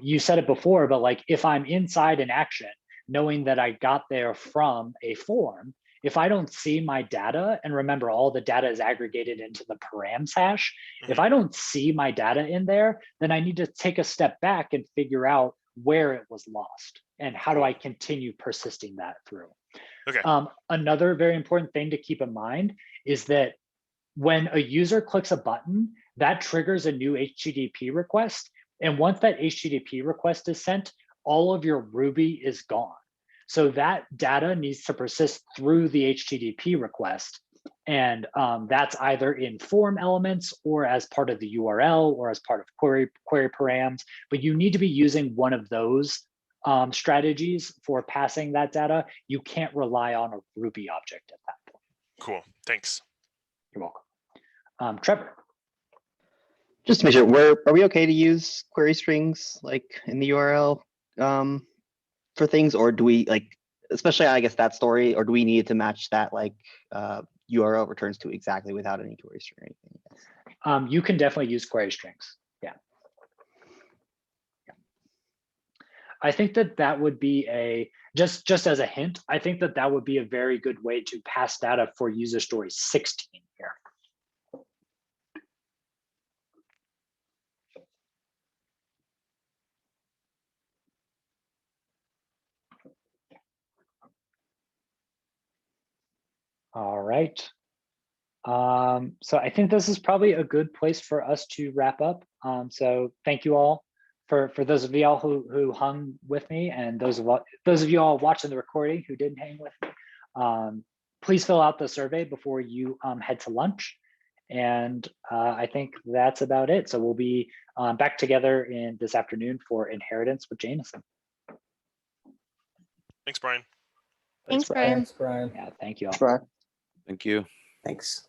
you said it before, but like if I'm inside an action, knowing that I got there from a form, if I don't see my data, and remember all the data is aggregated into the params hash, if I don't see my data in there, then I need to take a step back and figure out where it was lost and how do I continue persisting that through. Okay. Another very important thing to keep in mind is that when a user clicks a button, that triggers a new HTTP request. And once that HTTP request is sent, all of your Ruby is gone. So that data needs to persist through the HTTP request. And that's either in form elements or as part of the URL or as part of query params, but you need to be using one of those strategies for passing that data, you can't rely on a Ruby object at that point. Cool, thanks. You're welcome. Trevor. Just to make sure, are we okay to use query strings like in the URL for things, or do we like, especially I guess that story, or do we need to match that like URL returns to exactly without any query string or anything? You can definitely use query strings. Yeah. I think that would be a, just as a hint, I think that would be a very good way to pass data for user story 16 here. All right. So I think this is probably a good place for us to wrap up. So thank you all for those of y'all who hung with me, and those of you all watching the recording who didn't hang with me. Please fill out the survey before you head to lunch. And I think that's about it. So we'll be back together in this afternoon for Inheritance with Jameson. Thanks, Brian. Thanks, Brian. Thanks, Brian. Yeah, thank you all. Brian. Thank you. Thanks.